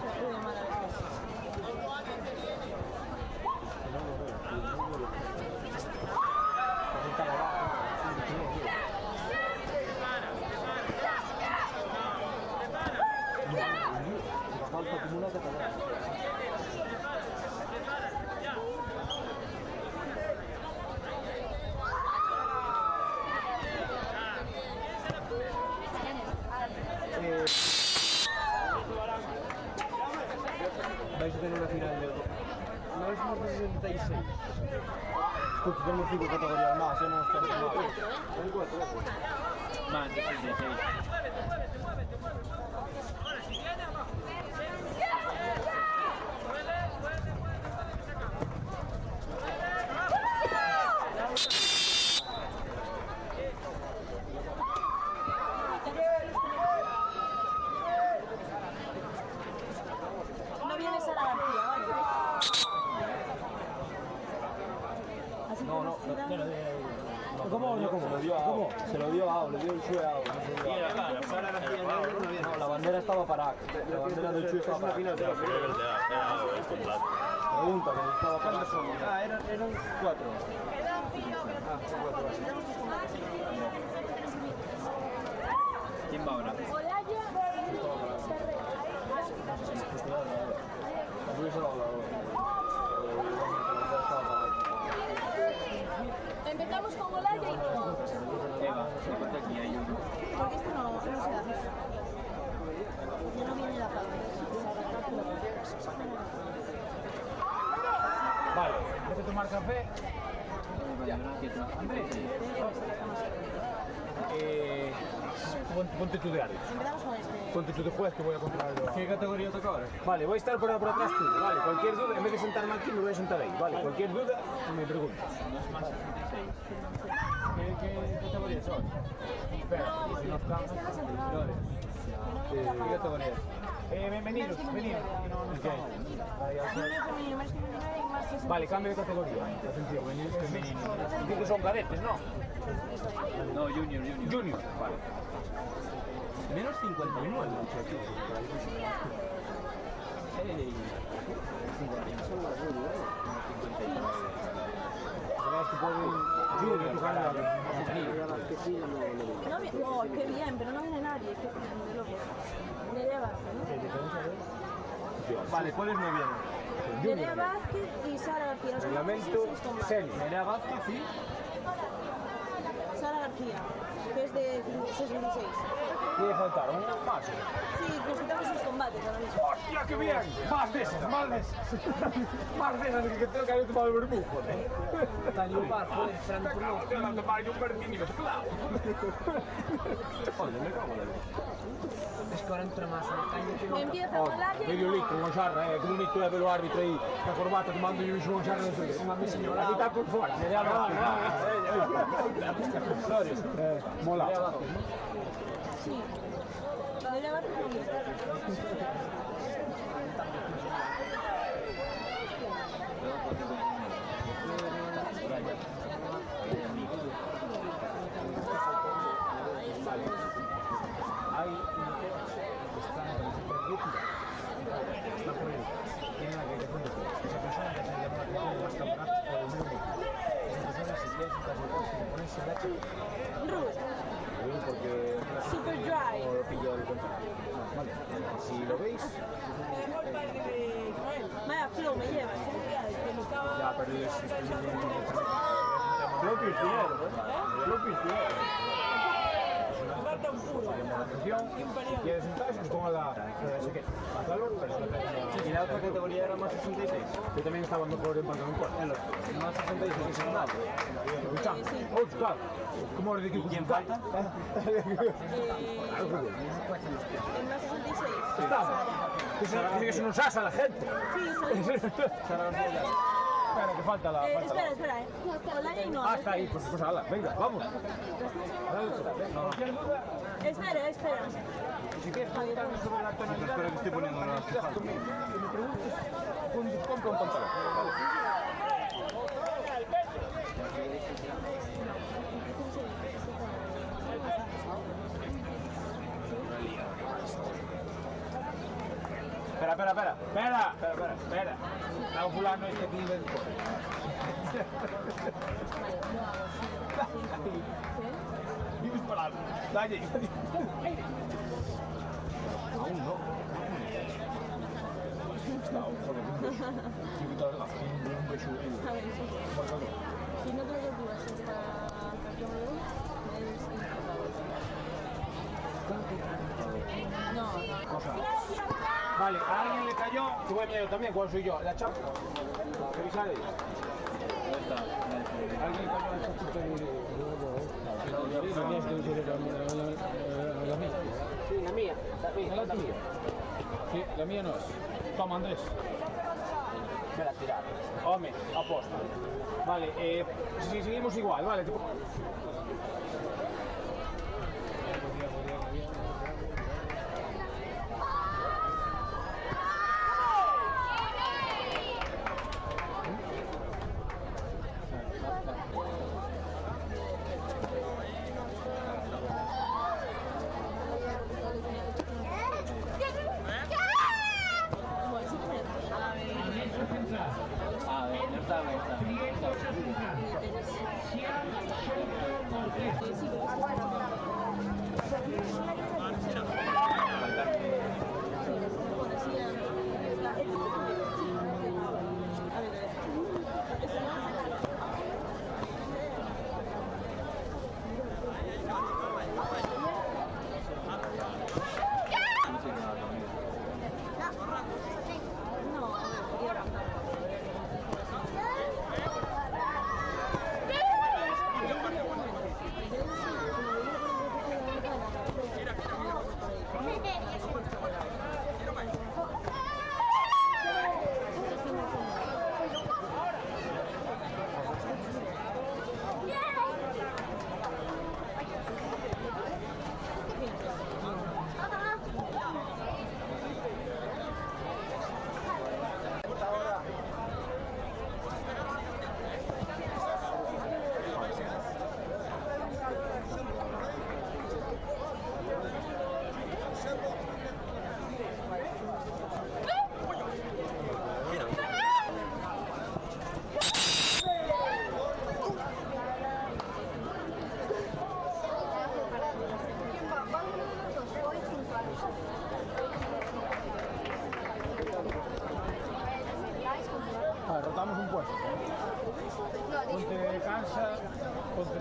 Se puede mal a veces. Vais a tener una final de... No es más de 66. Escucha, tenemos 5 categorías más, no nos tenemos más. Hay 4, Más de 66. No viene Sara García, ¿vale? Así No, no, que ¿Cómo? Se lo dio a Ao. Se lo dio a Ao, le dio el Chue a Ao. No, la bandera estaba para... La bandera del Chue estaba para... Pregunta, que estaba para... Ah, eran 4. ¿Quién va ahora? Empezamos con Olaya y luego... Eva, aparte aquí hay uno. Porque esto no se hace. No viene la paz. Vale, ¿vas a tomar café? Andrés. Ponte tú de árbitro. Empezamos con este. Ponte tú de juez que voy a controlar yo. ¿Qué categoría toca ahora? Vale, voy a estar por atrás tuyo. Vale, cualquier duda, en vez de sentarme aquí me voy a sentar ahí. Vale, cualquier duda me preguntas. No es más 66. ¿Qué categoría son? Espera, si nos cambian. ¿Qué categoría es? Bienvenidos, venid. Vale, cambio de categoría. Atención, femenino. Entiendo que son cadetes, ¿no? No, junior. Junior, vale. Menos 59. Oh, qué bien, pero no viene nadie. Qué de locos. Nerea Vázquez, ¿no? Vale, ¿cuáles no vienen? Nerea Vázquez y Sara García. Los Reglamento combates senior. Nerea Vázquez y... Sara García, que es de 66. ¿Qué faltaron? ¿Un más? Sí, consultamos sus combates ahora mismo. ¡Hostia, qué bien! Más de esas, más de esas. Más de esas que tengo que haber tomado el vermú, joder. Dale un par, joder, Fran, por favor. Tengo que tomar yo un martini mezclado. Joder, me cago en la vida. Es que ahora entra más una caña que no. Empieza con la Medio litro, una xarra, como un litro de pelo árbitro aí, na corbata, tomando yo unha xarra de tuyo. Aquí está por fora. Nerea Vázquez. Molado. Sí. Nerea Vázquez con Hay una cosa que está en el superrígido, está por él, tiene la creación de juegos. Esa persona que se llama la atención de los campeonatos por el mundo. Esa persona, si quieres un caso de juegos, le pones el H. Porque Super Dry. o lo pillo del contrato. Vale, si lo veis, Vaya flow me lleva. ya, pero es propio dinero, propio dinero. Atención, si quieres entrar, pues ponga la calor, pero ¿Y la otra categoría era más 66? yo también estaba mejor en pantalón corto. Más 66 que se nada. Lucha, oh, claro. ¿Cómo le digo? ¿Quién falta? En la 66. Está. Dice que se nos asa la gente. Sí, Espera, que falta la... espera. Olaya y no. Ah, está ahí, pues ala, venga, vamos. Espera. Si quieres preguntarme sobre la tonalidad... Espera que estoy poniendo una fijada. Que me preguntes, compra un pantalón. Espera. Está un fulano este aquí del coro. Vives parado. Dale. Aún no. Está, joder, un beso. Sí, que tal, un beso. A ver, sí. Si no te lo digo, si está no. Cosa. Vale, a alguien le cayó, te voy a mirar yo también, ¿cuál soy yo? La chapa. Revisad. Alguien le cayó la chapita Sí, la mía. Sí, la mía no es. Toma, Andrés. Me la tiraron. Hombre, aposta. Vale, si seguimos igual, vale. A ver, rotamos un puesto. Ponte cansa, ponte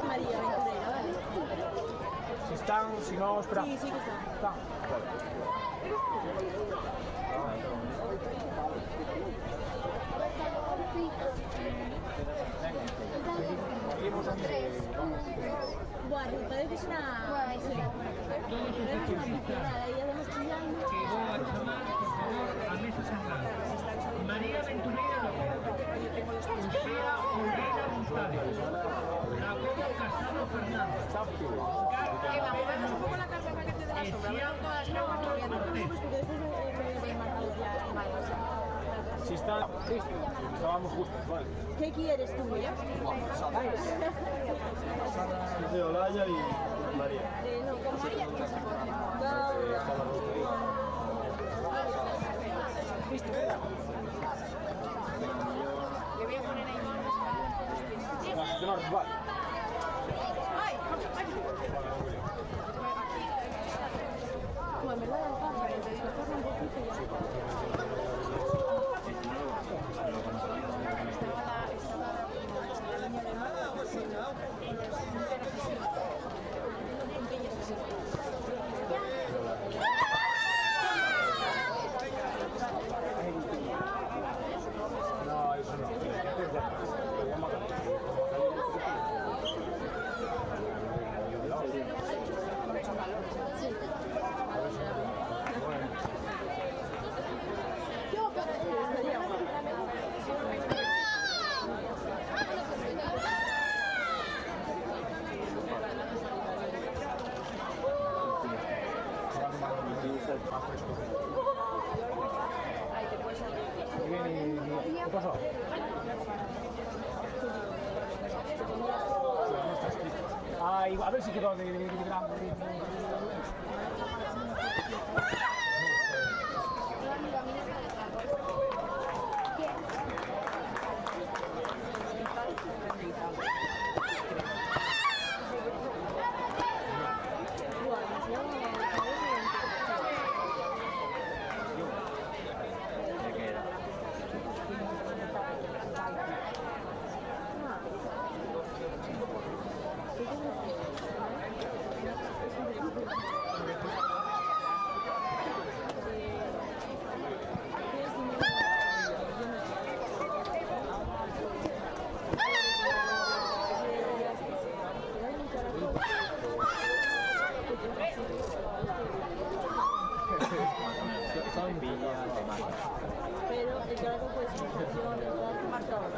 María Ventureira, vale. Si están, si no, espera. Sí, sí que están. Bueno, parece que es una... Sí. Es una picada, ahí además chillando. Que voy a llamar, por favor, a mesa central. María Ventureira López. Lucía Urreira González. Jacobo Casado Fernández. Vamos un poco la casa para que te dé la sombra. Vamos todas las Porque después me marcado ya. Si está, estábamos justos, vale. ¿Qué quieres tú, ya? De Olaya y María. No, con María. Le voy a poner ahí Vale. No, en verdad la pasa, despejarla un poquito y ya. No, eso no. ¿Qué pasó? Ah, ahí, a ver si quedó de gran. Son villas de mata. Pero el caracol puede ser un marcador.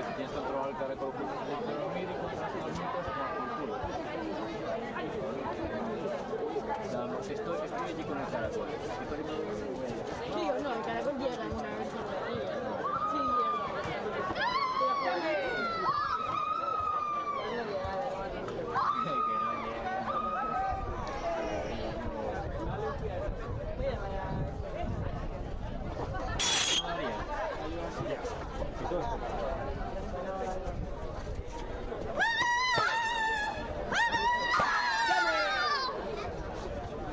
Si tienes controlado el caracol con los mide contra los mitos con el culo. Estoy allí con el caracol. Sí, no, el caracol llega en una vez. Sí,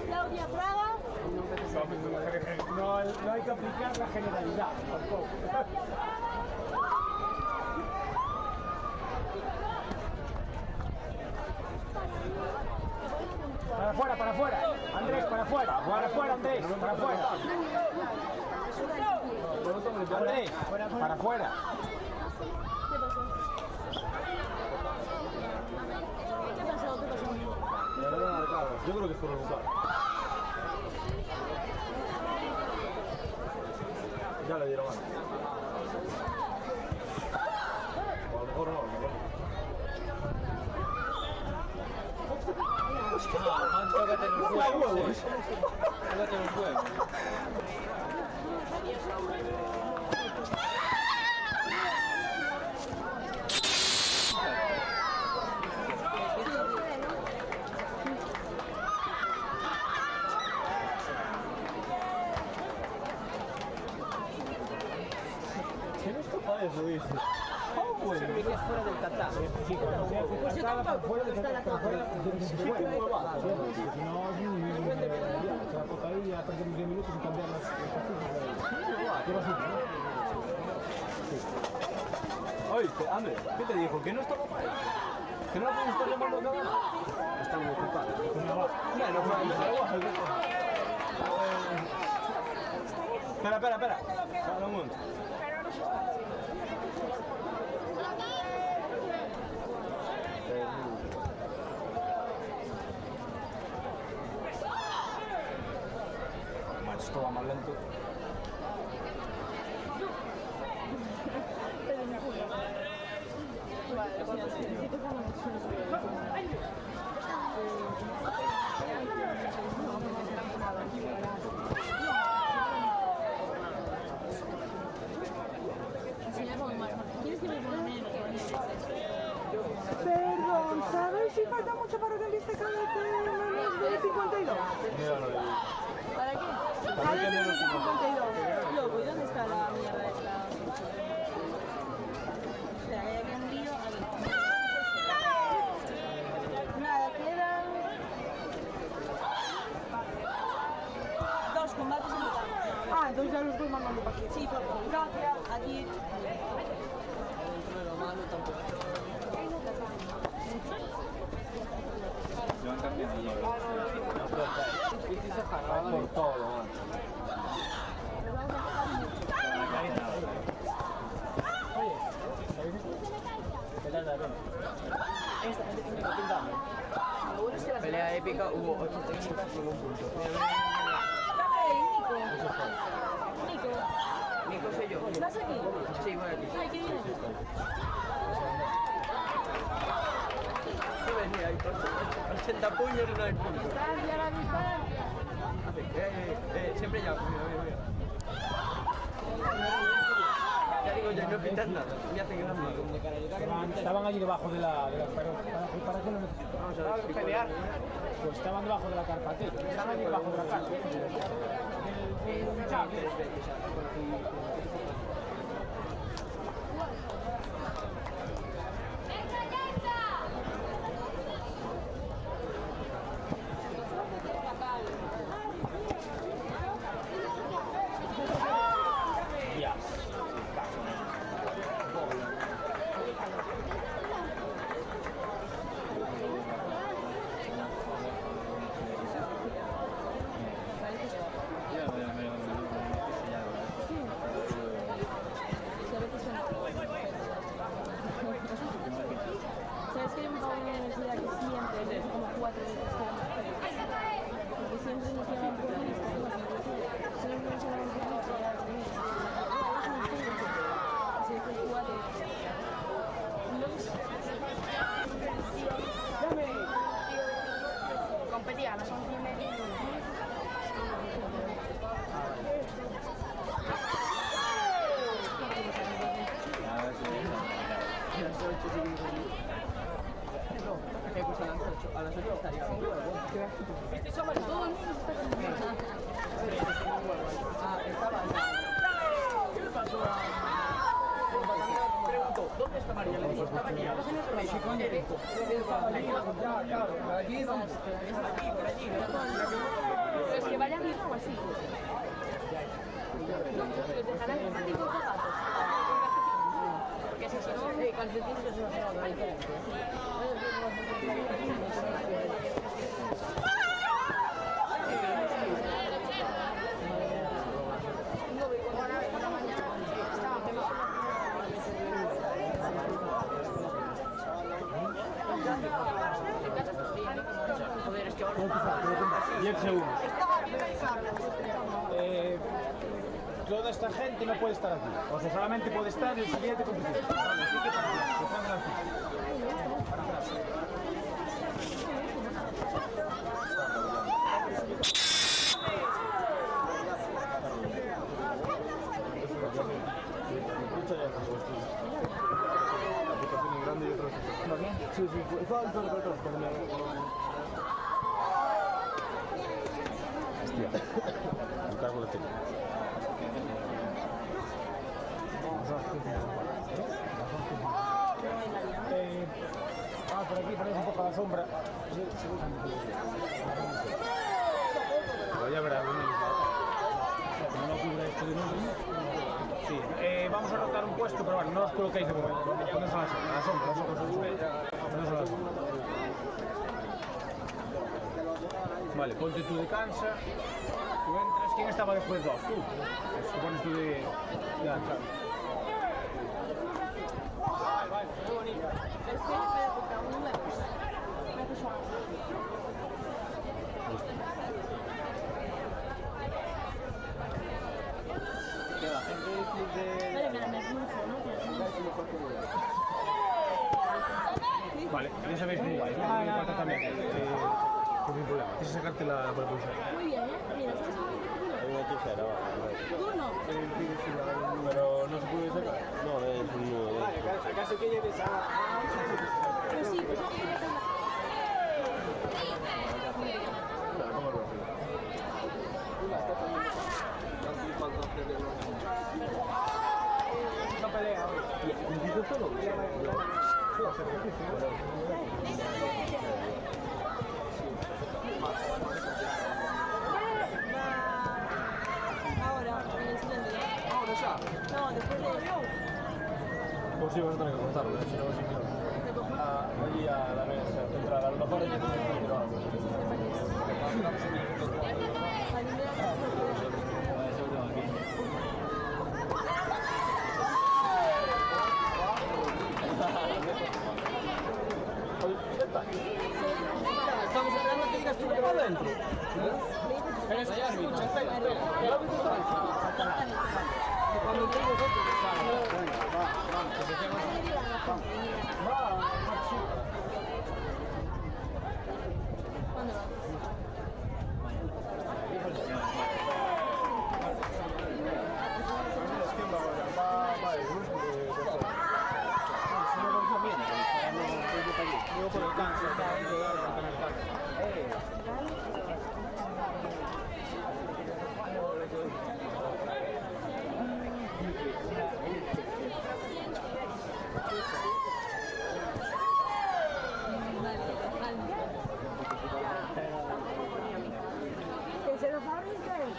Claudia Praga. No hay que aplicar la generalidad tampoco. Para afuera, para afuera. Andrés, para afuera. Para afuera, Andrés. Para afuera. Andrés, para afuera. ¿Qué pasó? Me lo han marcado. Yo creo que es por el lugar. Ya le dieron mano. O a lo mejor no, a lo mejor Man, tócate los huevos. Tócate los huevos. ¿Quién es capaz de eso, dice? Se ve que es fuera del Qatar. Pues yo tampoco, está la cosa. Si no, se va a cortar ahí y ya perdemos 10 minutos y cambiar las casillas. Oye, Andrés, ¿qué te dijo? ¿Que no estaba mal? ¿Que no lo podemos estar llamando a cada uno? Está muy ocupado. Bueno, espera. Solo un momento. Esto va más lento. Perdón, ¿sabes si falta mucho para que empiece cadete menos de 52? ¿Para qué? Cadete menos de 52. Loco, ¿y dónde está la mierda esta? Espera, que hay aquí un lío. A ver. Nada, quedan 2 combates en total. Ah, entonces ya los estoy mandando para aquí. Sí, por gracias, aquí. Lo han cambiado Por todo, man. ¿Qué tal, David? Esta gente tiene que pintar. Pelea épica, hubo 8 técnicas y hubo un punto. Nico soy yo. ¿Estás aquí? Sí, voy aquí. Ay, qué bien. ¿Qué ves? Mira, hay 80 puños y no hay puntos. Distancia, la distancia. Siempre ya, mira. Ya digo yo, no pintas nada. Me hace gran. Estaban allí debajo de la ¿para qué lo necesitamos? Vamos a pelear. Pues estaban debajo de la carpa, tío. Estaban allí debajo de la carpa. ¿Sabes que hay un pavo en la universidad que siempre le hace como 4 veces que era más feliz? Porque siempre iniciaban por lista, siempre iniciaban por lista y ahora sí. Ahora es muy feliz. Así que 4. Competía a las 11:30. A las 8 estaría. Este sábado todo el mundo está con Estaba ¿qué le pasó a...? Preguntó, ¿dónde está María? Le digo, estaba aquí. México, ¿dónde? Estaba allí. Claro, allí dónde. Aquí, por allí. Pero es que vayan bien o así. Les dejarán compartir con zapatos. Porque si no, calcetines es una sola diferencia. Joder, es que ahora 10 segundos. Toda esta gente no puede estar aquí. O sea, solamente puede estar el siguiente competición. Vale, así que para atrás. Sí, falta de retraso. Hostia, un cargo de té. Por aquí ponéis un poco a la sombra. Voy a ver a ver. Como no cubre esto de nuevo. Sí, vamos a rotar un puesto, pero bueno, no os coloquéis de momento. Ponéis a la sombra. Vale, ponte tú de cansa. Tú entras. ¿Quién estaba después dos? Tú. Pues te pones tú de... Ya, claro. Vale, qué bonito. la gente Vale, ya sabéis cómo va. Me importa también. Por mi problema. Tienes que sacarte la pulsera. Muy bien, mira, Hay una tijera, va. tú no. Pero no se puede sacar. No, es un nudo. ¿Acaso que lleves a...? Pues sí, pues No pelea hoy. ¿Necesito todo? ahora, en el siguiente. ¿Ahora ya? No, después de eso. Pues sí, vas a tener que contarlo, si no, sí, claro. Allí a la mesa central, a lo mejor hay que hacer algo. ¿Que se lo fabriquen?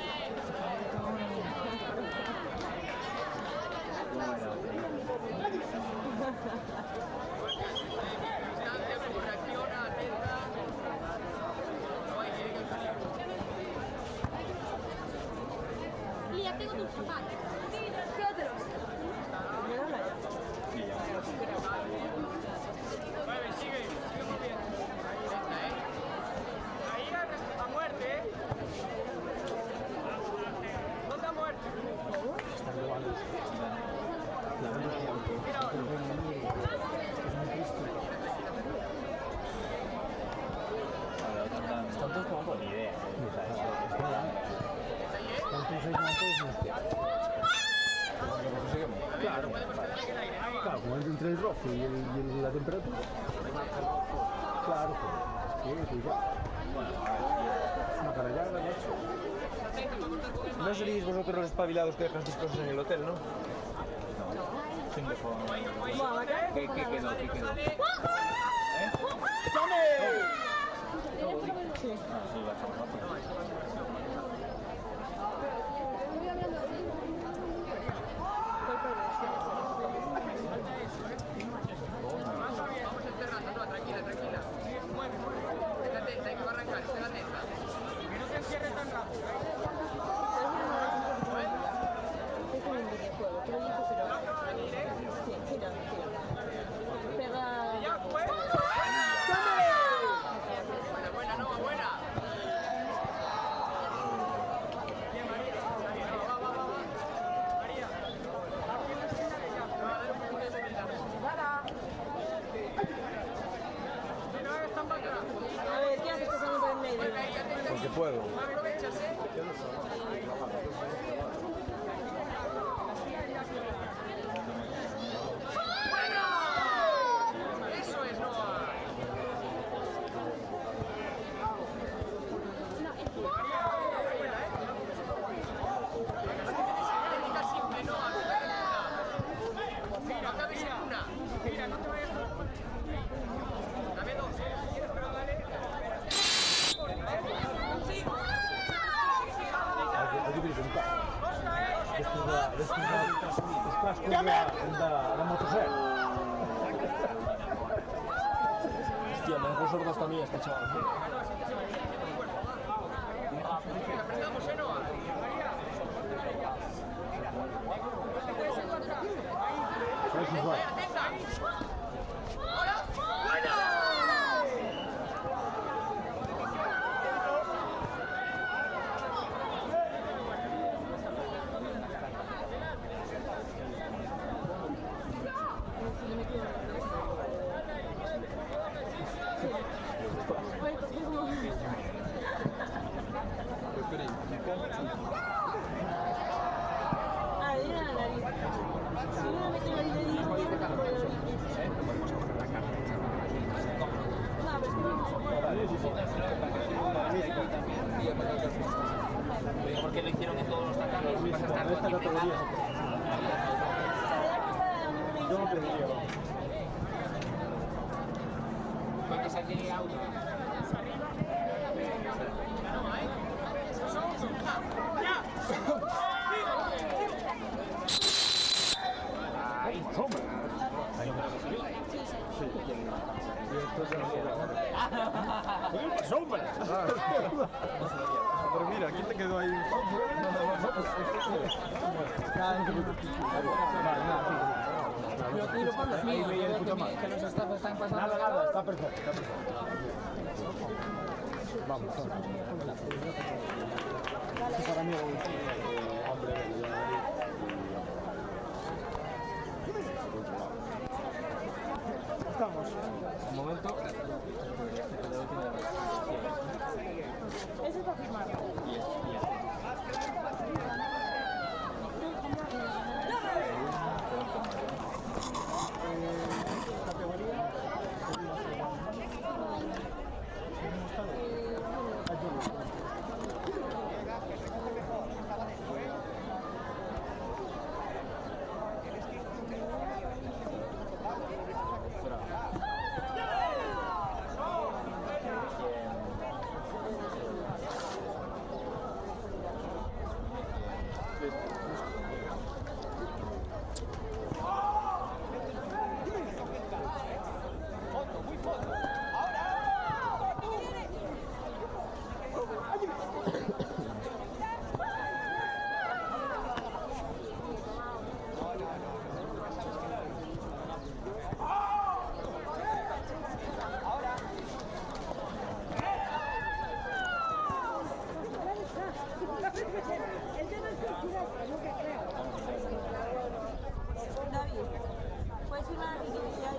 Lía, tengo tus zapatos. Quédatelos. Vale, sigue moviendo. Ahí a muerte, No está muerto. Están todos como con idea. Claro, claro, como entre el rojo y la temperatura. Claro, sí, igual. Una para allá, la noche. No seréis vosotros los espabilados que dejan sus cosas en el hotel, ¿no? Sin de forma. ¿Qué quedó? Sí, bastante rápido. Vamos encerrando, no, tranquila. Estate atenta, hay que arrancar, estate atenta. Que no se encierre tan rápido. Es un videojuego, pero yo se lo va a venir, ¿eh? Sí, tira. Pega. ¡Ya fue! Buena, no, buena. Bien, María. Va. María. A ver, ¿qué haces pasando por el medio? Porque puedo. Aprovechas, ¿eh? ¡Bueno! Eso es, Noah. Técnica simple, Noah. Mira, acabes en una. Mira, no te vayas. Dame dos, ¿eh? Si quieres, pero dale. Aquí tienes un carro. Los cascos da motosserra. Hostia, me dejó sordo hasta a mí este chaval. Apretamos, Noah. Eso es bueno. Atenta. Ahora. ¡Buena! ¿Por qué lo hicieron en todos los tatamis? Vas a estar con Yo no tendría. ¿Cuántos aquí auto? ¡Ay, sombra! ¡Qué sombra! Pero mira, ¿quién te quedó ahí? Ahí veía el puto mal. Que los estafos están pasando. Nada, está perfecto. Vamos, vamos. Para mí es un hombre de Estamos. un momento. Ese es para firmar. David, ¿puedes firmar aquí que ya hay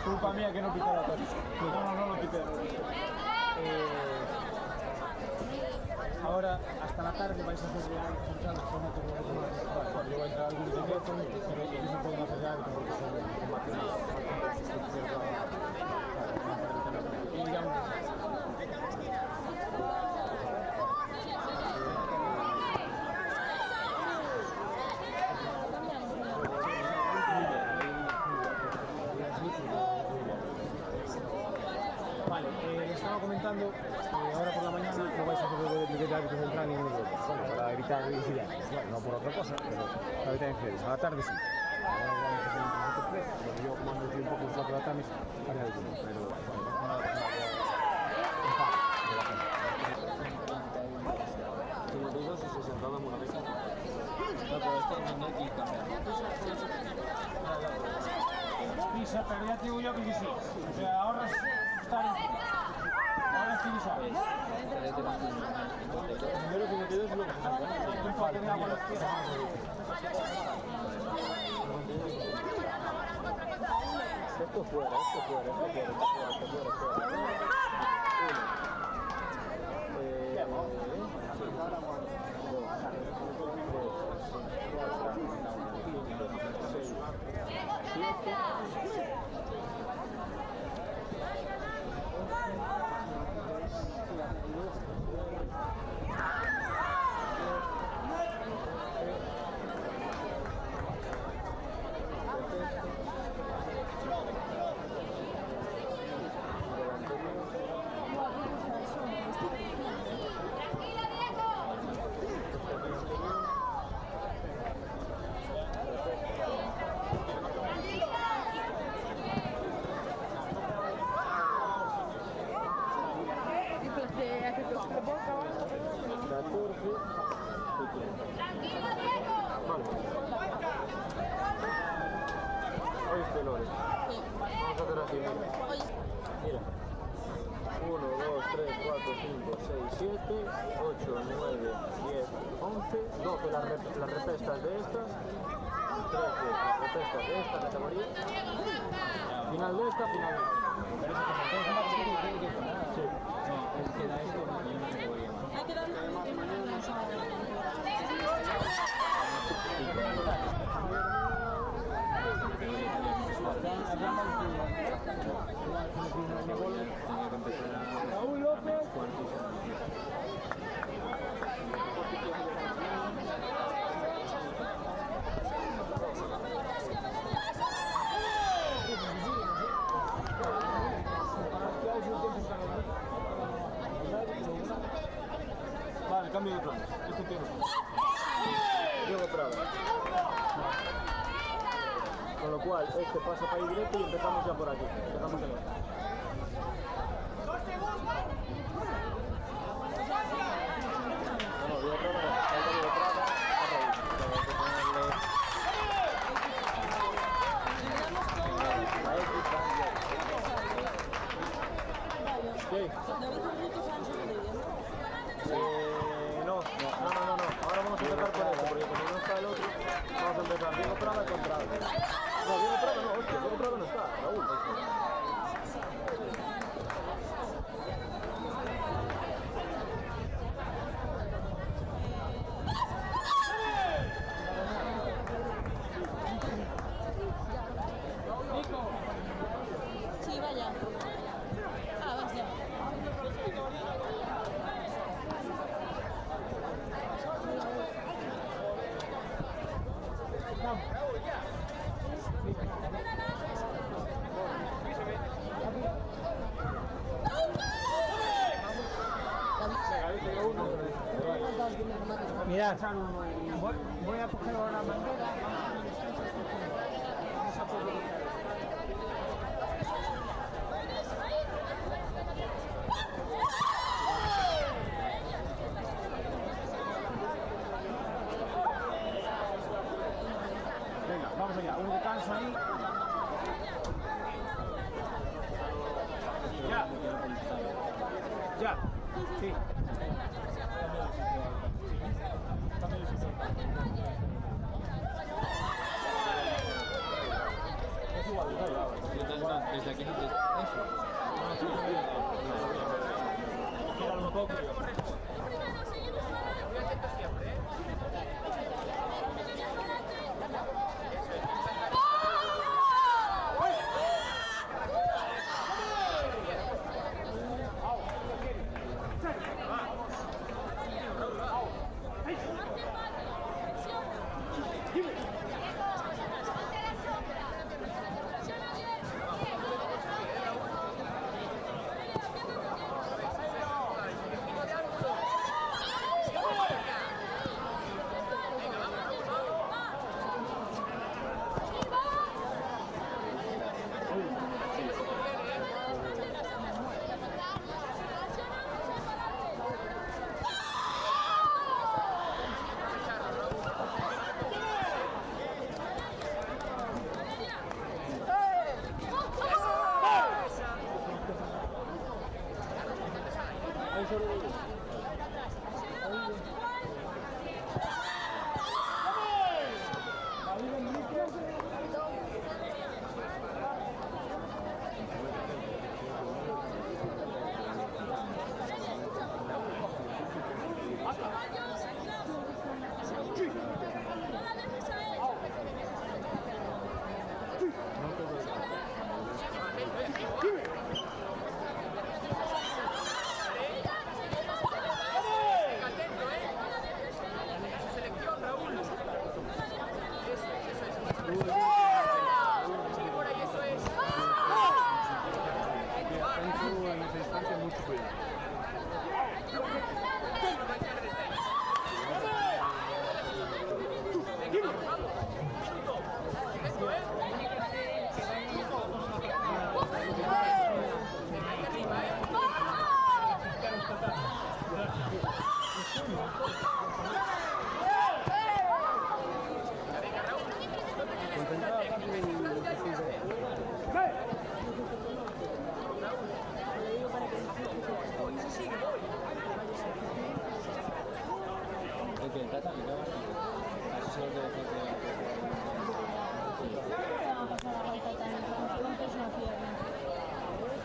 Culpa mía que no quité la tele. No lo quité. Ahora, hasta la tarde vais a hacer la zona como de tomar. Yo voy a entrar algún teléfono, pero ellos no pueden hacer algo porque son y ya un Vale, les estaba comentando, ahora por la mañana no vais a hacer de hábitos central ni de bueno, para evitar incidentes. Bueno, no por otra cosa, pero para evitar incidentes. A la tarde sí. Ahora vamos a hacer un poco de pero yo como ando un poco en cuatro atames, haré alguno, pero bueno, Tiene dudas si se sentaba en una mesa. No, pero esto no hay que cambiar. Pisa, pero ya te digo yo que sí. O sea, ahorras estar Primero 52 y luego 60. Esto fuera. ¿Oíste, Lore? Vamos a hacer así, mira. 1, 2, 3, 4, 5, 6, 7, 8, 9, 10, 11, 12 las repestas de estas, 13 las repestas de esta categoría, final de esta, final de esta. Pero eso como todos son partidos que tiene que ganar. Sí. No, queda esto y una categoría más. Hay que darle más mañana. Raúl López. Vale, cambio de plan. Este tiene. Diego Prada. Con lo cual, este pasa para ir directo y empezamos ya por aquí. Empezamos en esta. No, Diego Prada no. Falta Diego Prada. A Raúl. Hay que ponerle... ¿Qué? No. Ahora vamos a empezar por eso, porque como no está el otro, vamos a empezar Diego Prada contra Aldo. No, Diego Prada no, hostia, Diego Prada no está, Raúl. Sí, vaya. Ah, vas ya. Mirad, voy a coger ahora la bandera. Venga, vamos allá, un descanso ahí. Ya, sí. Es igual, Desde aquí no te... Eso. Quédalo un poco.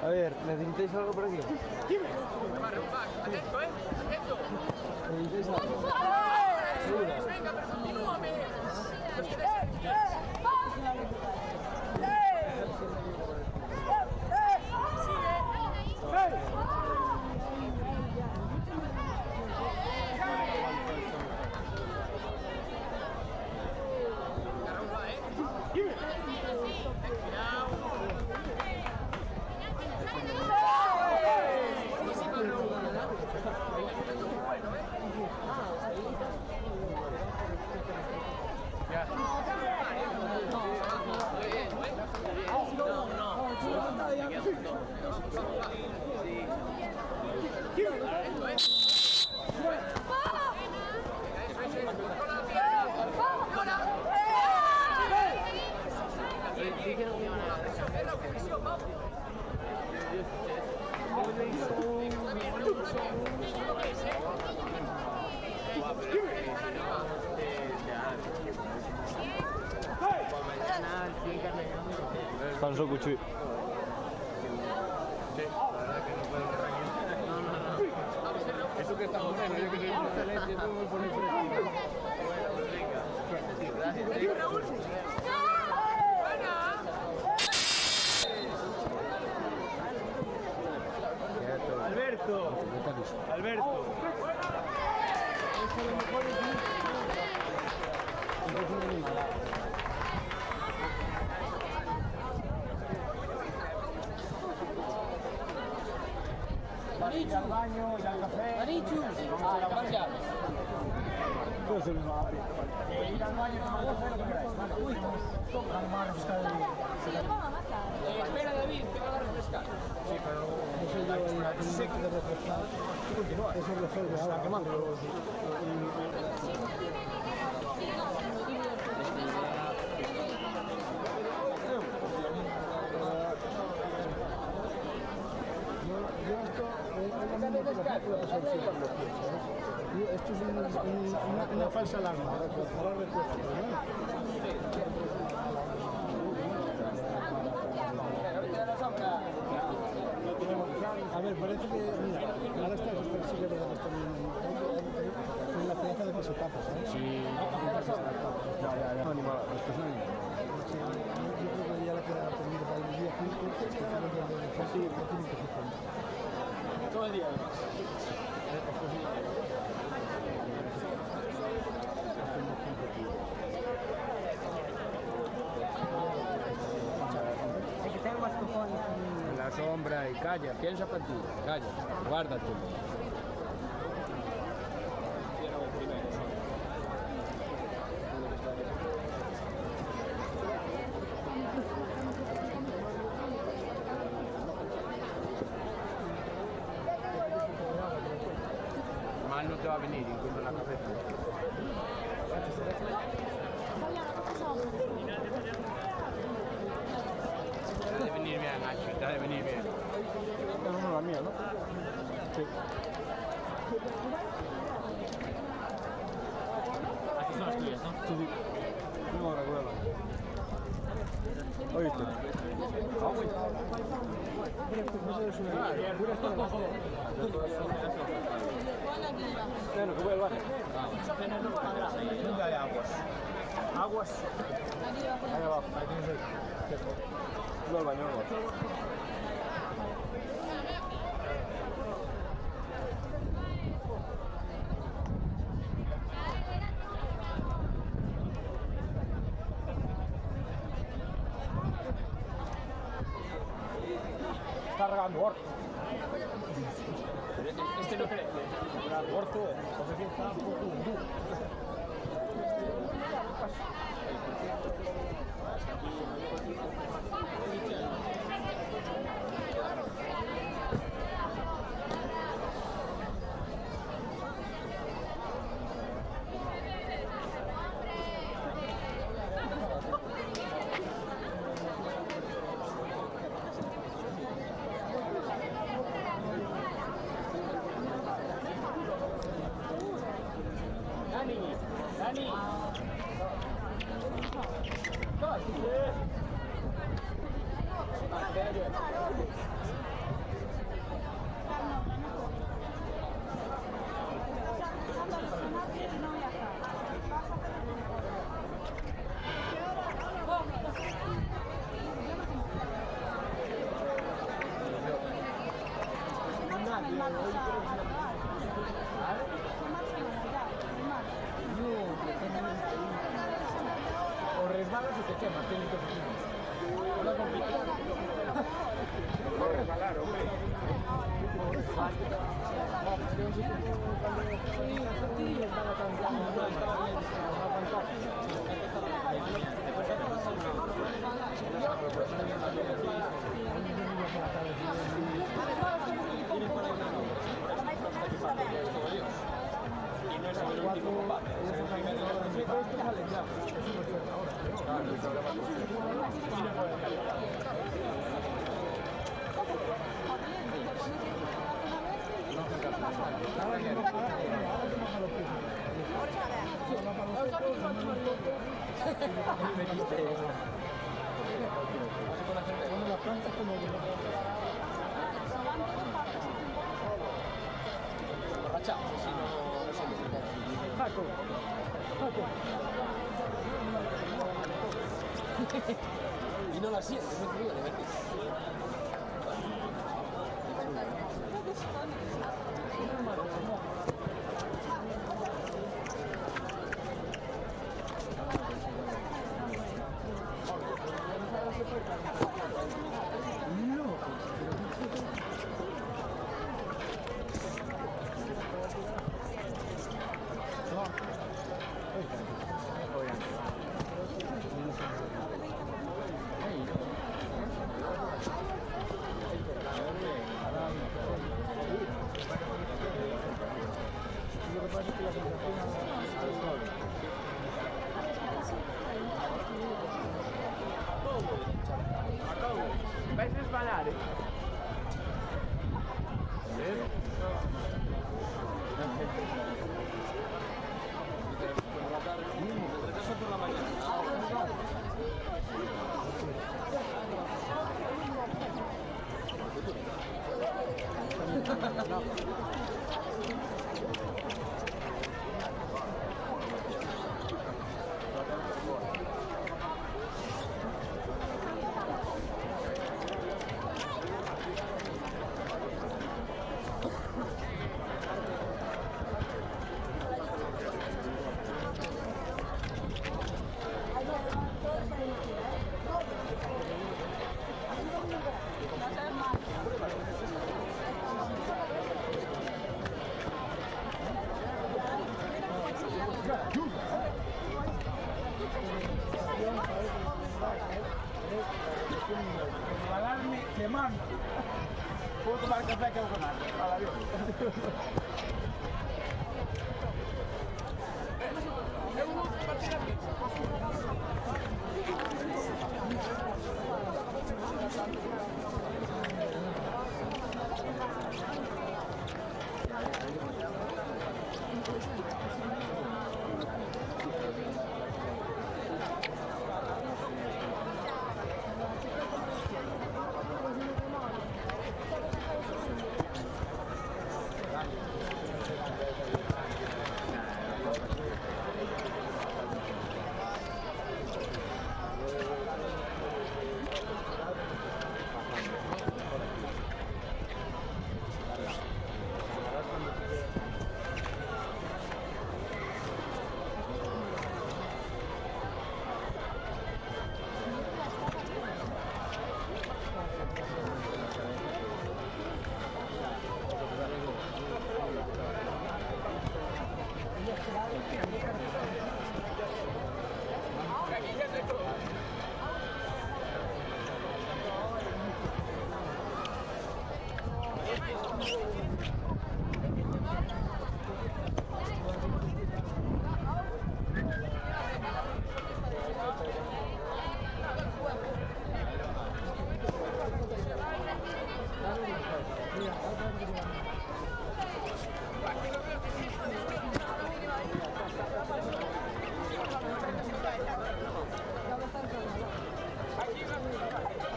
A ver, ¿necesitáis algo por aquí? Dime. Atento, atento. ¿Necesitáis algo? Venga, pero continúame. Falso cuchillo. Eso que estamos viendo, yo que soy de leche, tú me pones fresco. Alberto. Alberto. Ir al baño, ir al café. Ah, la gracia. Todo se me va a abrir. Ir al baño, tomar café, lo que queráis. Uy, la mano está de... Espera, David, que va a refrescar. Sí, pero... Eso yo la tengo que refrescar. Continúa. Eso resuelve ahora. Está quemando. Esto es una falsa alarma para respuesta. A ver, parece que, mira, ahora está sí que verdad que está en la esperanza de que se tapa, ¿sabes? Sí. Ya. Animada, esto es un animal. Yo creo que ya la queda terminada para el día 5, que estamos desde el defensa y no tienen que suspender. Todo el día, además. Hay que tener más cojones. En la sombra y calla, piensa para ti, calla, guárdate. Mal no te va a venir, incluso en la cabeza. Te ha de venir bien, Nacho, te ha de venir bien. No, la mía, ¿no? Sí. Aquí son las tuyas, ¿no? Sí. No, recuerdo. ¿Oíste? Bueno, que voy al baño. ¿Dónde hay aguas? ¿Aguas? Ahí abajo, ahí tienes el... Voy al baño, Está regando orto. Este no crece. Regando orto, entonces aquí está un poco duro. marchas a rodar. ¿Qué marchas a rodar? O resbalas o te quemas, tienes dos opciones. Una complicada. No resbalar, hombre. Y no es el último combate, es el primero de los Esto sale ya, es súper fuerte ahora. Claro, el problema Y no la sientes, no te digo, le metes. Vais a resbalar, ¿eh? Retraso por la mañana. Resbalarme, quemarme. Puedo tomar café que hago con algo. Al avión.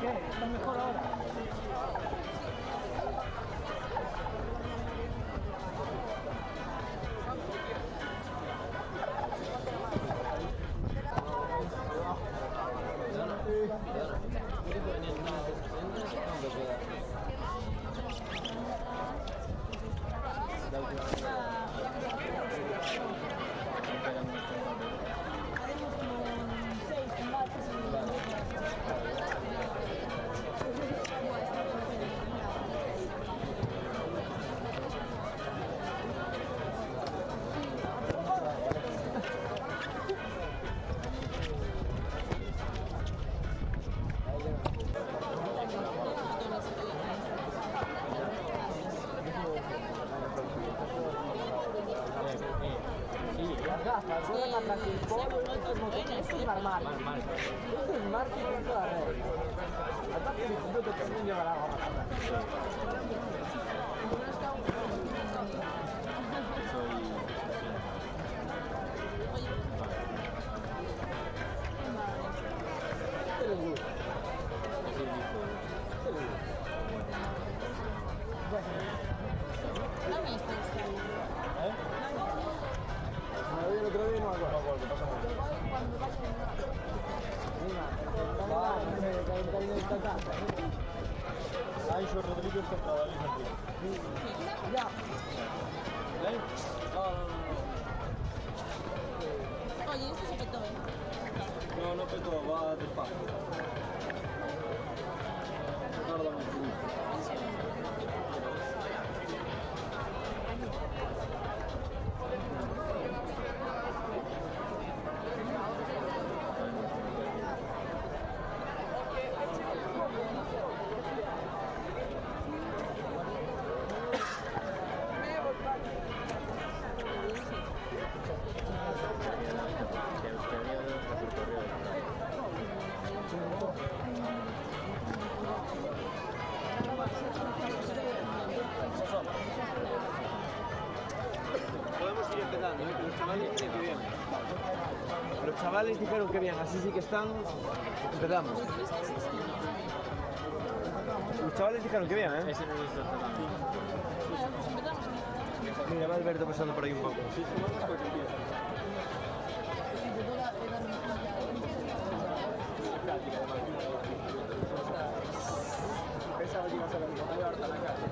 ¿Qué? ¿Está mejor ahora? Hay sus Rodríguez contra David Enrique. Ya. ¿Eh? Oye, esto se petó, No, no petó, va despacio. Tarda mucho. Podemos ir empezando, que los chavales dicen que bien. Los chavales dijeron que bien, así sí que están. Empezamos. Los chavales dijeron que bien, ¿eh? Ese no lo está tocando. Mira, va Alberto pasando por ahí un poco. Pensaba que iba a ser la misma Mallorca, la calle.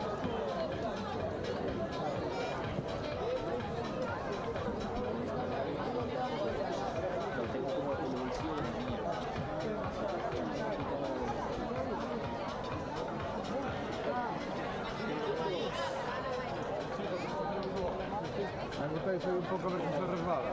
Soy un poco a ver si se resbala.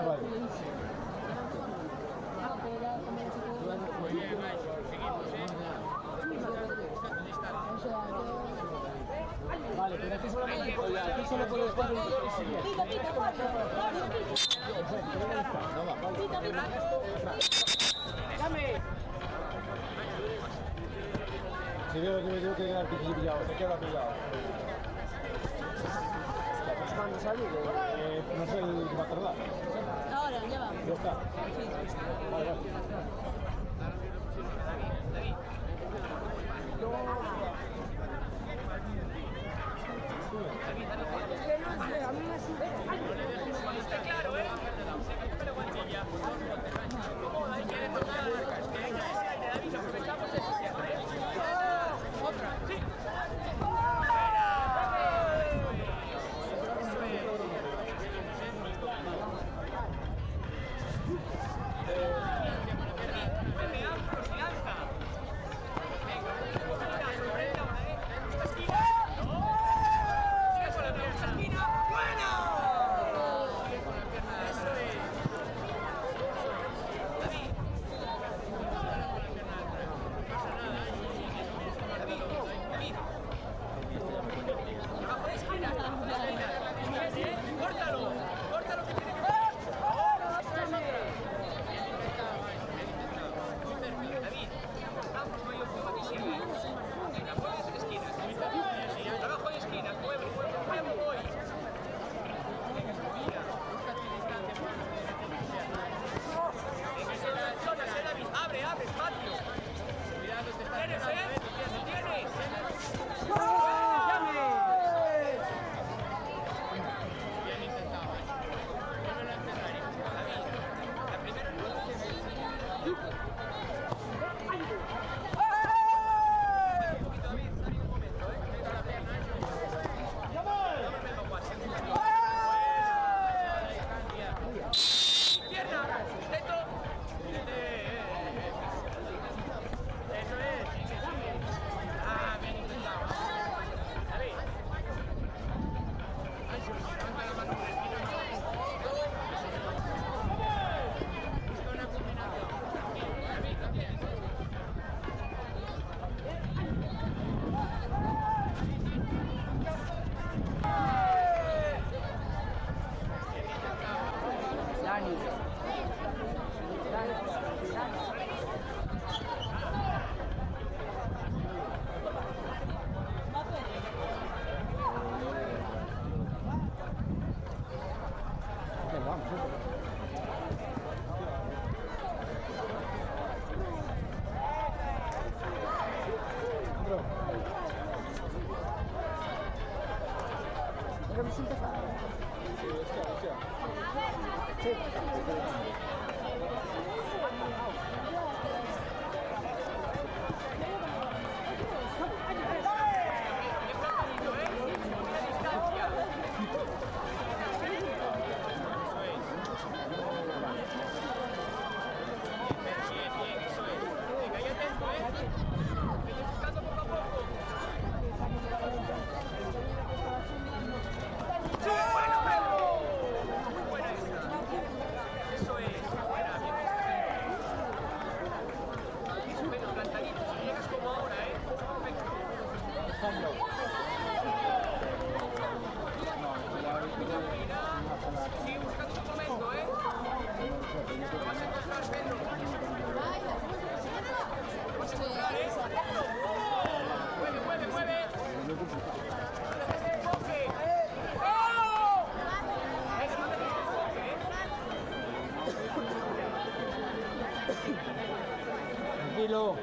Vale. solo por el cuadro y siguiente. Si veo que me tengo que quedar pillado, se queda pillado. ¿Cuándo sale? No sé el que va a tardar. Ahora, ya va. Ya está. Vale, vale. Tranquilo.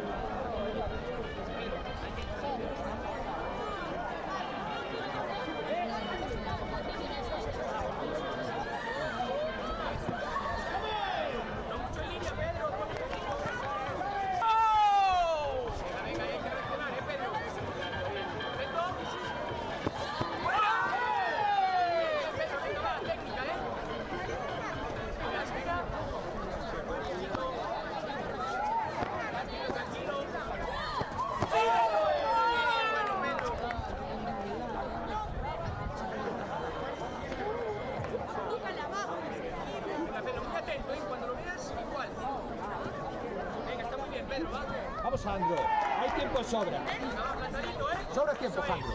Vamos, Sandro. Hay tiempo de sobra. Sobra tiempo, Sandro.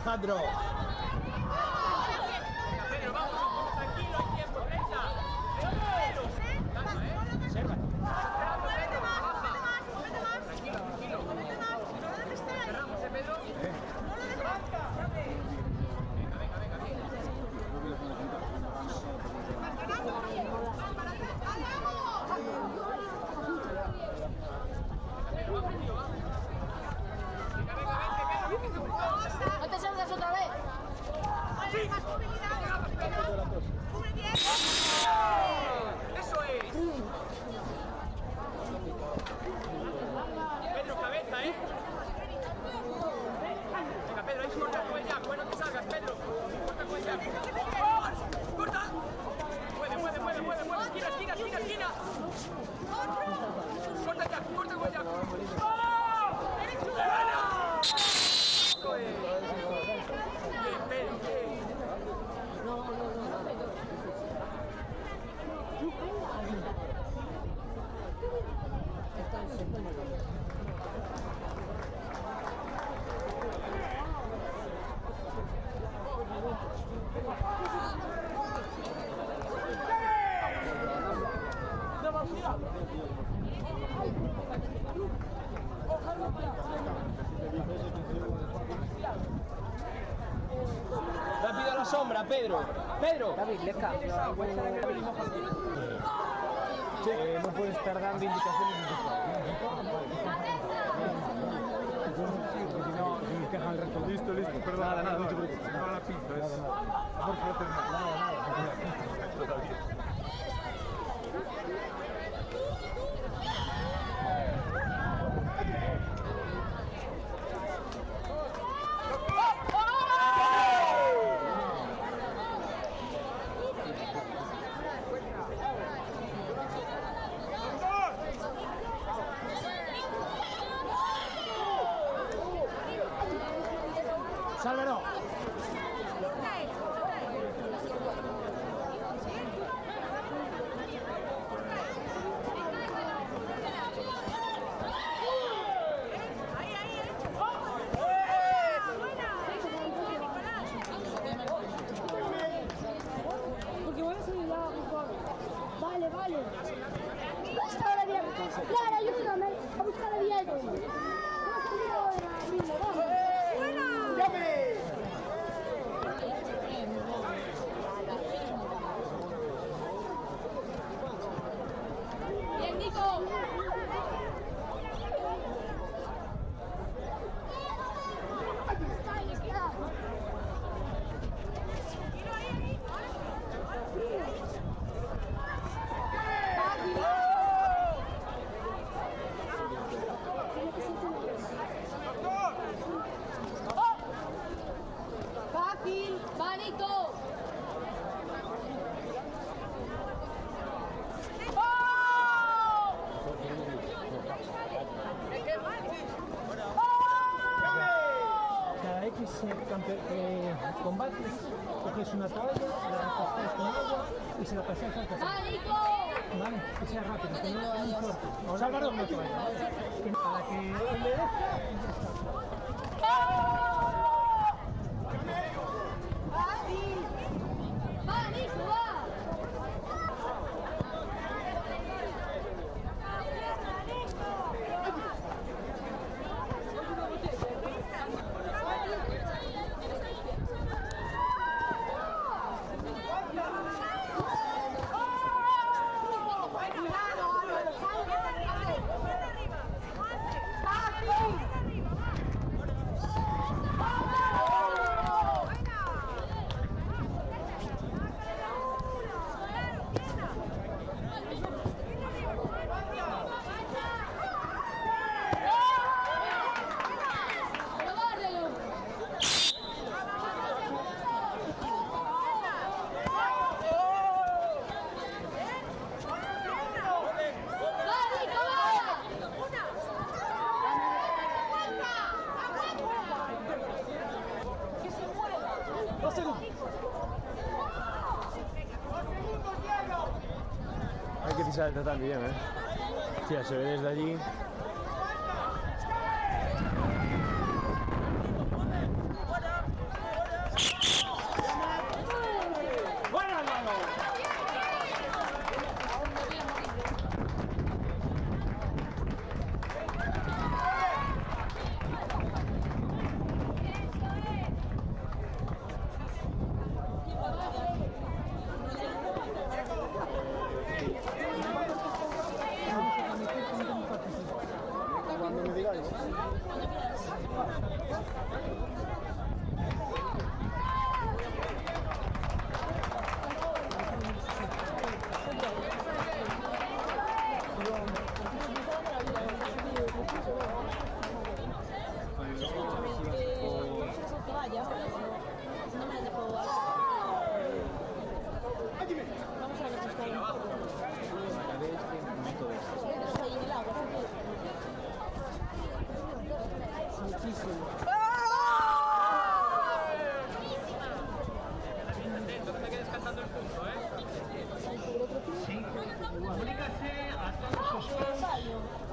Alejandro. Pedro, vamos, tranquilo, hay tiempo, derecha. Observa. Tranquilo, tranquilo. Cerramos, Pedro. No te salgas otra vez. Sí. Eso es. Pedro, cabeza, ¿eh? Venga, Pedro, ahí corta el cuello ya. Bueno, no te salgas, Pedro. Corta el cuello ya. ¡Corta! Mueve. Esquina. Corta ya, corta el cuello ya. ¡Gana! Bien, Pedro, bien. Rápido a la sombra, Pedro. Pedro. David, le cambio. No puedes estar dando indicaciones de si nos quejan el resto. Listo, perdón. Nada, no te preocupes. No la pinto, es... Por favor, nada. ¡Sálvaro! Porque voy a salir ya, por favor. Vale. Busca ahora bien. Clara, ayúdame a buscar a Diego. Bien, Nico. Fácil, Vanito. Cada X combates, coges una toalla, la refrescas con agua y se la pasáis al café. Vale, que sea rápido, que no lo hagan fuerte. Sálvaro, no te vayas. Para que él le dé. Hay que pisar el tatami bien, Hostia, se ve desde allí. Comunícase a todos os fans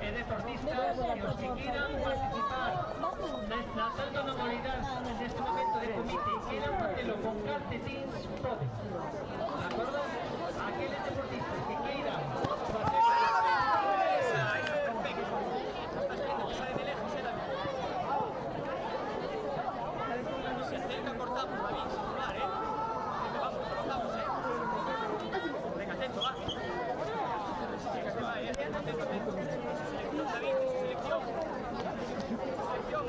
e deportistas e os que queiran participar nesta salto na modalidade neste momento de comité queiran facelo con calcetins poden. De acordo? Aqueles deportistas que queiran facer se acerca, cortamos, David, sin dudar, vamos, cortamos, venga, atento, va. Atento, atento. Selección, David, selección. Selección,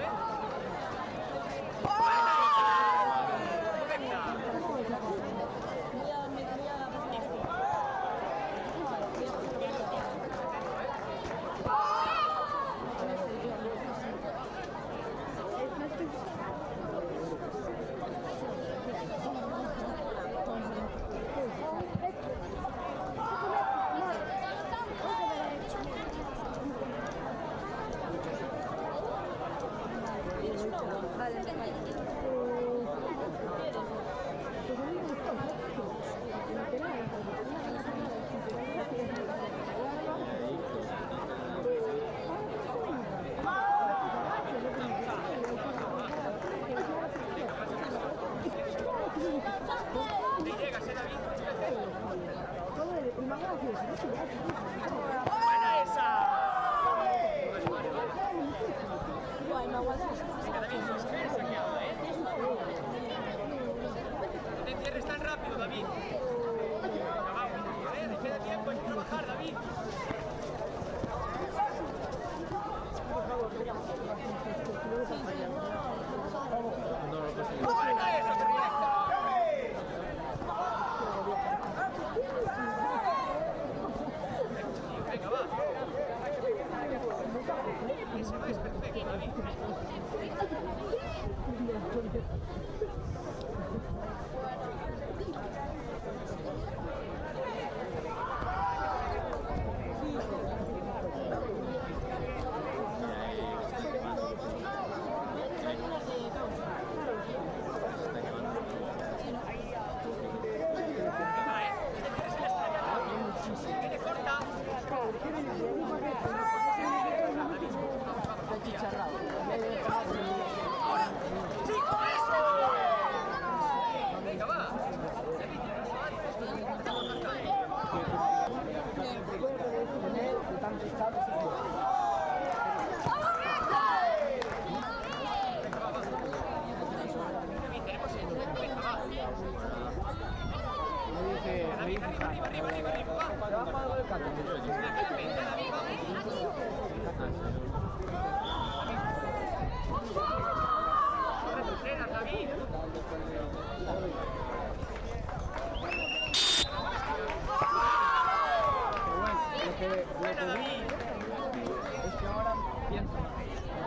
¡buena esa! Venga, David, nos crees saqueado, No te encierres tan rápido, David. Venga, vamos, queda tiempo, hay que trabajar, David. ¡Buena esa, perfecta! Venga, va. Eso no es perfecto, David.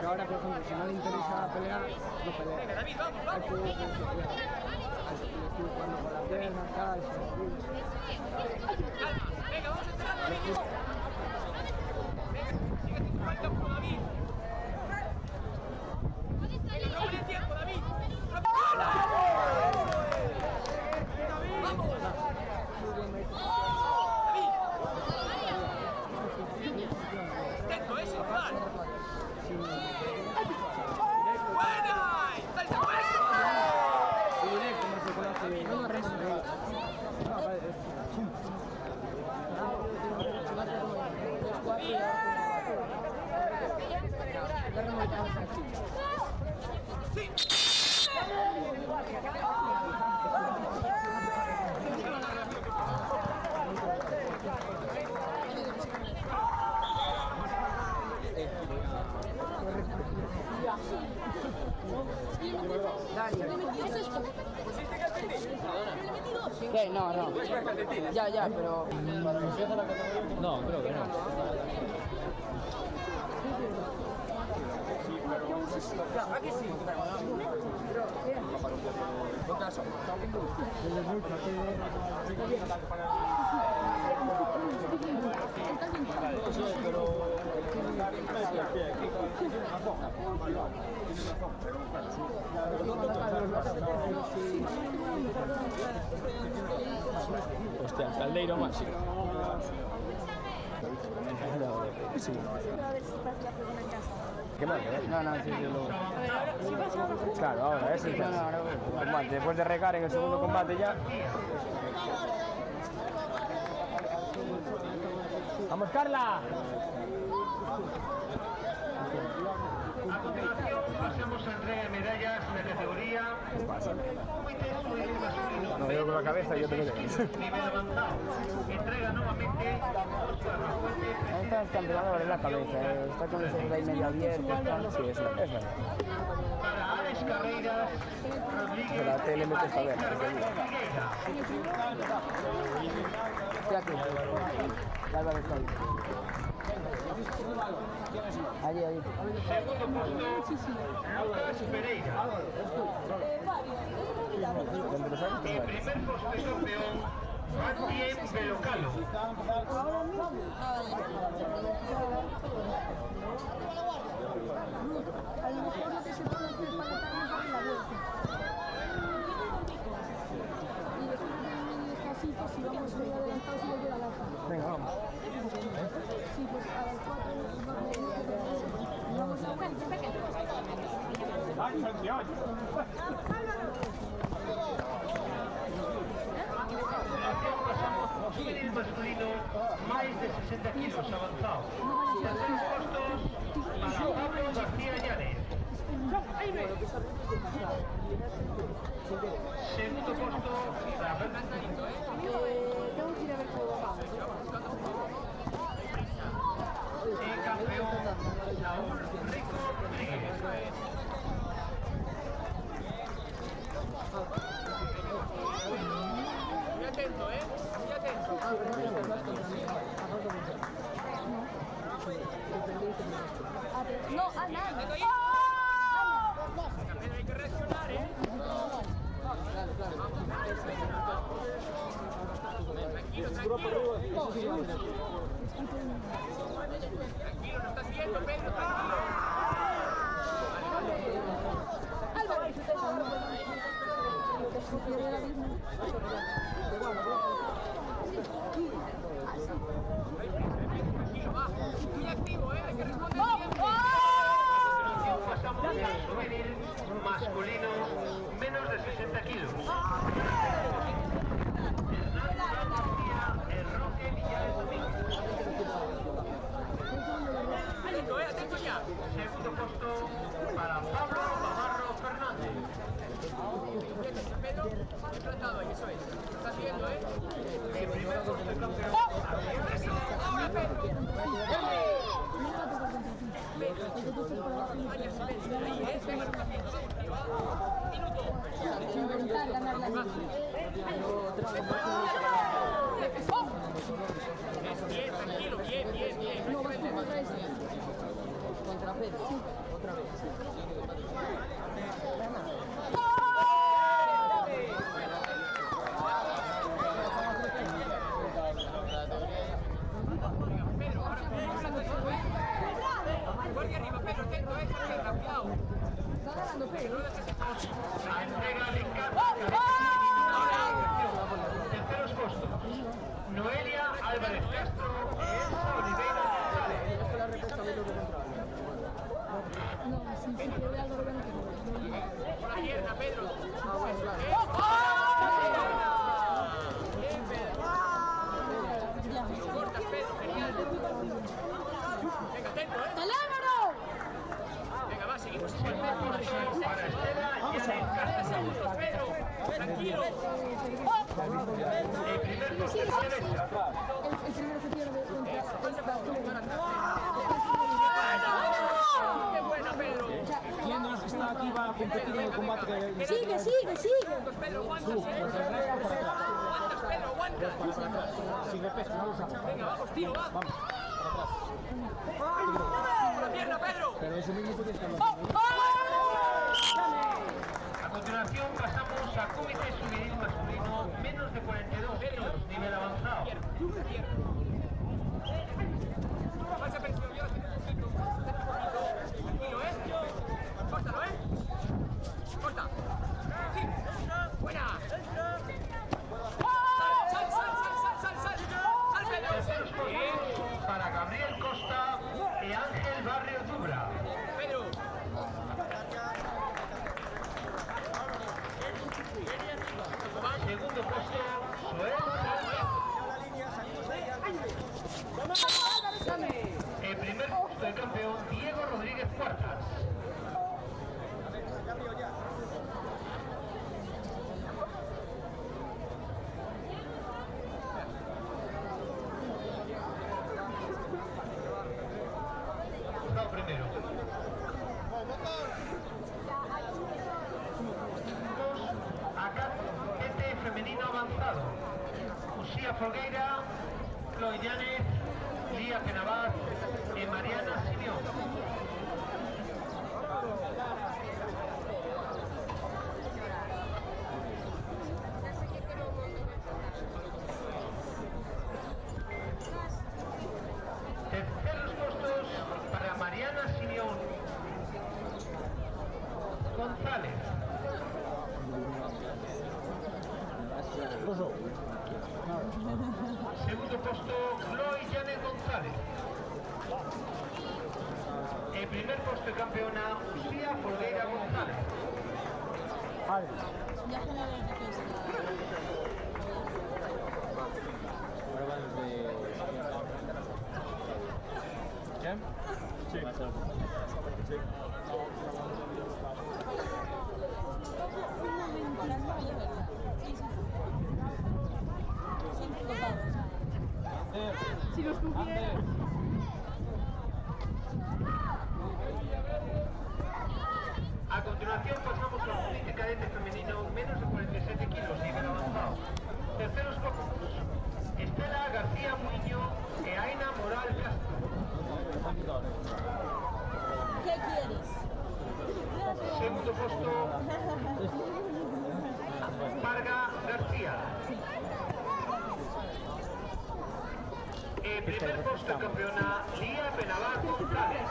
Ahora, por ejemplo, si no le interesa pelear, no pelea. Venga, David, vamos, vamos. Estoy jugando con la pierna, tal, calma, venga, vamos a entrar, David. Venga, sigue haciendo falta uno, David. Venga, no pierdas tiempo, David. ¡Vamos! David. Intento, sin dudar. ¡Buena! ¡Salta por eso! Directo, no se conoce. No, Sí. ¿Qué? No. Ya, pero... No, creo que no. Aquí sí. Hostia, el caldeiro máximo. Sí. ¿Qué más? No, sí, luego. Claro, ahora es el combate. Después de recar en el segundo combate ya. ¡Vamos, Carla! Pasamos a entrega de medallas de categoría. No, yo con la cabeza y yo te quedo. Nivel avanzado. Entrega nuevamente. Está el campeonato en la cabeza, está con el segundo ahí medio abierto. Sí, es verdad. Para Alex Carreiras Rodríguez. De la tele me cuesta ver. Estoy aquí. Álvaro está ahí. Allí. Segundo puesto, Lucas Pereira. Y primer puesto campeón, Martín Belocalo. A lo mejor lo que se puede hacer para también por la vuelta. Y después de casitos, si vamos muy adelantados, y volver a la alta. Venga, vamos. Sí, pues a las 4 vamos a buscar. Pasamos juvenil masculino, más de 60 kilos avanzado. Terceros puestos para Pablo García Llanes. Segundo puesto para tengo que ir a ver cómo vamos. campeón Saúl Rico Rodríguez. Muy atento, muy atento. No, nada. Pero hay que reaccionar, Tranquilo, tranquilo, no estás viendo, Pedro. Tranquilo, va. Muy activo, hay que responder siempre. Pasamos al juvenil masculino, menos de 60 kilos. Atento ya. Segundo puesto para Pablo Navarro Fernández. Pedro, he plantado ahí, eso es. Estás viendo, El primer puesto de campeón. Ahora, Pedro. Bien, tranquilo, bien. No, vas contra ese. Contra Pedro. Otra vez. Guardia arriba, Pedro, atento, cuidado. Está ganando Pedro. La entrega de terceros puestos. Noelia Álvarez Castro y Elsa Oliveira González. No, sí, que voy a lograr que Por la pierna, Pedro. Bien, Pedro. Lo cortas, Pedro, genial. Venga, atento, ¡Álvaro! Venga, va, seguimos. Para Estela Llanes Castro. Pedro, tranquilo. El primer puesto de derecha. El primero que pierde. competir en el combate que... Sigue. Pedro, aguantas, Tú, pues el resto para atrás. Aguantas, Pedro, aguantas. Sin repesca, no lo sabes. Venga, vamos, tío, va. Vamos, para atrás. Con la pierna, Pedro. Pero eso mismo podías estar A continuación pasamos a comité subidil masculino, menos de 42 kilos, nivel avanzado. Falsa presión, yo tranquilo, Córtalo, Corta. Sí. Buena. Sal, Pedro. Terceros puestos para Gabriel Costa y Ángel Barrio Dubra. Pedro. Segundo puesto, Joel Sánchez. El primer puesto del campeón, Diego Rodríguez Cuartas. No, primero. Acá, femenino avanzado. Uxía Folgueira, Chloe Llanes, Lía Penabaz y Mariana Simeón. Terceros puestos para Mariana Simeón González. Segundo puesto, Chloe Llanes González. El primer puesto de campeona, Uxía Folgueira González. ¿Quién? Sí. Sí. Si los tuviera. A continuación pasamos al comité cadete femenino, menos de 47 kilos, nivel avanzado. Terceros puestos, Estela García Muño y Aina Moral Castro. ¿Qué quieres? Segundo puesto, Parga García. El primer puesto de campeona, Lía Penabaz González.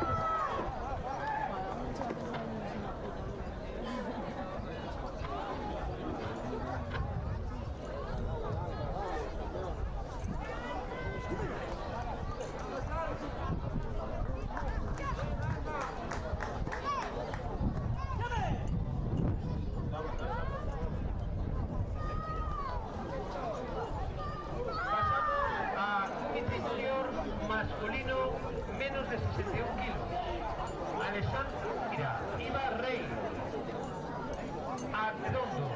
Masculino, menos de 61 kilos. Alessandro Mira, Iba Rey. Arredondo.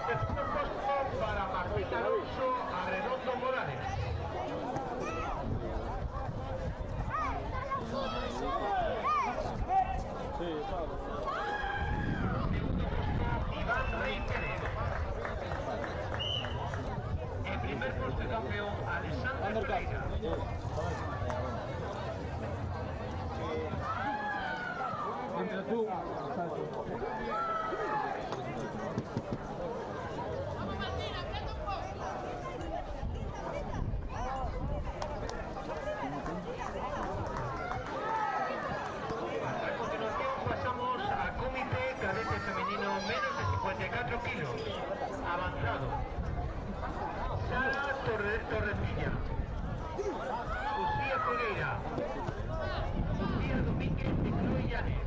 Tercer puesto para Martín Alonso Arredondo Morales. Segundo puesto, Iván Rey Pérez. El primer puesto de campeón, Alessandro Pereira. Entre tú. A continuación pasamos a comité cadete femenino, menos de 54 kilos. Avanzado. Sara Torrecilla, Uxía Folgueira, Uxía Domínguez y Chloe Llanes.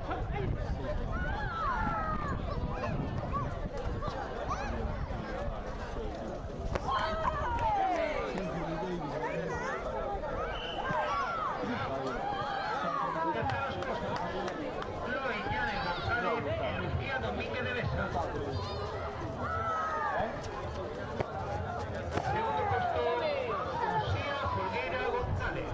Terceros puestos, Chloe Llanes González y Lucía Domínguez de Besa. Segundo puesto, Uxía Folgueira González.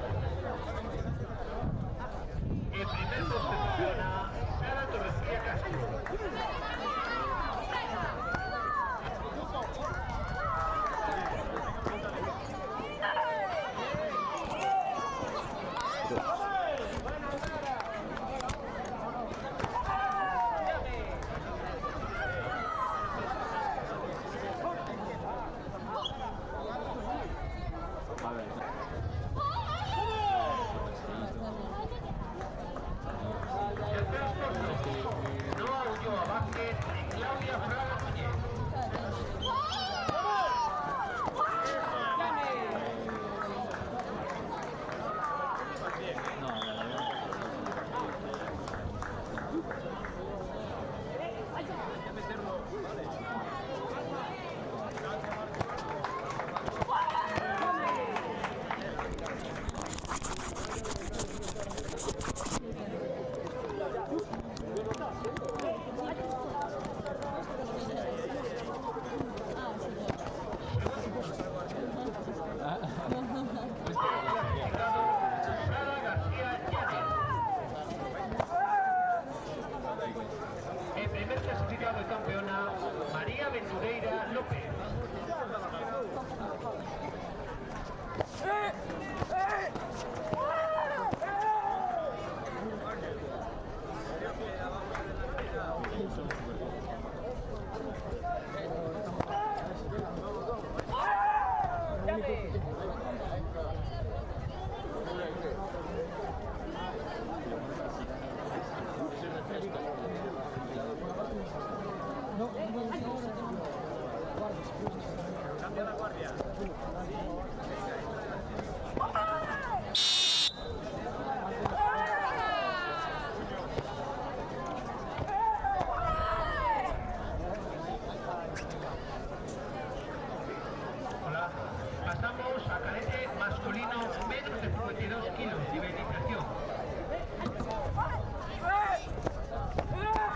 Hola. Pasamos a cadete masculino menos de 52 kilos, nivel de iniciación.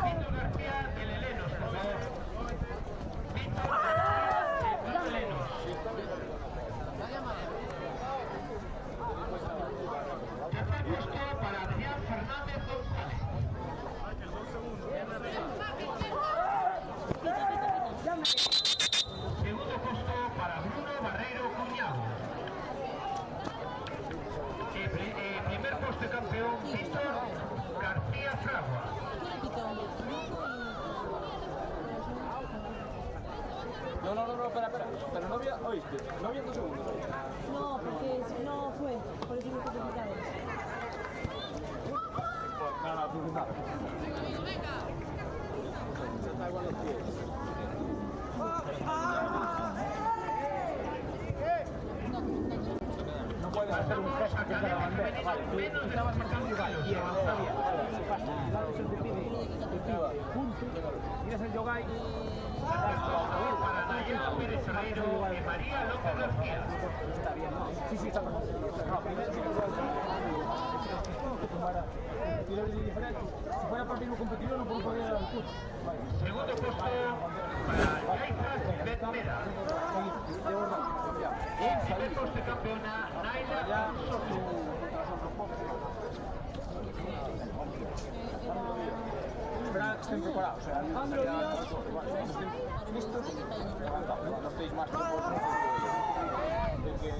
Víctor García de Lelenos, por favor. Víctor García de Lelenos. Tercer puesto para Adrián Fernández González. Segundo puesto para Bruno Barreiro Cuñado. Primer puesto campeón Víctor García Fragua. No, espera. Pero no había, oíste, no había 2 segundos. No, porque no fue, por eso no fue complicado. No puedes hacer un gesto que es de la bandera. Vale, tú estabas marcando igual. Bien, está bien. Vale, se te pide punto. Tienes el yogai. Para Nayara Pérez Herrero y María López García. Está bien, ¿no? Sí, está perfecto. No, primero sí que si fuera partido competitivo no puedo poner al coach. Segundo puesto para Yaifat Betmera. Y primer puesto de campeona Naila Soto. Esperad que estén preparados. Alejandro Díaz, listos, no estéis más tiempos de que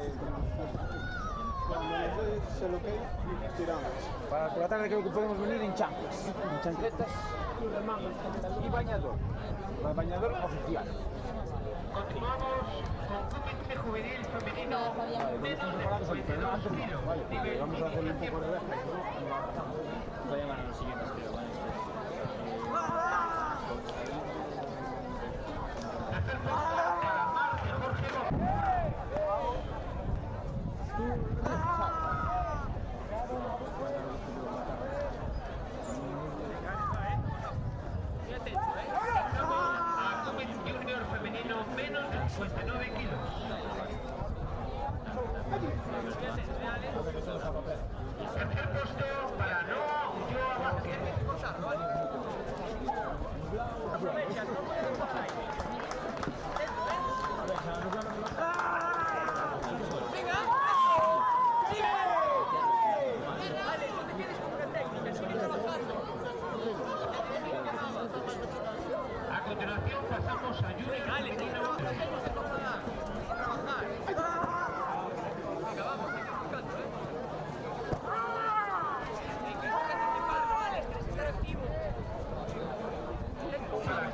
Cuando les des el ok, tiramos. para por la tarde creo que podemos venir en chanclas, en chancletas y bañador. Bañador oficial. Continuamos con comité juvenil femenino menos de Preparados 52 kilos. vale, Nivel vamos a hacer un poco de reversa. Voy a llamar a los siguientes, creo, ¿vale? Tercer puesto para Mar de Jorge Gómez. A Comité Junior femenino menos de 59 kilos. Tercer puesto para Noah Ulloa Vázquez. A continuación pasamos a Junior femenino. Para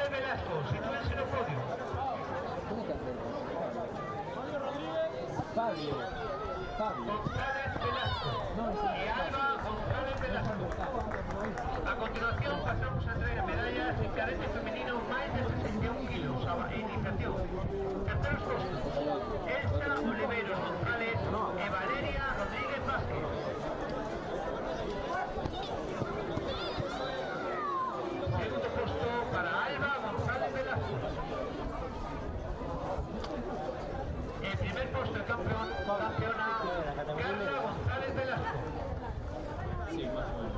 González Velasco, sitúense en el podio. Fabio. González Velasco y Alba González Velasco. A continuación pasamos a entregar medallas en cadete femenino más de 61 kilos a iniciación. Terceros puestos, Elsa Oliveros González y Valeria Rodríguez Vázquez. Segundo puesto para Alba González Velasco. El primer puesto de campeona Carla González Velasco. Sí, más o menos.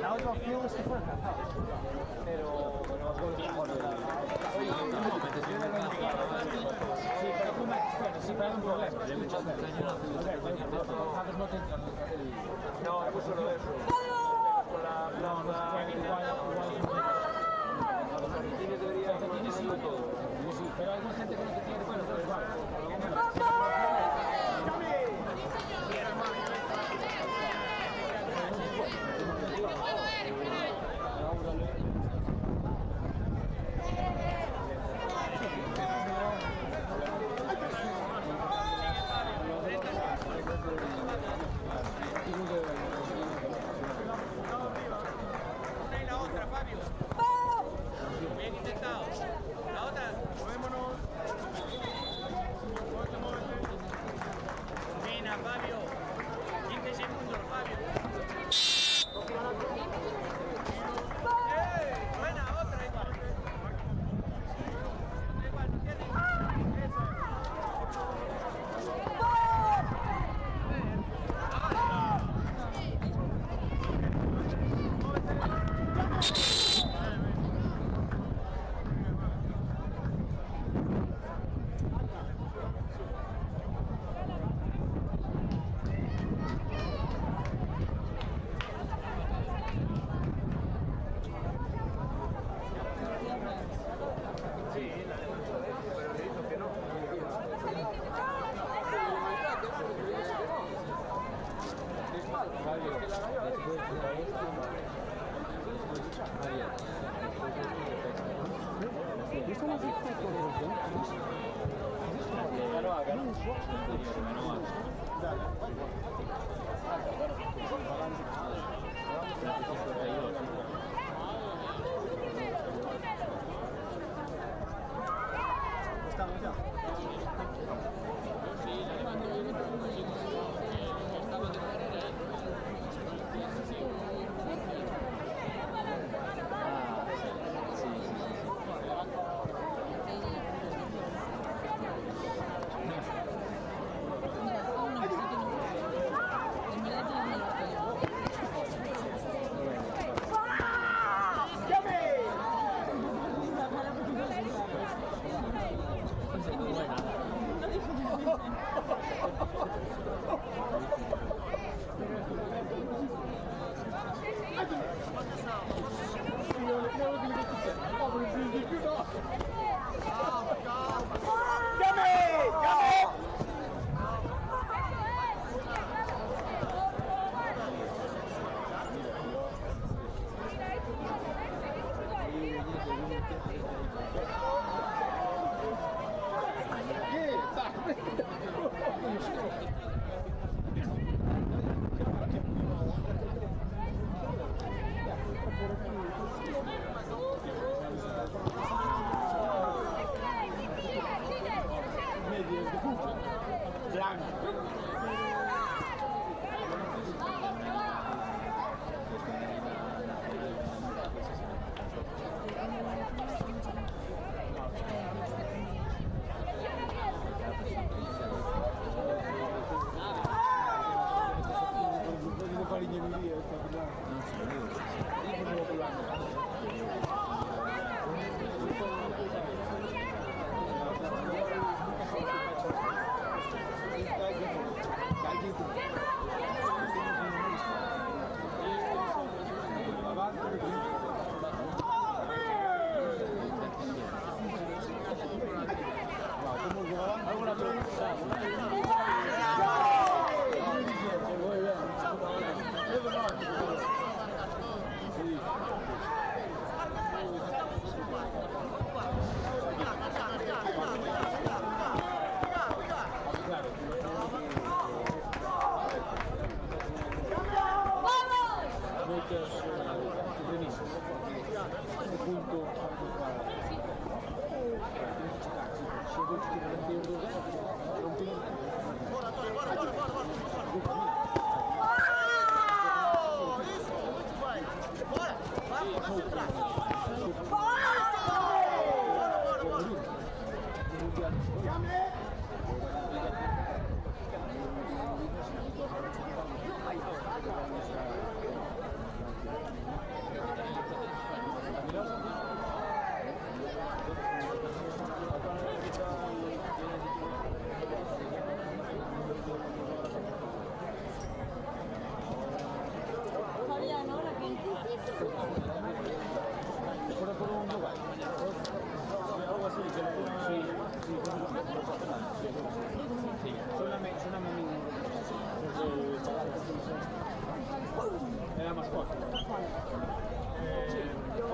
La otra opción es que fuera cazado, pero los goles mejor. Sí, pero tú me esperas, sí, pero hay un problema. No, es solo eso. Con la plaza, los calcetines deberían hacerlo todo. Sí, pero hay gente que no te quiere, bueno, pues vale. Una y la otra, Fabio. Bien intentado. La otra. Movémonos. Mira, Fabio. 15 segundos, Fabio. Buena, otra igual. Igual, no tiene.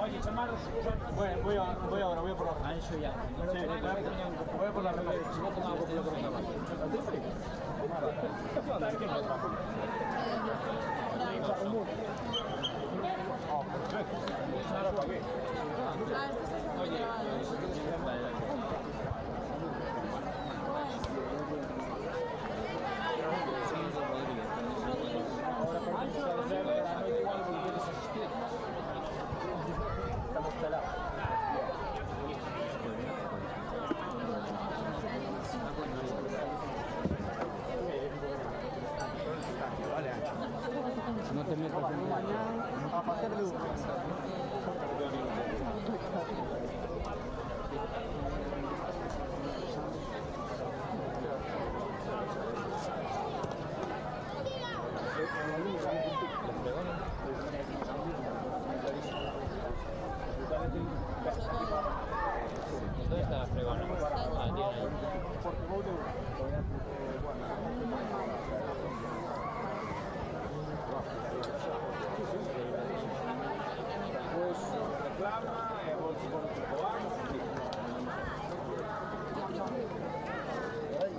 Oye, chamaros, voy ahora, voy a por la ropa. Eso ya. Voy a por la ropa. Si no tomaba algo, lo que venga más. Estamos pelados. No te metas en mañana a pasar de uno. ¿Dónde está la fregona? Ah, tiene ahí. Pues reclama, vos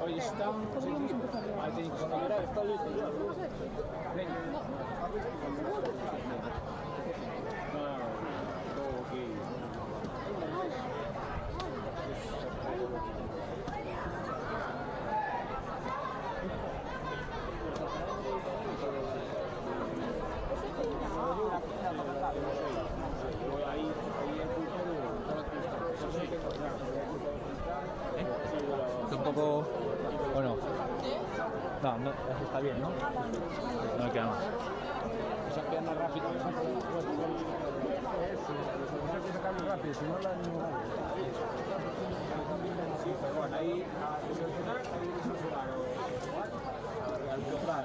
Oye, están... Ahí tenéis que mirar, está listo ya. Venga. Todo aquí. un poco... ¿O no? No, no, eso está bien, ¿no? No me queda más. Esa pierna rápida, esa que sacarlo rápido, si no la no. Bueno, ahí a seleccionar, al total.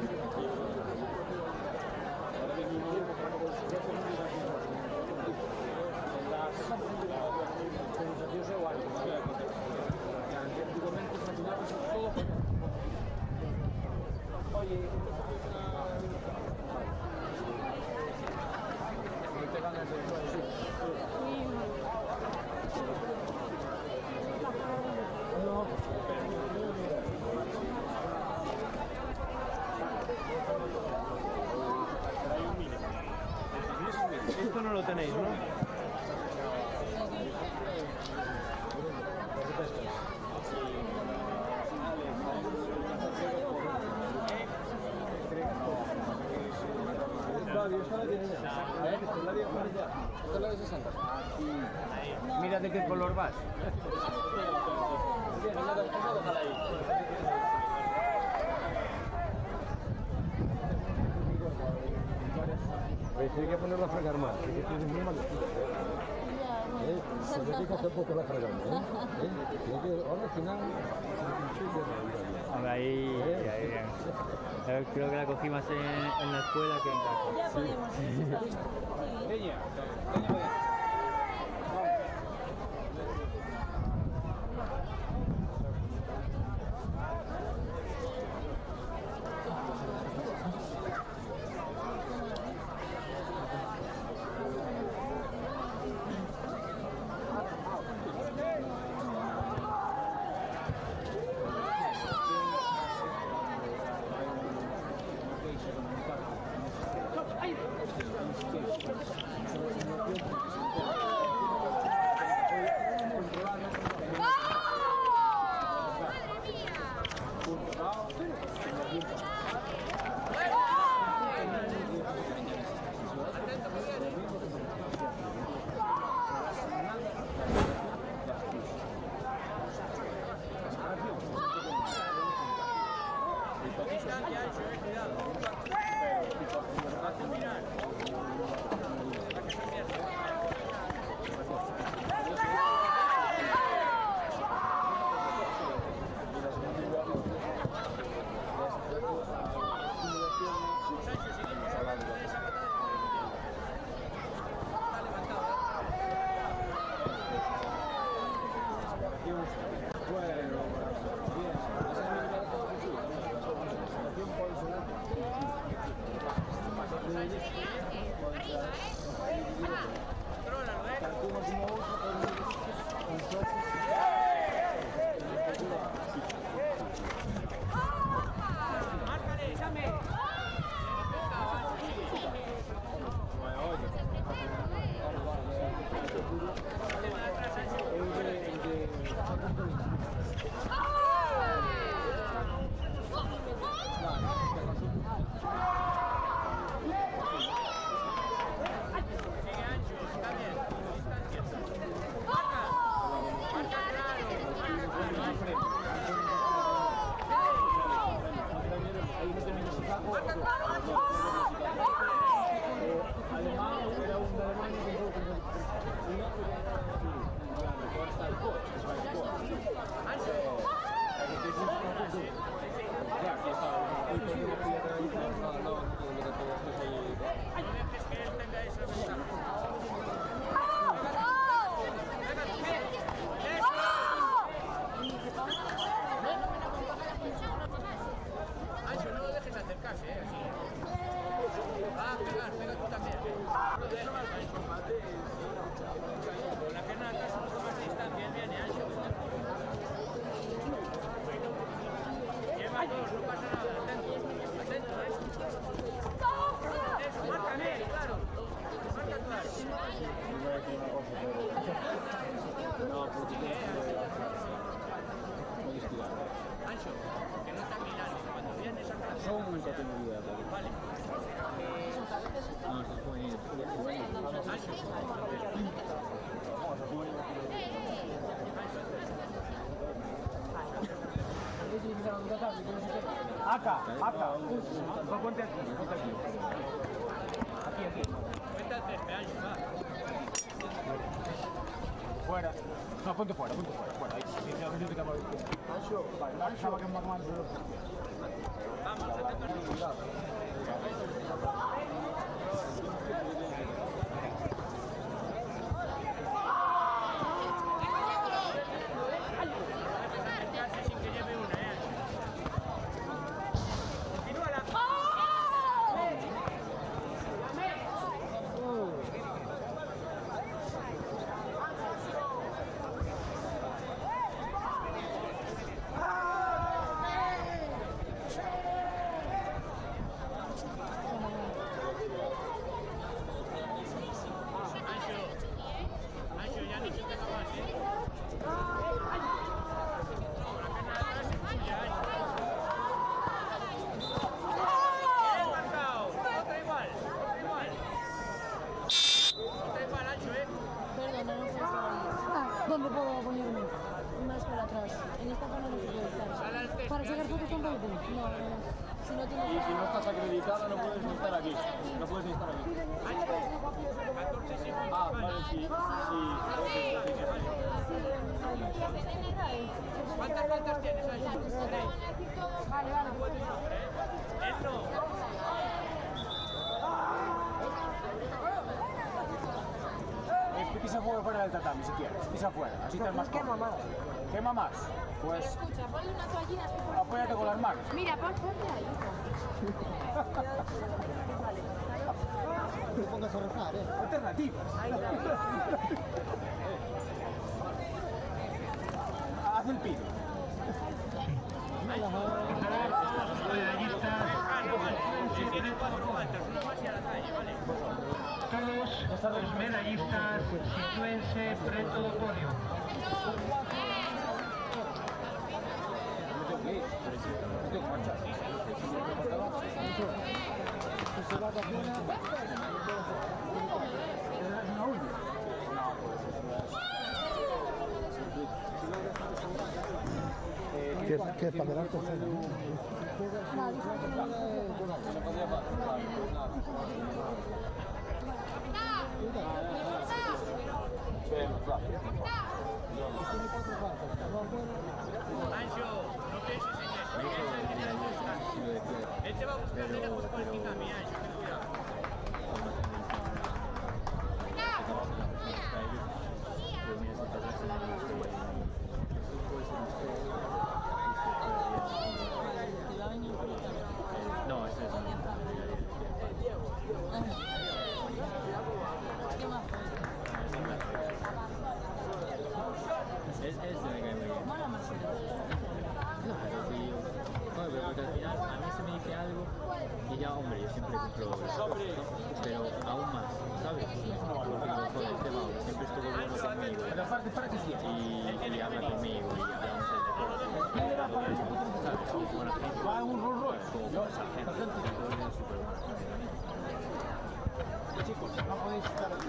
Esto no lo tenéis, ¿no? Esta es la de 60. Mira de qué color vas. Tiene que ponerla a fregar más, porque tienes muy mal. Se tiene que hacer poco la fregando, ahora al final Ahora ahí, creo que la cogí más en la escuela que en casa. Ya podemos. Ancho, no lo dejes acercarse, así. Va a pegar, pega tú también. No lo dejes. Con la pierna atrás un poco más de distancia, él viene, Ancho. Lleva dos, no pasa nada, atento, atento, Eso, marca bien, claro. Marca claro. Ancho, que no está mirando. Cuando vienes a casa. Son muy categoría. Vale. No, eso es juvenil. Ancho. Acá. Ponte aquí. Aquí. Cuenta el césped, Ancho, va. Fuera. No, ponte fuera. Ahí. Sí, a ver si te acabo de decir. Vale, la chava que me va a tomar. Vamos, cuidado. ¿Dónde puedo ponerme? Más para atrás. En esta zona no se puede estar. ¿Para sacar fotos tampoco? No. Si no tienes... Y si no estás acreditada no puedes ni estar aquí. No puedes ni estar aquí. Ah, vale, sí. ¿Cuántas vueltas tienes, Ancho? Vale. Eso. Pisa fuera del tatami si quieres, pisa fuera, así estás más cómodo. ¿Quema más? Pues... Escucha, ponle una toallina. Apóyate con las manos. Mira, ponte ahí. No te pongas a rezar, Alternativas. Haz el pino. Todos los medallistas sitúense preto do podio. ¿Qué es para adelante? Ancho, no pienses en eso. Él te va a buscar lejos por encima mía, Ancho, ten cuidado. No, ese es Ese me cae muy bien. Claro, sí. Joder, pero porque al final a mí se me dice algo y ya, hombre, yo siempre cumplo el pero aún más, ¿sabes? Porque digo, joder, este mago siempre estuvo bueno conmigo y habla conmigo y hablamos de deporte. ¿Sabes? Somos buena gente. Va un Rolls Royce. Como esa gente, súper buena gente. Chicos, no podéis estar aquí.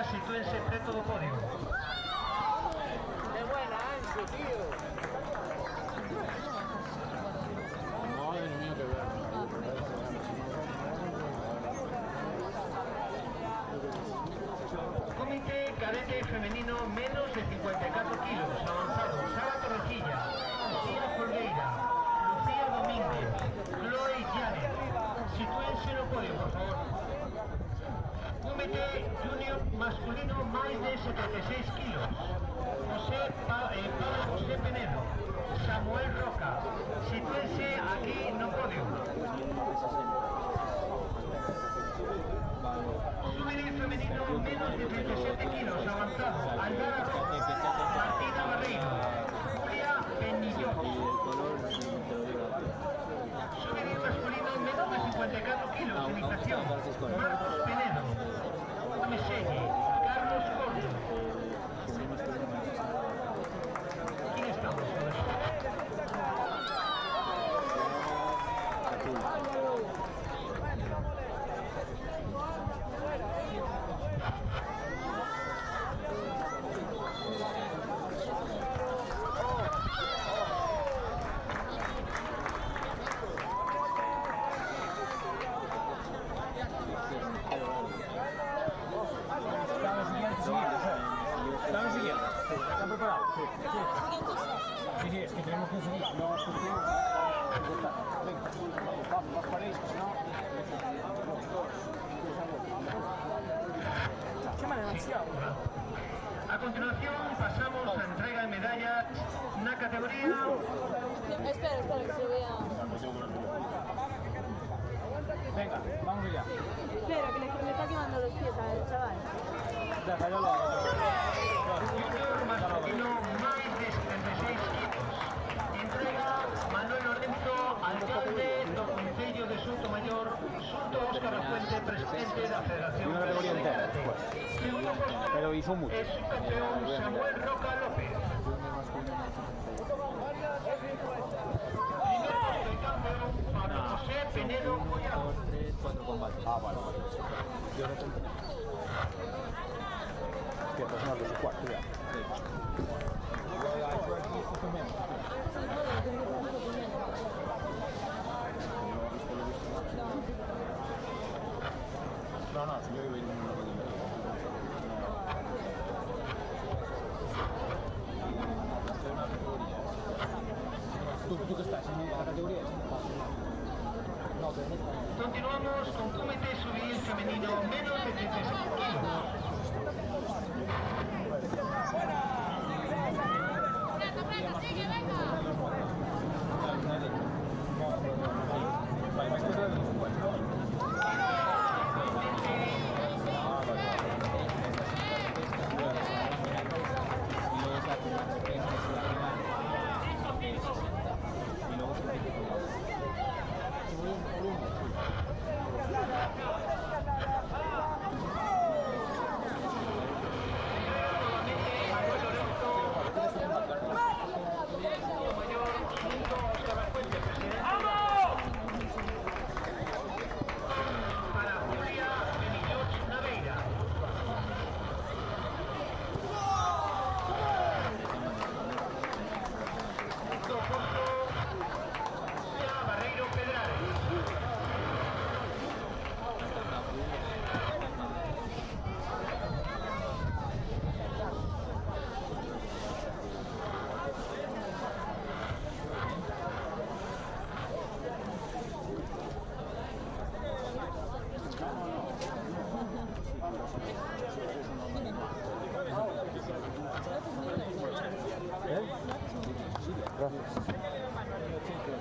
Sitúense preto do podio. ¡Qué buena, Ancho, tío! Madre mía, qué bueno. Comité cadete femenino menos de 54 kilos, avanzado. Sara Torrecilla, Lucía Folgueira, Lucía Domínguez, Chloe Janet. Sitúense no podio, por favor. masculino máis de 76 kilos. Pablo José Penedo, Samuel Roca, sitúense aquí no podio. Juvenil femenino menos de 37 kilos, avanzado, Aldara Roca, Martina Barreiro, Julia Benillot. Juvenil masculino menos de 54 kilos, iniciación, Marcos Penedo, Meselle, Carlos Gordo. ¿Quién estamos? ¿Están siguiendo? ¿Están preparados? Sí. Sí, es que tenemos que seguir. No, es que venga, vamos para ahí, si no... A continuación pasamos a entrega de medallas en la categoría... Espera, que se vea. Venga, vamos allá. Espera, que le está quemando los pies al chaval. Masculino más de 76 kilos. Entrega Manuel Lorenzo, alcalde do Concello de Soutomayor, Xunto Óscar Lafuente, presidente da Federación. Y una categoría entera, después. Segundo puesto Pero hizo mucho. es su campeón Samuel Roca López. Primer puesto y campeón Pablo José Penedo Collado. 4 combates. Ah, vale. Que personas de su cuarto, ya. No, si yo iba a ir en una categoría. ¿Tú qué estás? ¿En la categoría? No, pero no. Continuamos con comité juvenil femenino menos de 35 kilos.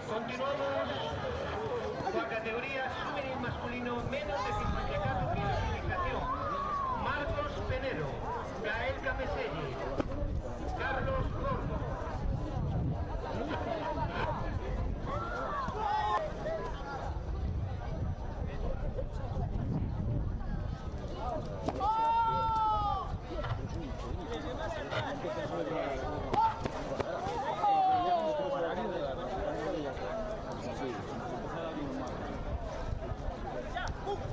Continuamos con la categoría juvenil masculino menos de 54 kilos de iniciación. Marcos Penedo, Gael Cameselle, Carlos Gordo.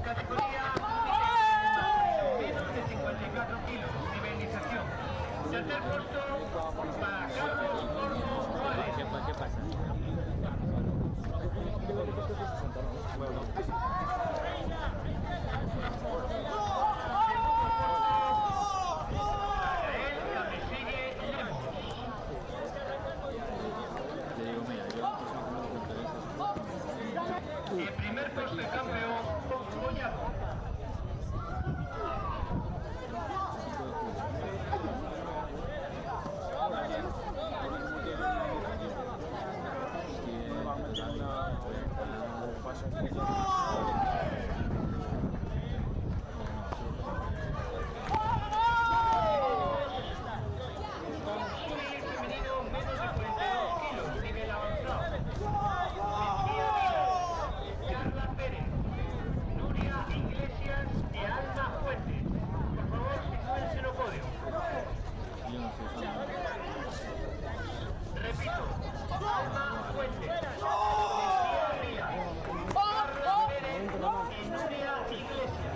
Categoría menos de 54 kilos, nivelización. Tercer puesto para Carlos Gordo Juárez. ¿Qué pasa? Gael Cameselle Lemos. Le digo, mira, yo El primer puesto de campeón, Collado. Femenino menos de 42 kilos, nivel avanzado. Carla Pérez, Nuria Iglesias y Alma Fuentes. Por favor, sitúense en el podio. Repito, Alma Fuentes, Lucía Vila, Carla Pérez y Nuria Iglesias.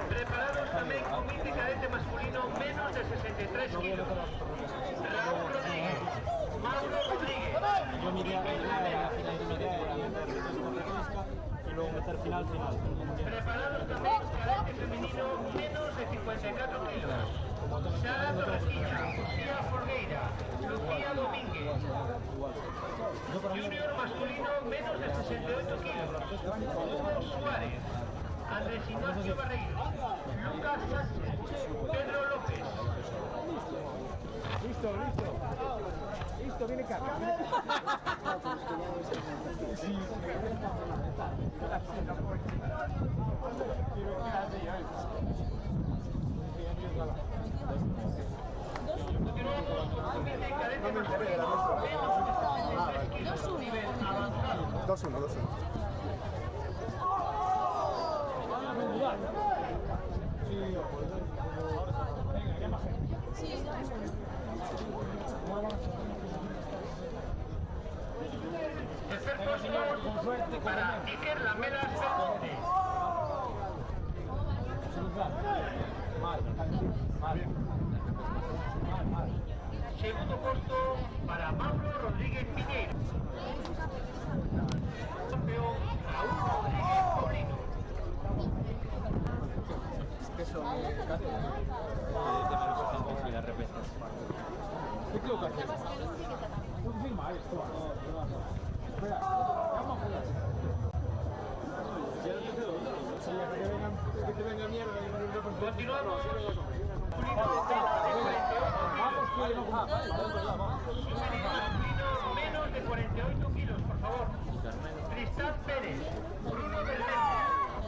Preparados también con mil cadete masculino menos de 63 kilos. Raúl Rodríguez, Mauro Rodríguez. Yo mi idea era final de una temporada y luego meter final. Preparados también cadete femenino menos de 54 kilos. Sara Torrecilla, Lucía Forgueira, Lucía Domínguez. Junior masculino menos de 68 kilos. Hugo Suárez, Andrés Ignacio Barreiro, Lucas Sánchez, Pedro López. Listo, viene acá. Tercer puesto para Iker Lamelas Belmonte. Segundo puesto para Mauro Rodríguez Piñeiro. Campeón Raúl Rodríguez Paulino. Continuamos. Menos de 48 kilos, por favor. Tristán Pérez, Bruno Bermende,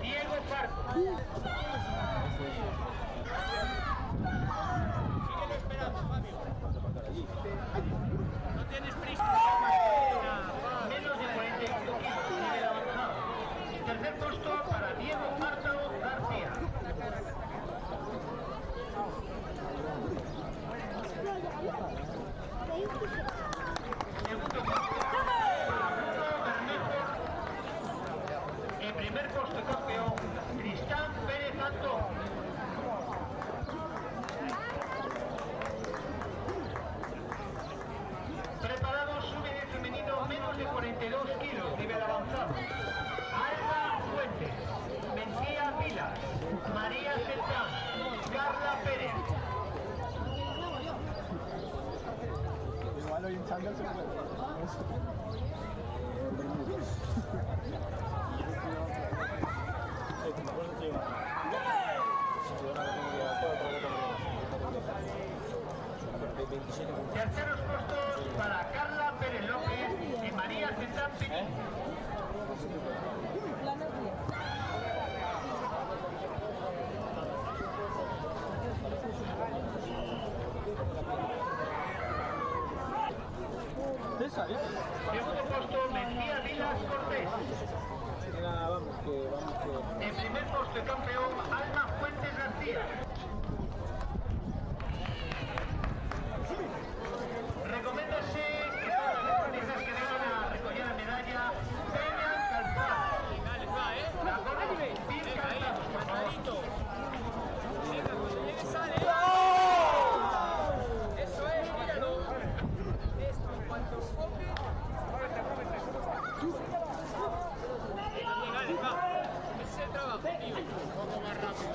Diego Farco. Sigue esperando, Fabio. No tienes prisa. Menos de 48 kilos, nivel avanzado. Tercer puesto para Diego Farco García. Segundo puesto para Bruno Bermejo. En primer puesto campeón, Tristán Pérez Antón. Preparados, sube de femenino menos de 42 kilos, nivel avanzado. Alba Fuentes, Mencía Vilas, María Celtán, Carla Pérez. Igual hoy hinchando se puede. Terceros puestos para Carla Pérez López y María Celtán Pinín. Segundo puesto, Mencía Vilas Cortés. En primer puesto, campeón, Alma Fuentes García. Recoméndase que todas las deportistas que vengan a recoger la medalla vengan calzadas. ¿De acuerdo? Bien calzados, por favor. Venga, cuando llegue sale. Eso es, míralo. Esto, en cuanto enfoque. Dale, va. Ese es el trabajo, tío. Un poco más rápido.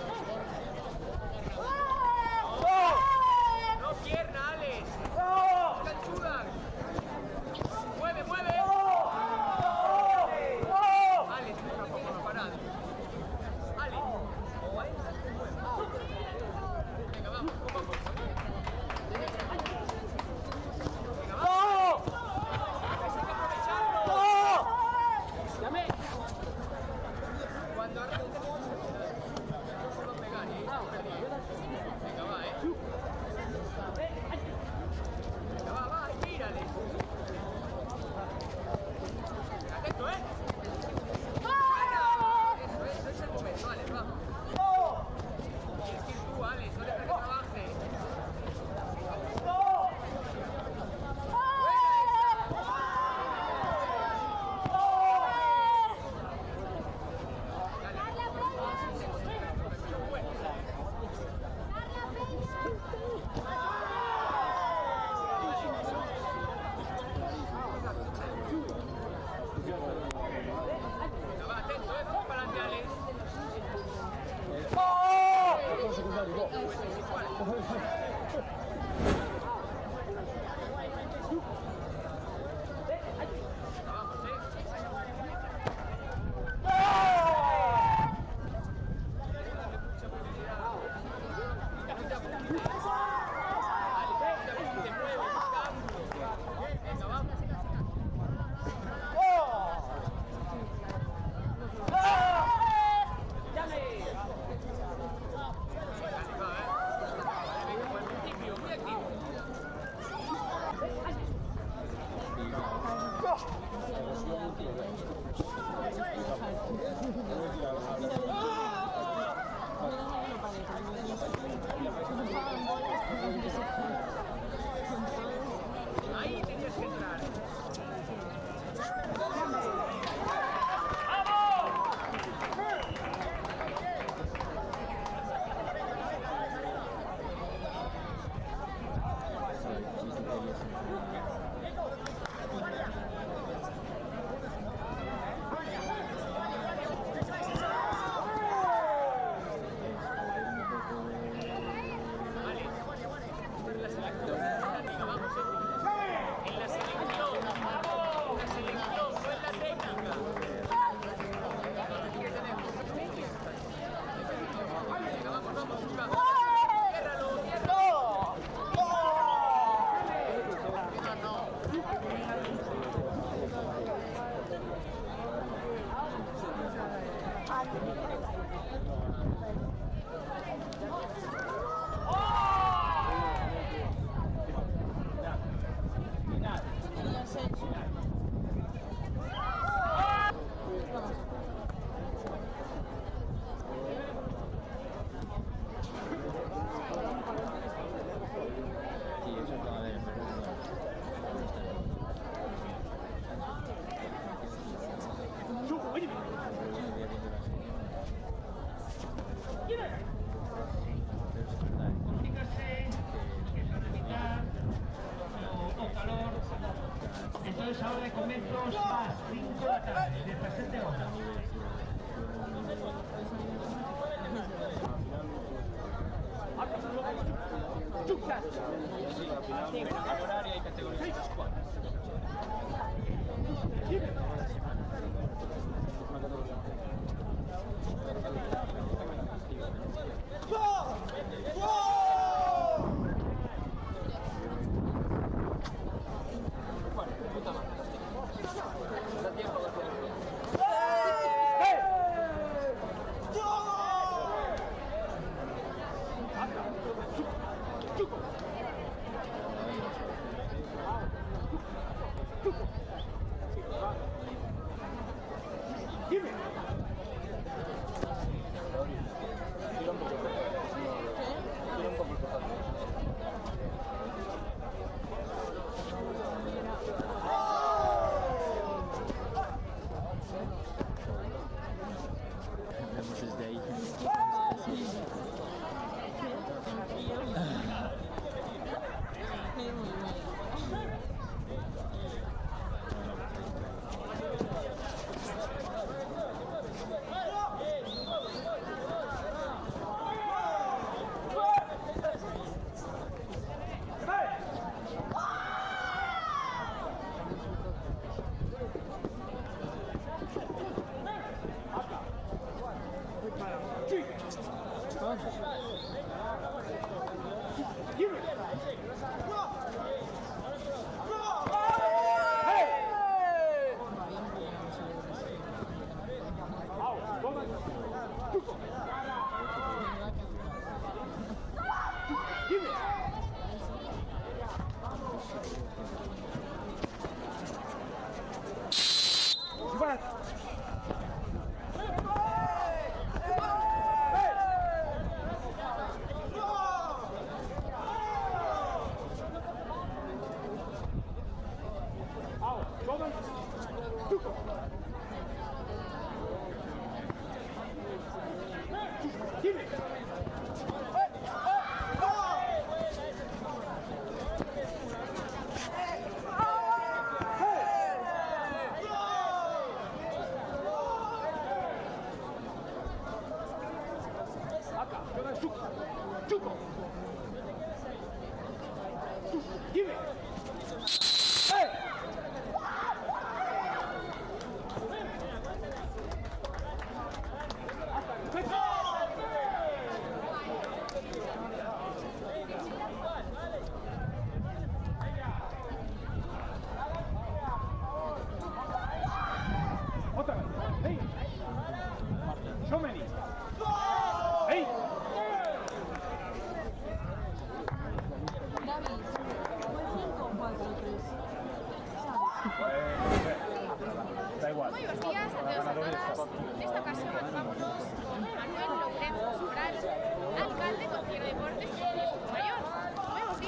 Ahí tenías que entrar. Entonces ahora de comer 2 más 5 de la tarde, de presente hora. Horario y categoría 4.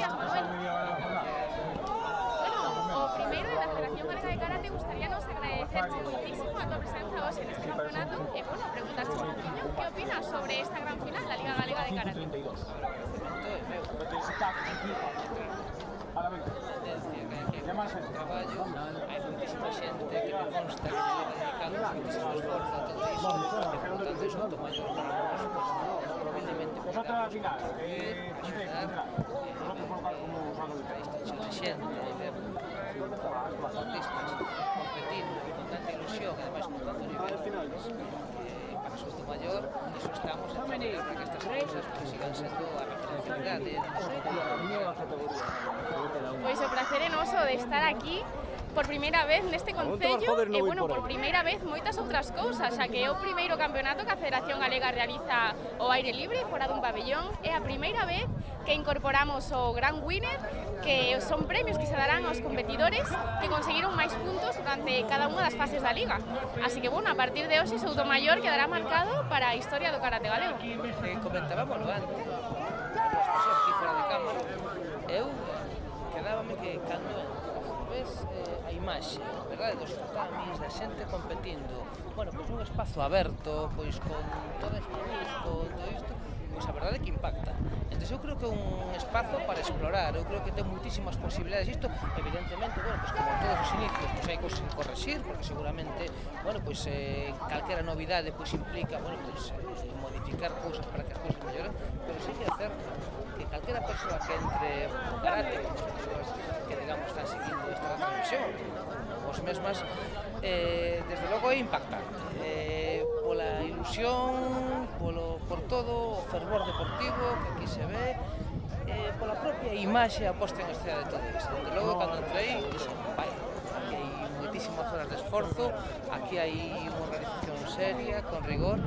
días, Manuel. Bueno, o primeiro, da Federación Galega de Karate, gustaríanos agradecerche moitísimo a tua presenza hoxe neste campeonato e, bueno, preguntarche un poquinho que opinas sobre esta gran final da Liga Galega de Karate. Traballo, hai moitísima xente que me consta que lle dedicando moitísimo esforzo a todo iso, e por tanto iso auto maior para nós, pues, probablemente axudar isto cheo de xente, e ver deportistas competindo con tanta ilusión e ademais con tanto nivel, para Souto Maior, iso estamos a traballar para que estas cousas pues, sigan sendo a referencialidade. Pois o prazer é noso de estar aquí por primeira vez neste concello e, bueno, por primeira vez moitas outras cousas, xa que é o primeiro campeonato que a Federación Galega realiza ao aire libre, fora dun pabellón, é a primeira vez que incorporamos o Grand Winner, que son premios que se darán aos competidores que conseguiron máis puntos durante cada unha das fases da Liga. Así que, bueno, a partir de hoxe, Souto Maior quedará marcado para a historia do karate galego. Comentábamos antes, as persoas aquí fora de cámara, eu quedábame que cando ves a imaxe, verdade, dos tatamis, da xente competindo, bueno, pois un espazo aberto, pois con toda esta luz, con todo isto, pois a verdade que impacta. Entón eu creo que é un espazo para explorar, eu creo que ten moitísimas posibilidades. Isto, evidentemente, bueno, pois como en todos os inicios, pois hai cousas que correxir, porque seguramente, bueno, pois calquera novidade pois implica, bueno, pois modificar cousas para que as cousas melloren, pero sí que é certo que calquera persoa que entre o karate, as persoas que, digamos, están seguindo esta transmisión, vos mesmas, desde logo é impactante. Pola ilusión, por todo o fervor deportivo que aquí se ve, pola propia imaxe a posta en escena de todo isto. Desde logo, cando entrei, dixen, vai, aquí hai moitísimas horas de esforzo, aquí hai unha organización seria, con rigor,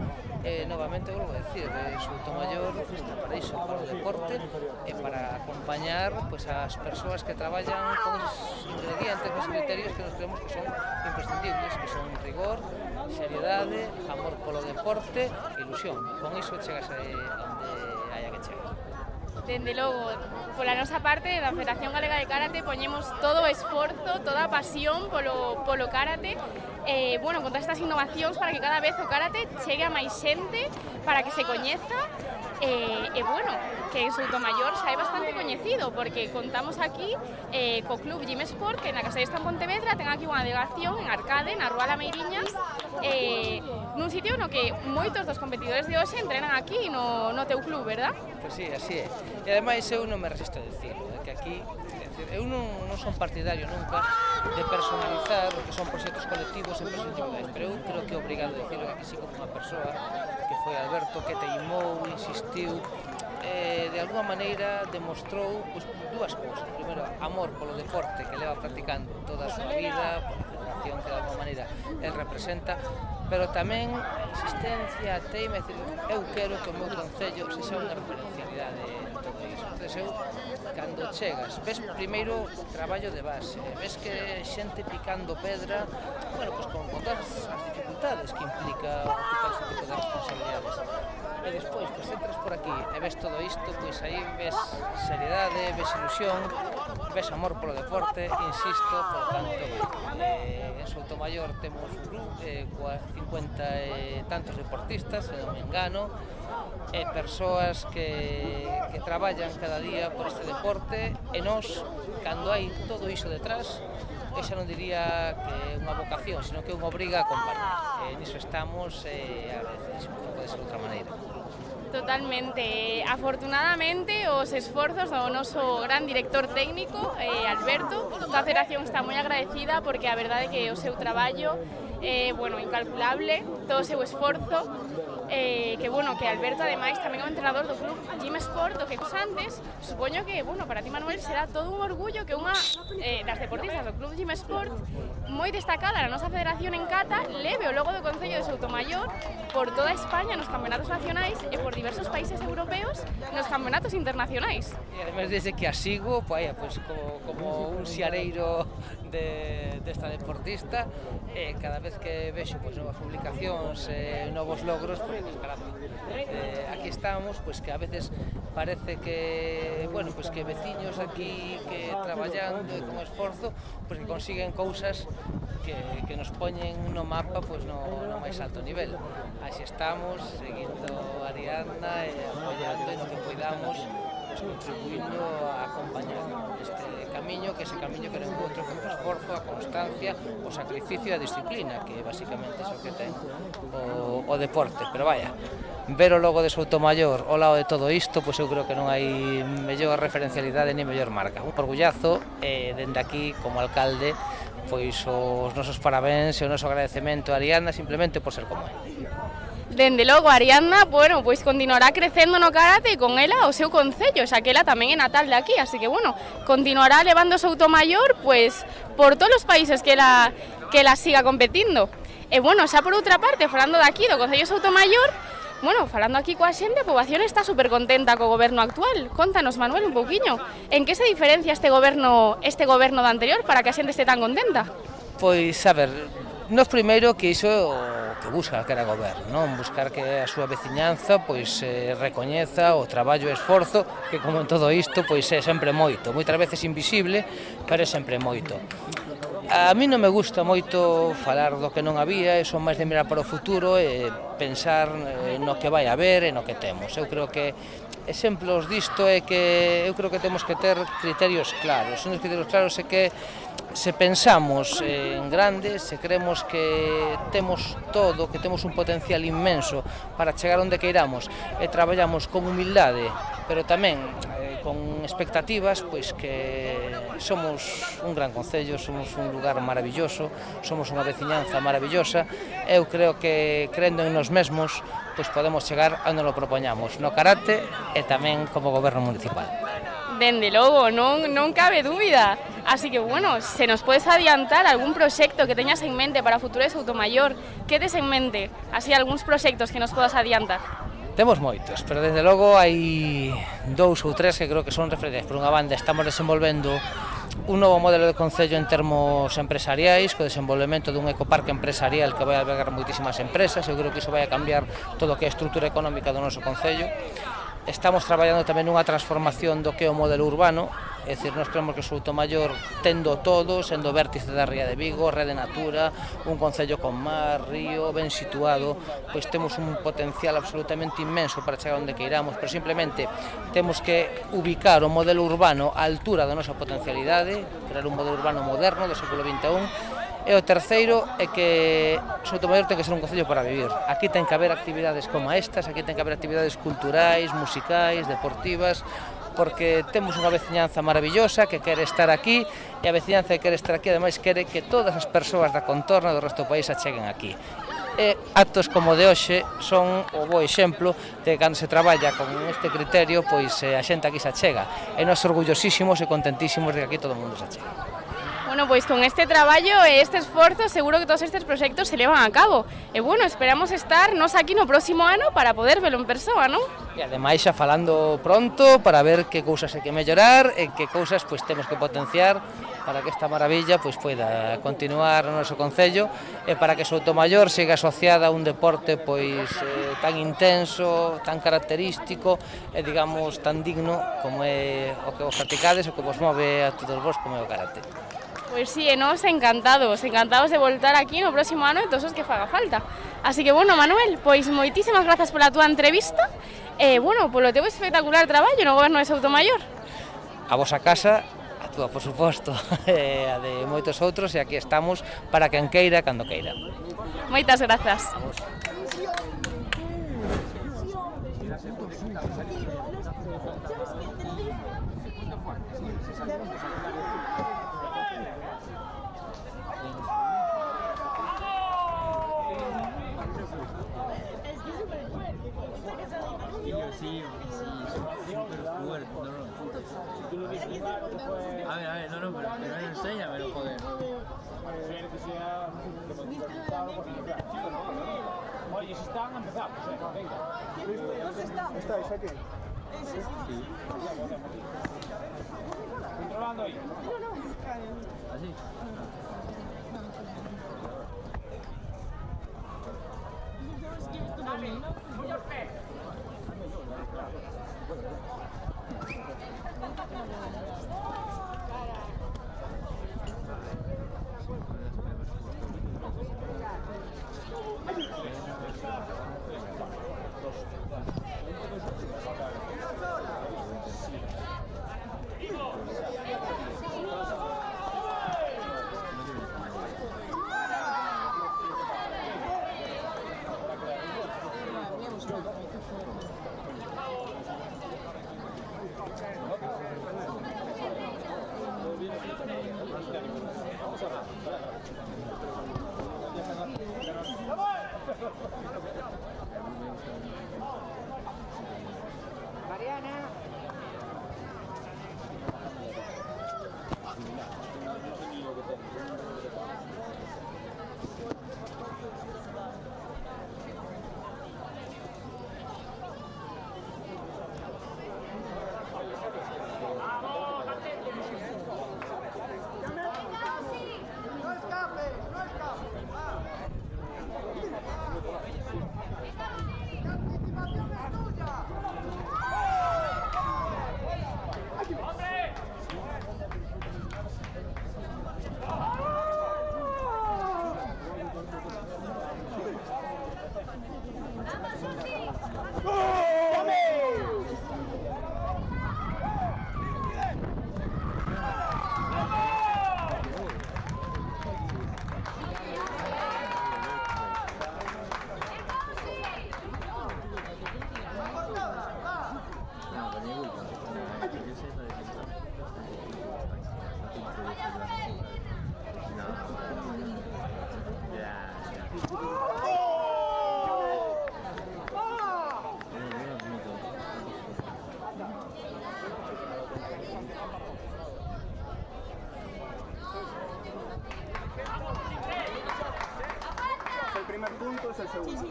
novamente volvo a decir, Souto Maior está para iso, para o deporte e para acompañar pues, as persoas que traballan con esos ingredientes, esos criterios que nos creemos que son imprescindibles, que son rigor, seriedade, amor polo deporte e ilusión. Con iso chegas a onde haya que chegar. Dende logo, pola nosa parte da Federación Galega de Karate poñemos todo o esforzo, toda a pasión polo karate, bueno, con todas estas innovacións para que cada vez o karate chegue a máis xente, para que se coñeza, e bueno, que en Souto Maior xa é bastante coñecido, porque contamos aquí co Club Gym Sport, que na Casa de Esta en Pontevedra ten aquí unha delegación en Arcade, na Rúa Lameiriñas, nun sitio no que moitos dos competidores de hoxe entrenan aquí no teu club, verdad? Pois sí, así é. E ademais eu non me resisto a dicilo, que aquí eu non son partidario nunca de personalizar o que son proxectos colectivos e proxectos individuais, pero eu creo que é obrigado a dicilo que aquí sí como unha persoa que foi Alberto, que teimou, insistiu, de alguma maneira demostrou pues, dúas cousas. Primeiro, amor polo deporte que leva practicando toda a súa vida, pola federación que de alguma maneira el representa, pero tamén a insistencia, a teima, decir, eu quero que o meu concello sexa unha referencialidade en todo iso. Entón, eu, cando chegas, ves primeiro traballo de base, ves que xente picando pedra, bueno, pues con todas as dificultades que implica ocupar este tipo de responsabilidades. E despois, pues, entras por aquí e ves todo isto, pois aí ves seriedade, ves ilusión, ves amor polo deporte, insisto, por tanto, en Souto Maior temos un grupo coa 50 e tantos deportistas, se non me engano, e persoas que traballan cada día por este deporte, e nós, cando hai todo iso detrás, esa non diría que é unha vocación, sino que é unha obriga a acompañar. Niso estamos agradecidísimos, non pode ser de outra maneira. Totalmente. Afortunadamente, os esforzos do noso gran director técnico, Alberto, toda a federación está moi agradecida porque a verdade é que o seu traballo é, bueno, incalculable, todo o seu esforzo, que, bueno, que Alberto, ademais, tamén é o entrenador do Club Gym Sport, o que antes, supoño que, bueno, para ti, Manuel, será todo un orgullo que unha das deportistas do Club Gym Sport, moi destacada na nosa federación en Cata, leve o logo do Concello de Souto Maior por toda España nos campeonatos nacionais e por diversos países europeos nos campeonatos internacionais. E además, desde que a sigo, pues, como un xiareiro desta deportista, cada vez que vexo pues, novas publicacións, novos logros, pues, veces, caramba. Aquí estamos, pues que a veces parece que, bueno, pues que veciños aquí que traballando e con esforzo, pues que consiguen cousas que nos poñen no mapa pues no máis alto nivel. Así estamos, seguindo a Ariadna e apoiando en o que poidamos, pues contribuindo a acompañar este camiño, que ese camiño que non é outro que o esforzo, a constancia, o sacrificio e a disciplina, que basicamente é o que ten o deporte. Pero vaya, ver o logo de Soutomaior ao lado de todo isto, pois eu creo que non hai mellor referencialidade ni mellor marca. Un orgullazo, dende aquí, como alcalde, pois os nosos parabéns e o noso agradecemento a Ariadna simplemente por ser como é. Dende logo, Ariadna, bueno, pois continuará crecendo no karate con ela o seu concello, xa que ela tamén é natal de aquí, así que, bueno, continuará levando Soutomaior, pois, por todos os países que ela siga competindo. E, bueno, xa por outra parte, falando de aquí, do Concello de Soutomaior, bueno, falando aquí coa xente, a poboación está super contenta co goberno actual. Contanos, Manuel, un pouquiño, en que se diferencia este goberno do anterior para que a xente este tan contenta? Pois, a ver, nos primeiro que iso que busca que era goberno, non? Buscar que a súa veciñanza pois recoñeza o traballo e esforzo, que como en todo isto pois é sempre moito, moitas veces invisible, pero é sempre moito. A mí non me gusta moito falar do que non había, son máis de mirar para o futuro e pensar no que vai haber e no que temos. Eu creo que exemplos disto é que eu creo que temos que ter criterios claros. Os criterios claros é que se pensamos en grande, se creemos que temos todo, que temos un potencial inmenso para chegar onde queiramos e traballamos con humildade, pero tamén con expectativas, pois que somos un gran concello, somos un lugar maravilloso, somos unha veciñanza maravillosa. Eu creo que creendo en nos mesmos, pois podemos chegar a onde nos propoñamos, no karate e tamén como goberno municipal. Dende logo, non cabe dúbida. Así que, bueno, se nos podes adiantar algún proxecto que teñas en mente para o futuro de Soutomaior, que tes en mente? Así, algúns proxectos que nos podas adiantar. Temos moitos, pero desde logo hai 2 ou 3 que creo que son referentes. Por unha banda, estamos desenvolvendo un novo modelo de concello en termos empresariais, co desenvolvemento dun ecoparque empresarial que vai albergar moitísimas empresas. Eu creo que iso vai a cambiar todo o que é a estrutura económica do noso concello. Estamos traballando tamén nunha transformación do que é o modelo urbano, é dicir, nós creemos que Soutomaior, tendo todo, sendo vértice da Ría de Vigo, Rede Natura, un concello con mar, río, ben situado, pois temos un potencial absolutamente inmenso para chegar onde queiramos, pero simplemente temos que ubicar o modelo urbano á altura da nosa potencialidade, crear un modelo urbano moderno do século XXI. E o terceiro é que Soutomaior ten que ser un concello para vivir. Aquí ten que haber actividades como estas, aquí ten que haber actividades culturais, musicais, deportivas, porque temos unha veciñanza maravillosa que quere estar aquí, e a veciñanza que quere estar aquí, ademais, quere que todas as persoas da contorna do resto do país acheguen aquí. E actos como de hoxe son o bo exemplo de que cando se traballa con este criterio, pois a xente aquí se achega. E nós orgullosísimos e contentísimos de que aquí todo o mundo se achega. Bueno, pois con este traballo e este esforzo seguro que todos estes proxectos se levan a cabo. E bueno, esperamos estar nos aquí no próximo ano para poder velo en persoa, non? E ademais xa falando pronto para ver que cousas hai que mellorar e que cousas pois temos que potenciar para que esta maravilla pois poida continuar no noso concello e para que Soutomaior siga asociada a un deporte pois tan intenso, tan característico e digamos tan digno como é o que vos practicades, o que vos move a todos vos como é o karate. Pois sí, e nós encantados de voltar aquí no próximo ano e todos os que faga falta. Así que, bueno, Manuel, pois moitísimas grazas pola túa entrevista e, bueno, polo teu espectacular traballo no goberno de Soutomaior. A vosa casa, a túa, por suposto, e a de moitos outros, e aquí estamos para quen queira, cando queira. Moitas grazas. Sí, súper fuerte, no. A ver, no, pero enséñamelo, joder. Oye, si están empezando, ¿Dónde está? ¿Estáis aquí? Sí. Controlando ahí. ¿Así? A ver, Mariana. El primer punto es el segundo. Sí,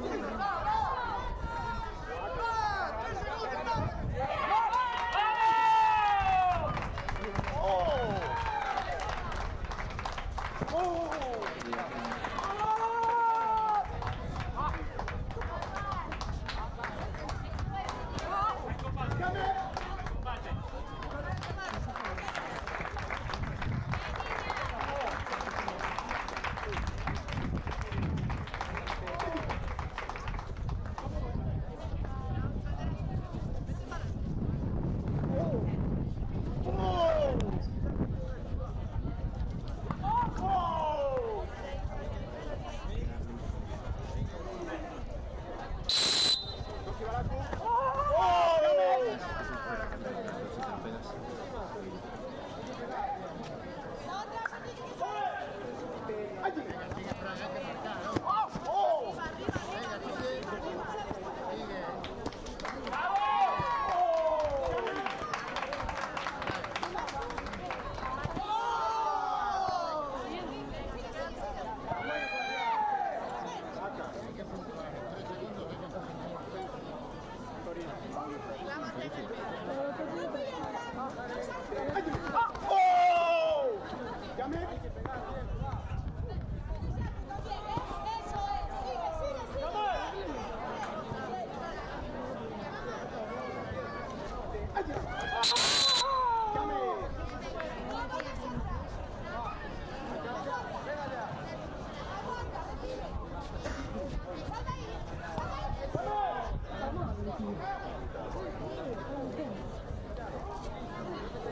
sí,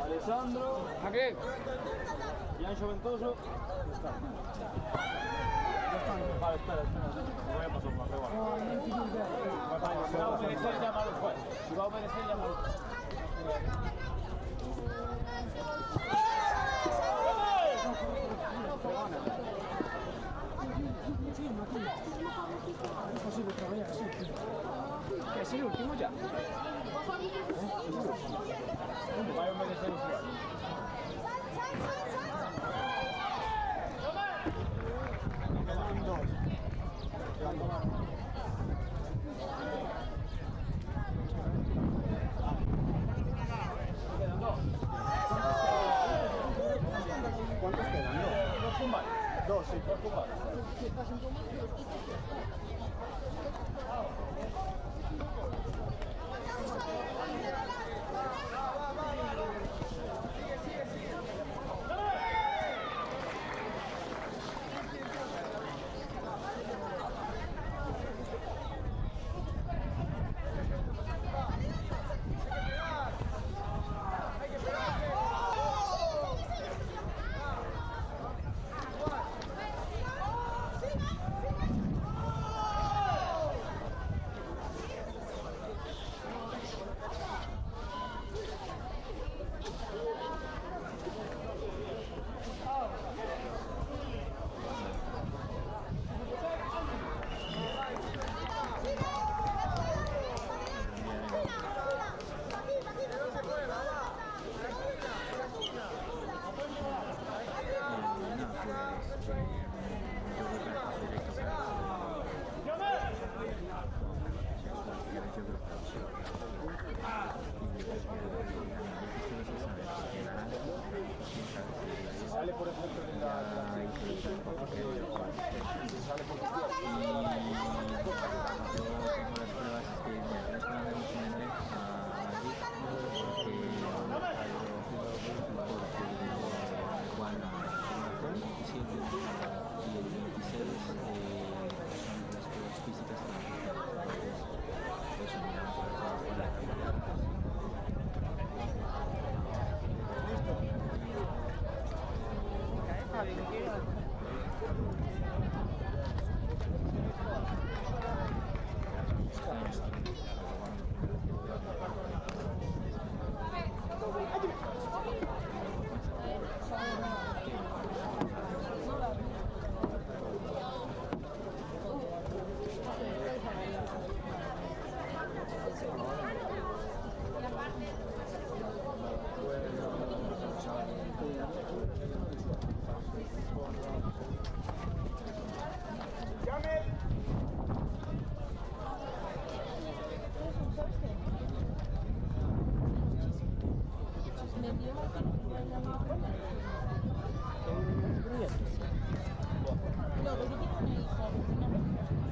Alessandro, ¿Aquí? Biancho Ventoso. Vale, espera. Voy a pasar por arriba. Si va a obedecer, llámalo después. Si va a obedecer, llámalo. Imposible trabajar así. ¿Que es el último ya? Vai obedecer o suave. Quedan dos. ¿Cuántos quedan? Dos combates. Dos, sí. Dos combates.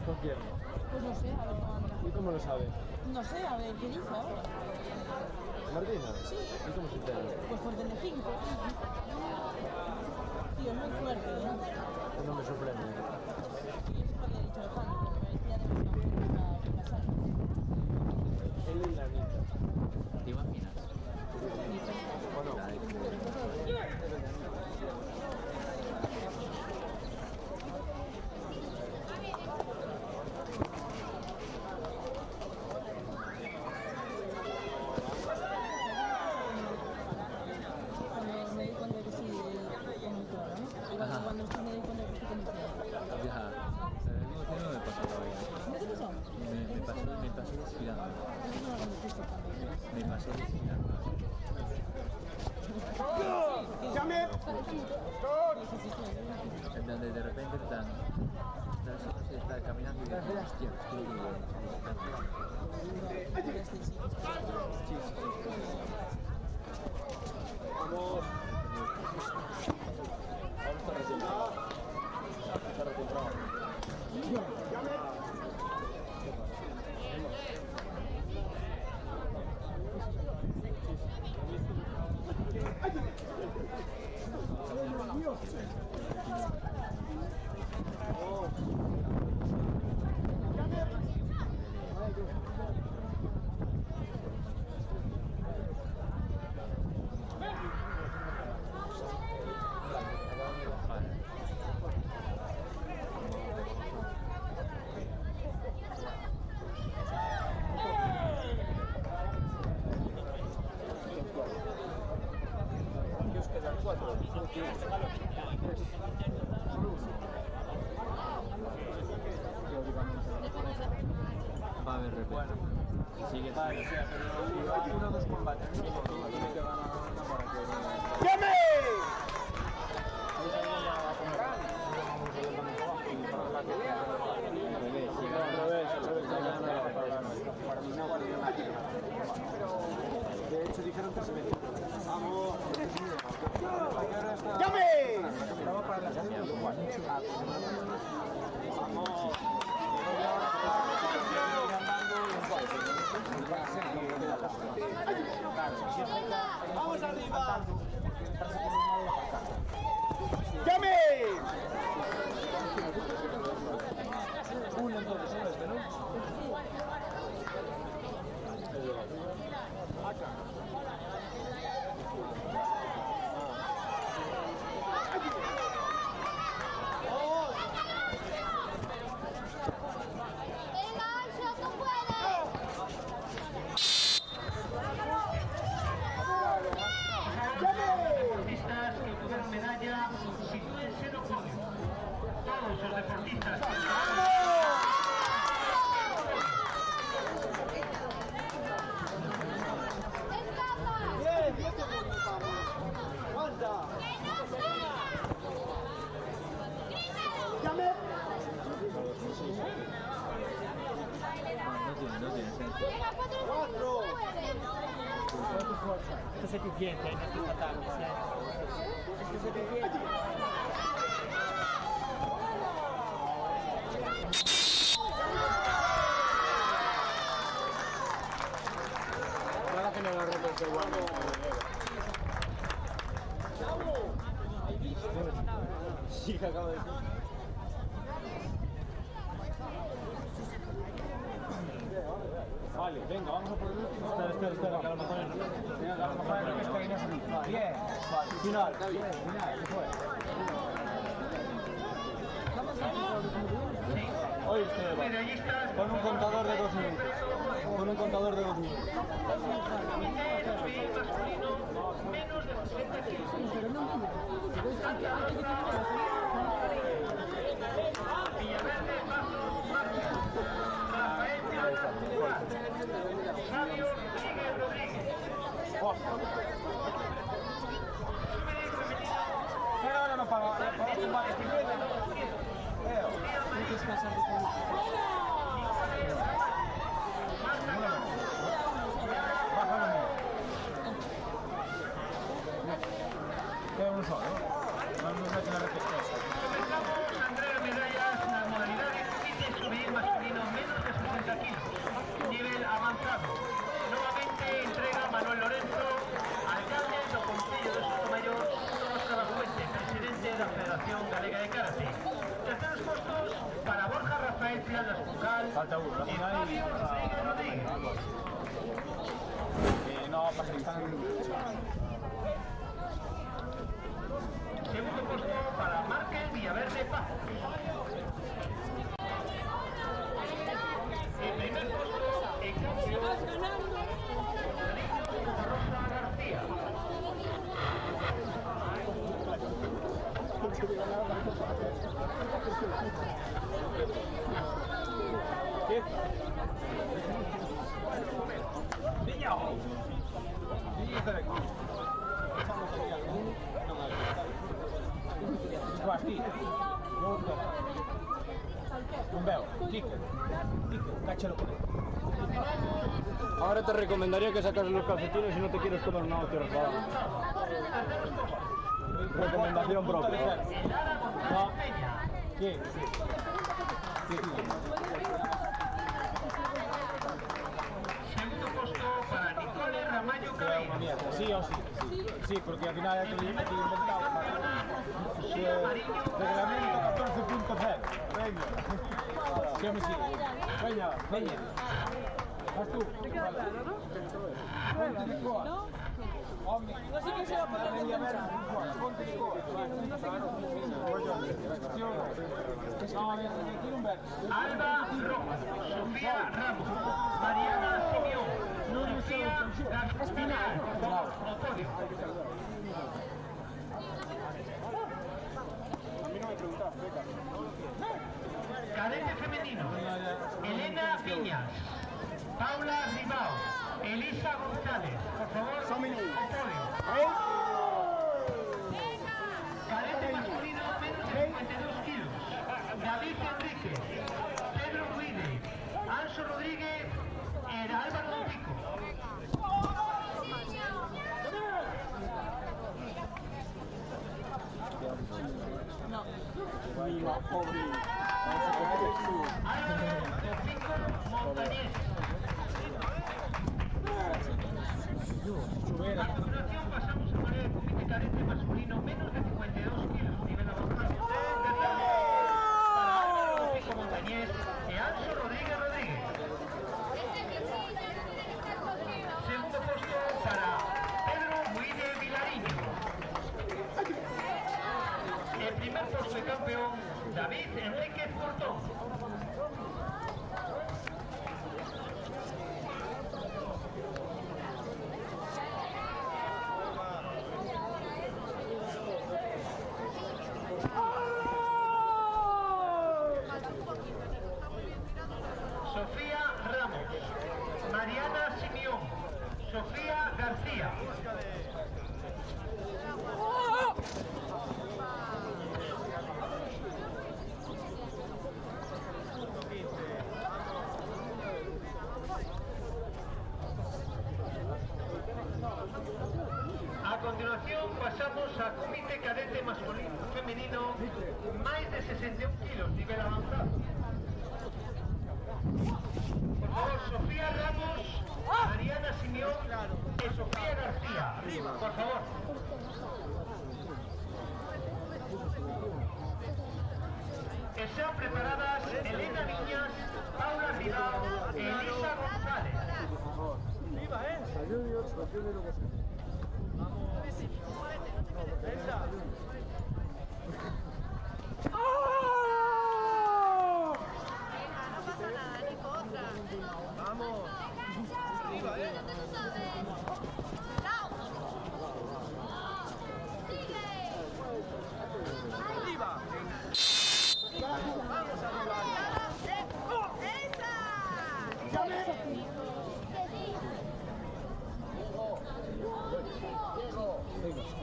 ¿Con quién? Pues no sé, a ver cómo anda. ¿Y cómo lo sabe? No sé, a ver qué dice ahora. ¿Martina? Sí. ¿Y cómo se entera? Pues por Telecinco. Tío, es muy fuerte, ¿eh? No me sorprende. Y eso porque he dicho de Juan, que me parecía demasiado que pasar. Él y la Anita. ¿Te imaginas? ¿O no? Cuando me di cuenta de que sí conductora, ¿no? Igual cuando usted me di cuenta de que sí conductora. Ya, el mismo tiempo me pasó todavía. ¿No te pasó? Me pasó desfilando. Es una conducista también. Me pasó desfilando. ¡Llame! En donde de repente están está caminando y dice, hostia, estoy Vamos. Ahora está recentrado. Está recentrado. ¿Qué os quedan? 4. Va a haber repente. Si sigue Vale, así. o sea, pero uno o dos combates. Tiene que ganar una para que... ¡Llame! De hecho, dijeron que se me... ¡Vamos! ¡Llame! ¡Vamos arriba! Esto es eficiencia en estos ataques. Esto es eficiencia. Ahora que no lo repente igual. Sí, que acabo de decir. Vale, venga, vamos a por el último. Espera, que a lo mejor es. Venga, que a lo mejor es que no se. Bien, vale, final, ¿qué fue? Oye, con un contador de 2 minutos. Con un contador de 2 minutos. Menos de 60 kilos. Villaverde, Paso, Marcia. Rafael Tirana, Juan. Fabio Rodríguez Rodríguez. Pero ahora no para tumbar este juego. Tienes que descansar de todo. Bájalo mío. Queda uno solo, ¿no? Vamos a tener que Comenzamos a entregar medallas en la modalidad de fitness juvenil masculino menos de 60 kilos. Nivel avanzado. Nuevamente entrega Manuel Lorenzo, alcalde do Concello de Sotomayor, Óscar Afuente, presidente de la Federación Galega de Karate. Terceros puestos para Borja Rafael Piladas Cucal y Fabio Rodríguez Rodríguez. no, pasa que están... Segundo puesto para Márquez Villaverde Paz. El primer puesto en cambio Rosa García. ¿Qué? ¡Niño! ¡Niño está aquí! Vas aquí. Un veo. Chico. Cáchalo por ahí. Ahora te recomendaría que sacaras los calcetines si no te quieres tomar una hostia raspada. Recomendación propia. No. ¿Qué? ¿Qué? Segundo puesto para Nicole Ramallo Cabello. Sí o sí. Sí, porque al final hay que inventado. Reglamento 14.0. Venga. ¿Qué me sigue? Venga. Vas tú. Te queda claro, ¿no? ¿No? No sé qué se va a poner en la Alba Rojas, Sofía Ramos, Mariana Simeón, Sofía Espinal, podio. A mí no me preguntaste, Cadete femenino, Elena Piñas, Paula Ribao, Elisa González, por favor, al podio. Cadete masculino, menos de 52 kilos, David Enríquez, Pedro Ruide, Anso Rodríguez, Álvaro Pico. No. Álvaro Pico Montañés. A continuación pasamos a poner el comité cadete masculino menos de 52 kilos, nivel avanzado. Para Álvaro Pico Montañés y Anso Rodríguez Rodríguez. Segundo puesto para Pedro Muide Vilariño. El primer puesto de campeón, David Enríquez Portón. Sofía Ramos, Mariana Simeón, Sofía García. continuación pasamos a comité cadete masculino femenino máis de 61 kilos, nivel avanzado. Por favor, Sofía Ramos, Mariana Simeón e Sofía García. Por favor. Están preparadas Elena Viñas, Paula Ribao e Elisa González. ¡Viva, ¡Vamos! ¡Arriba, ¡Arriba! ¡Vamos arriba!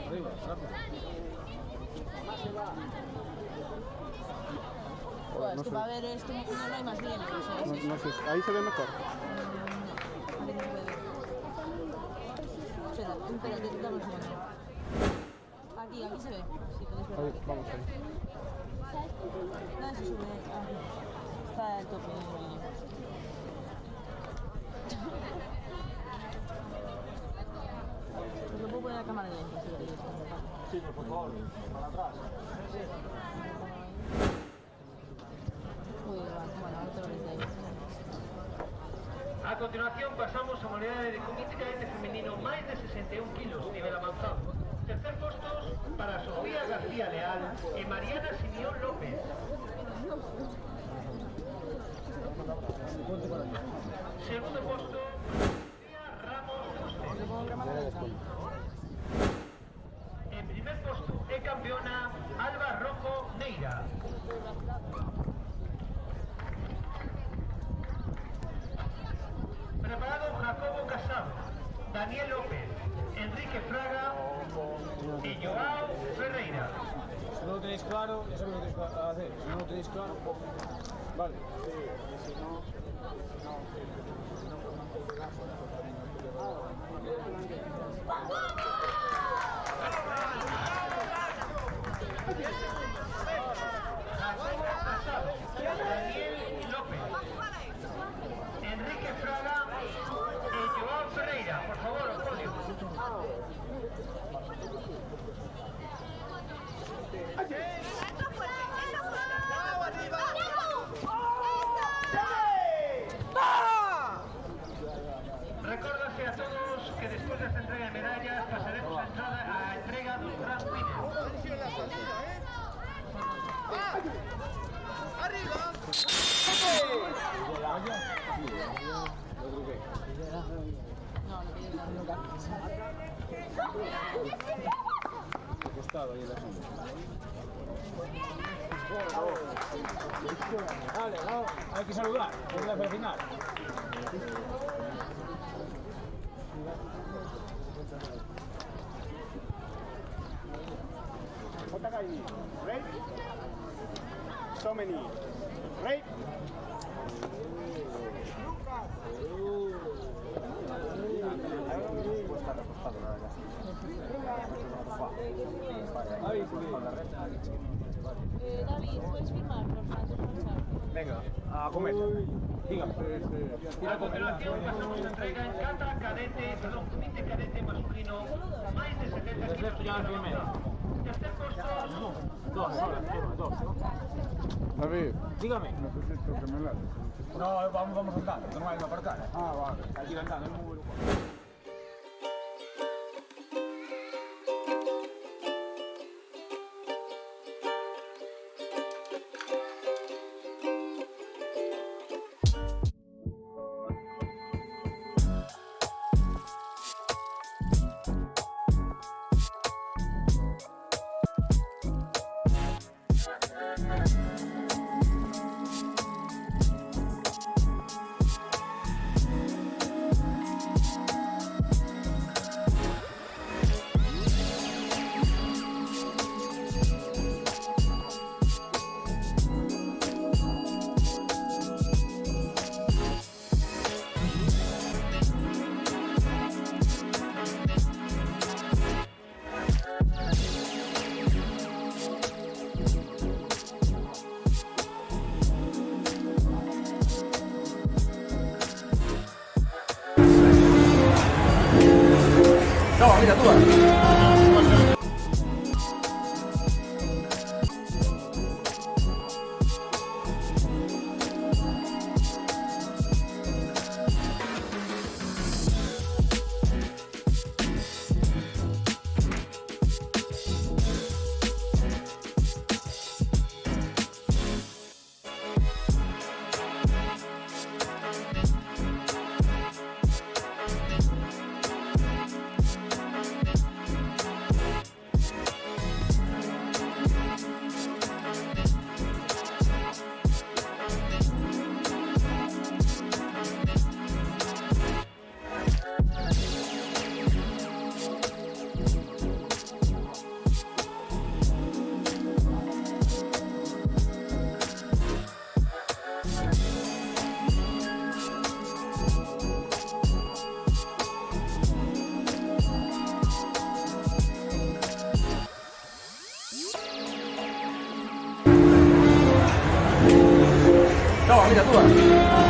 Arriba, rápido. Bueno, es que para ver esto no hay más bien. No sé, ahí se ve mejor. Espérate, dame un segundo. Aquí se ve. Sí, podéis ver. Ahí, vamos ahí. No, se sube. Está al tope. Pues lo puedo poner a cámara lenta, si queréis. Sí, por favor, para atrás. Uy, bueno, ahora te lo veis de ahí. A continuación pasamos a modalidade de comité cadete femenino máis de 61 kilos, nivel avanzado. Tercer postos para Sofía García Leal e Mariana Simeón López. Segundo posto, Sofía Ramos Fuste. En primer posto é campeona Alba Rojo Neira. Preparado Jacobo Casado, Daniel López, Enrique Fraga y Joao Ferreira. Si no lo tenéis claro, ya sabéis lo que tenéis que hacer. Si no lo tenéis claro, vale. Jacobo Casado, Daniel López, Enrique Fraga y Joao Ferreira. Por favor, al podio. Recórdase a todos que después de esta entrega de medallas pasaremos a entrega dos Grand Winners. ¡Arriba! Costado ahí en la sombra. Vale, vamos. Hay que saludar, es la final. Right? So many. Right? David, ¿puedes firmar, por favor? Venga, a comer. Dígame. A continuación pasamos a entrega en cata cadete, perdón, comité cadete masculino, más de 70 kilos. Tercer puesto, Dos. David. Dígame. Necesito que me la... No, vamos andando, no hay que aparcar. Ah, vale. Hay que ir andando, es muy bueno. mira tú. No, mira tú.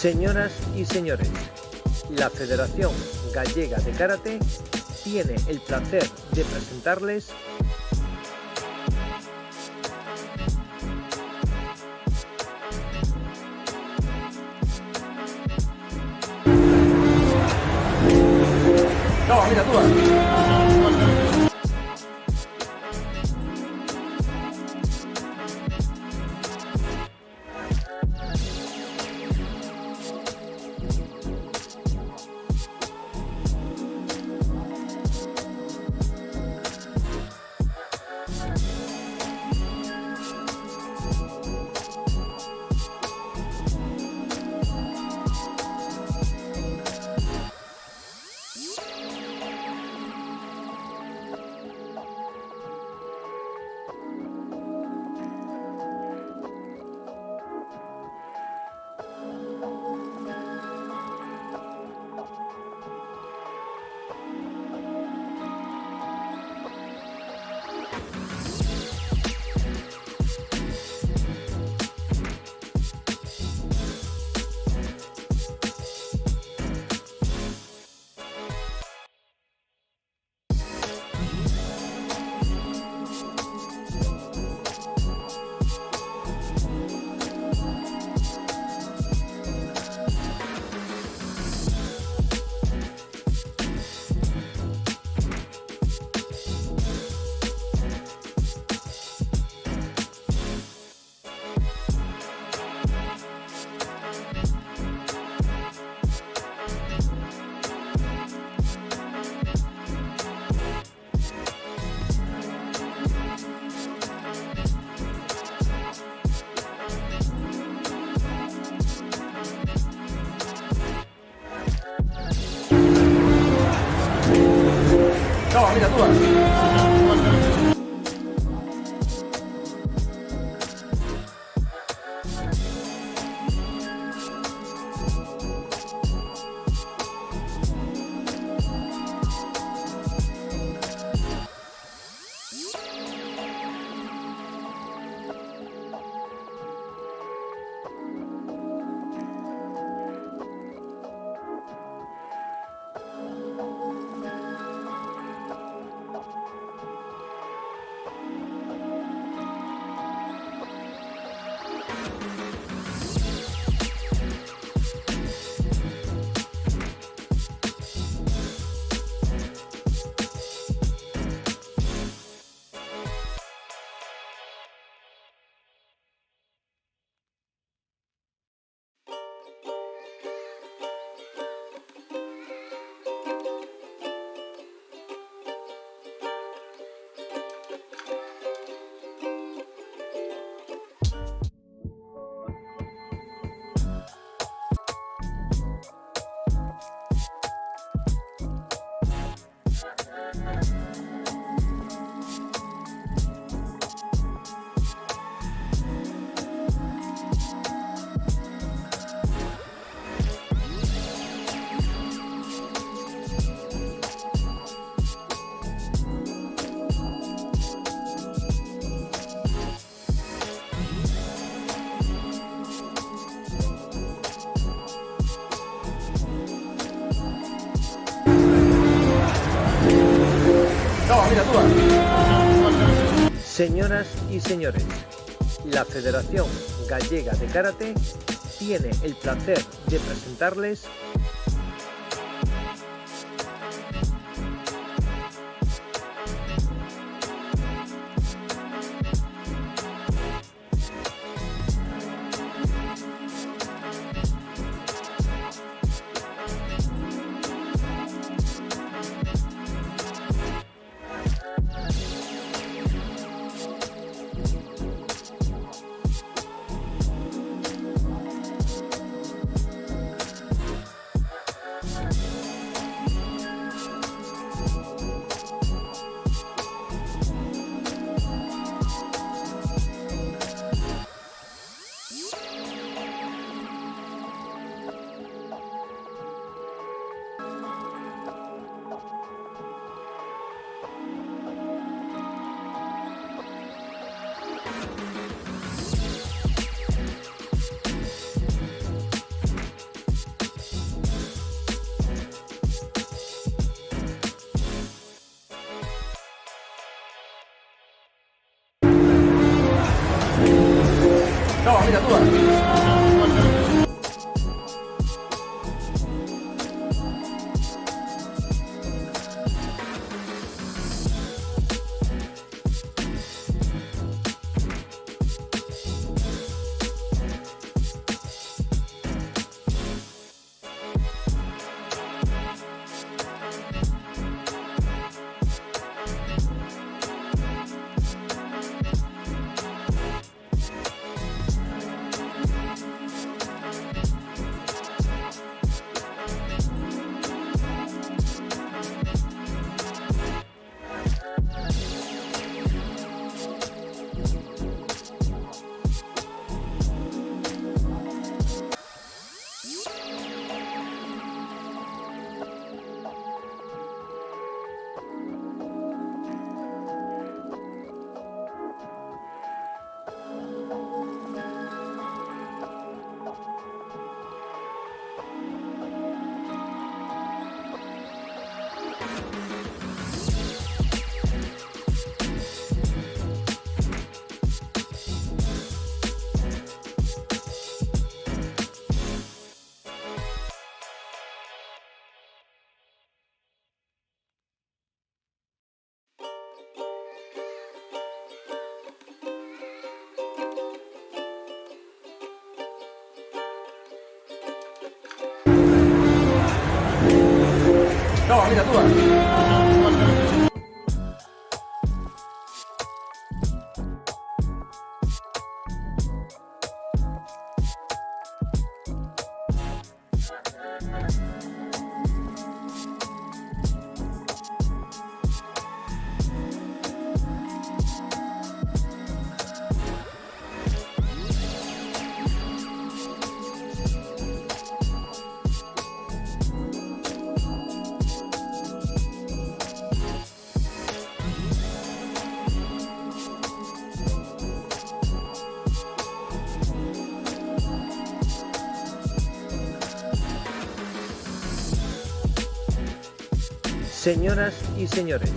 Señoras y señores, la Federación Gallega de Karate tiene el placer de presentarles No, mira tú. No, mira tú. Señoras y señores, la Federación Gallega de Karate tiene el placer de presentarles Señoras y señores,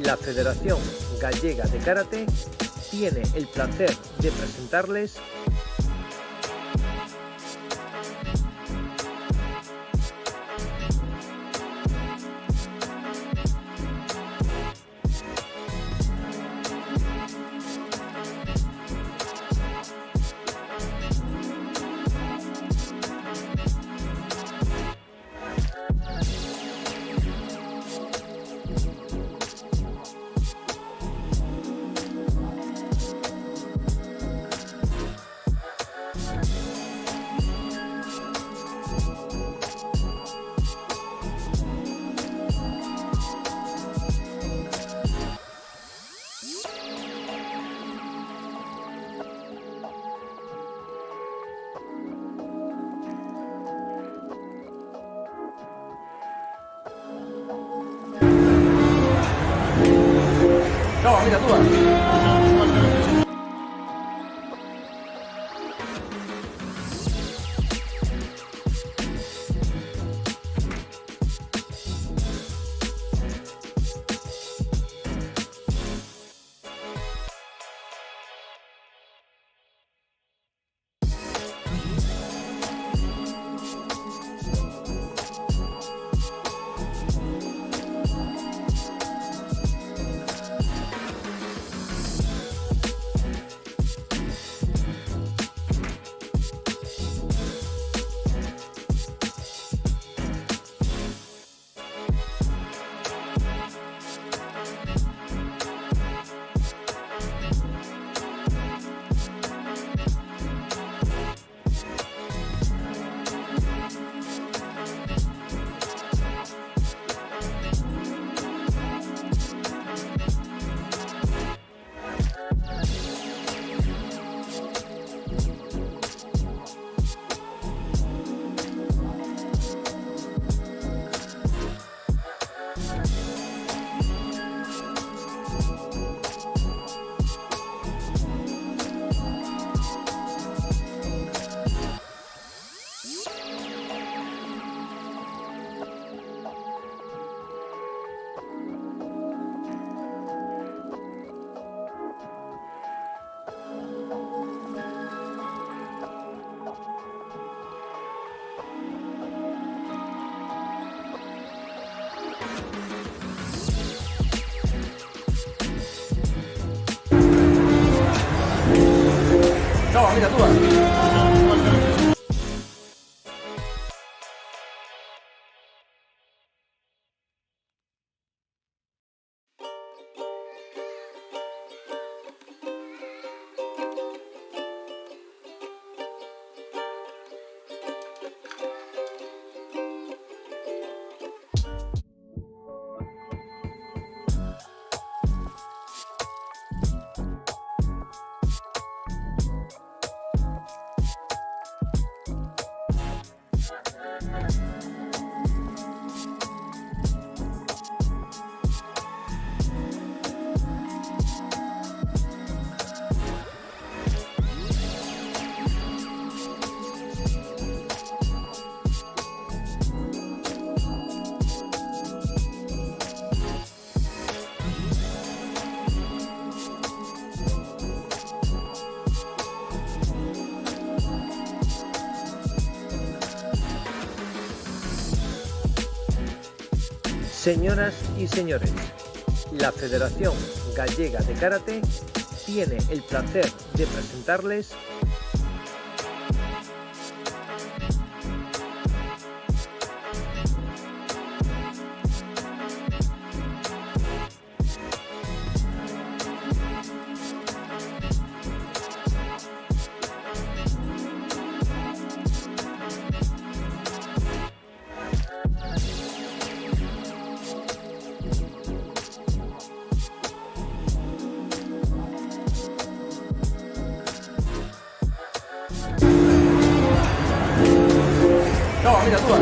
la Federación Gallega de Karate tiene el placer de presentarles mira, tú vas. Señoras y señores, la Federación Gallega de Karate tiene el placer de presentarles No, mira, tú vas.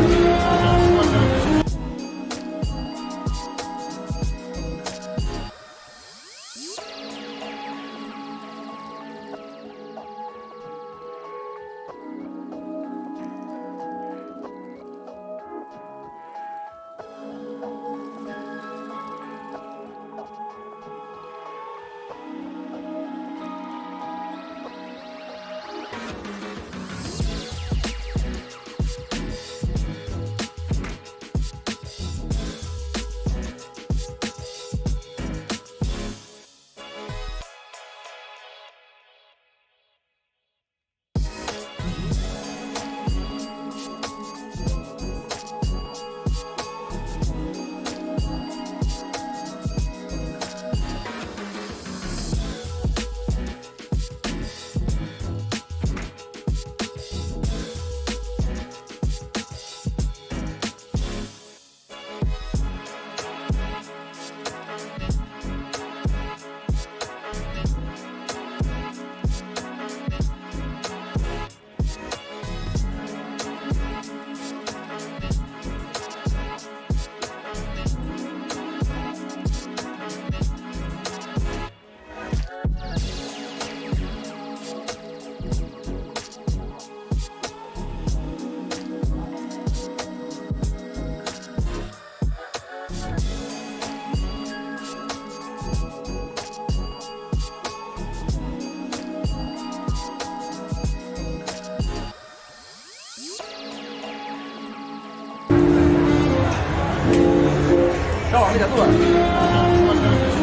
No, mira, tú vas.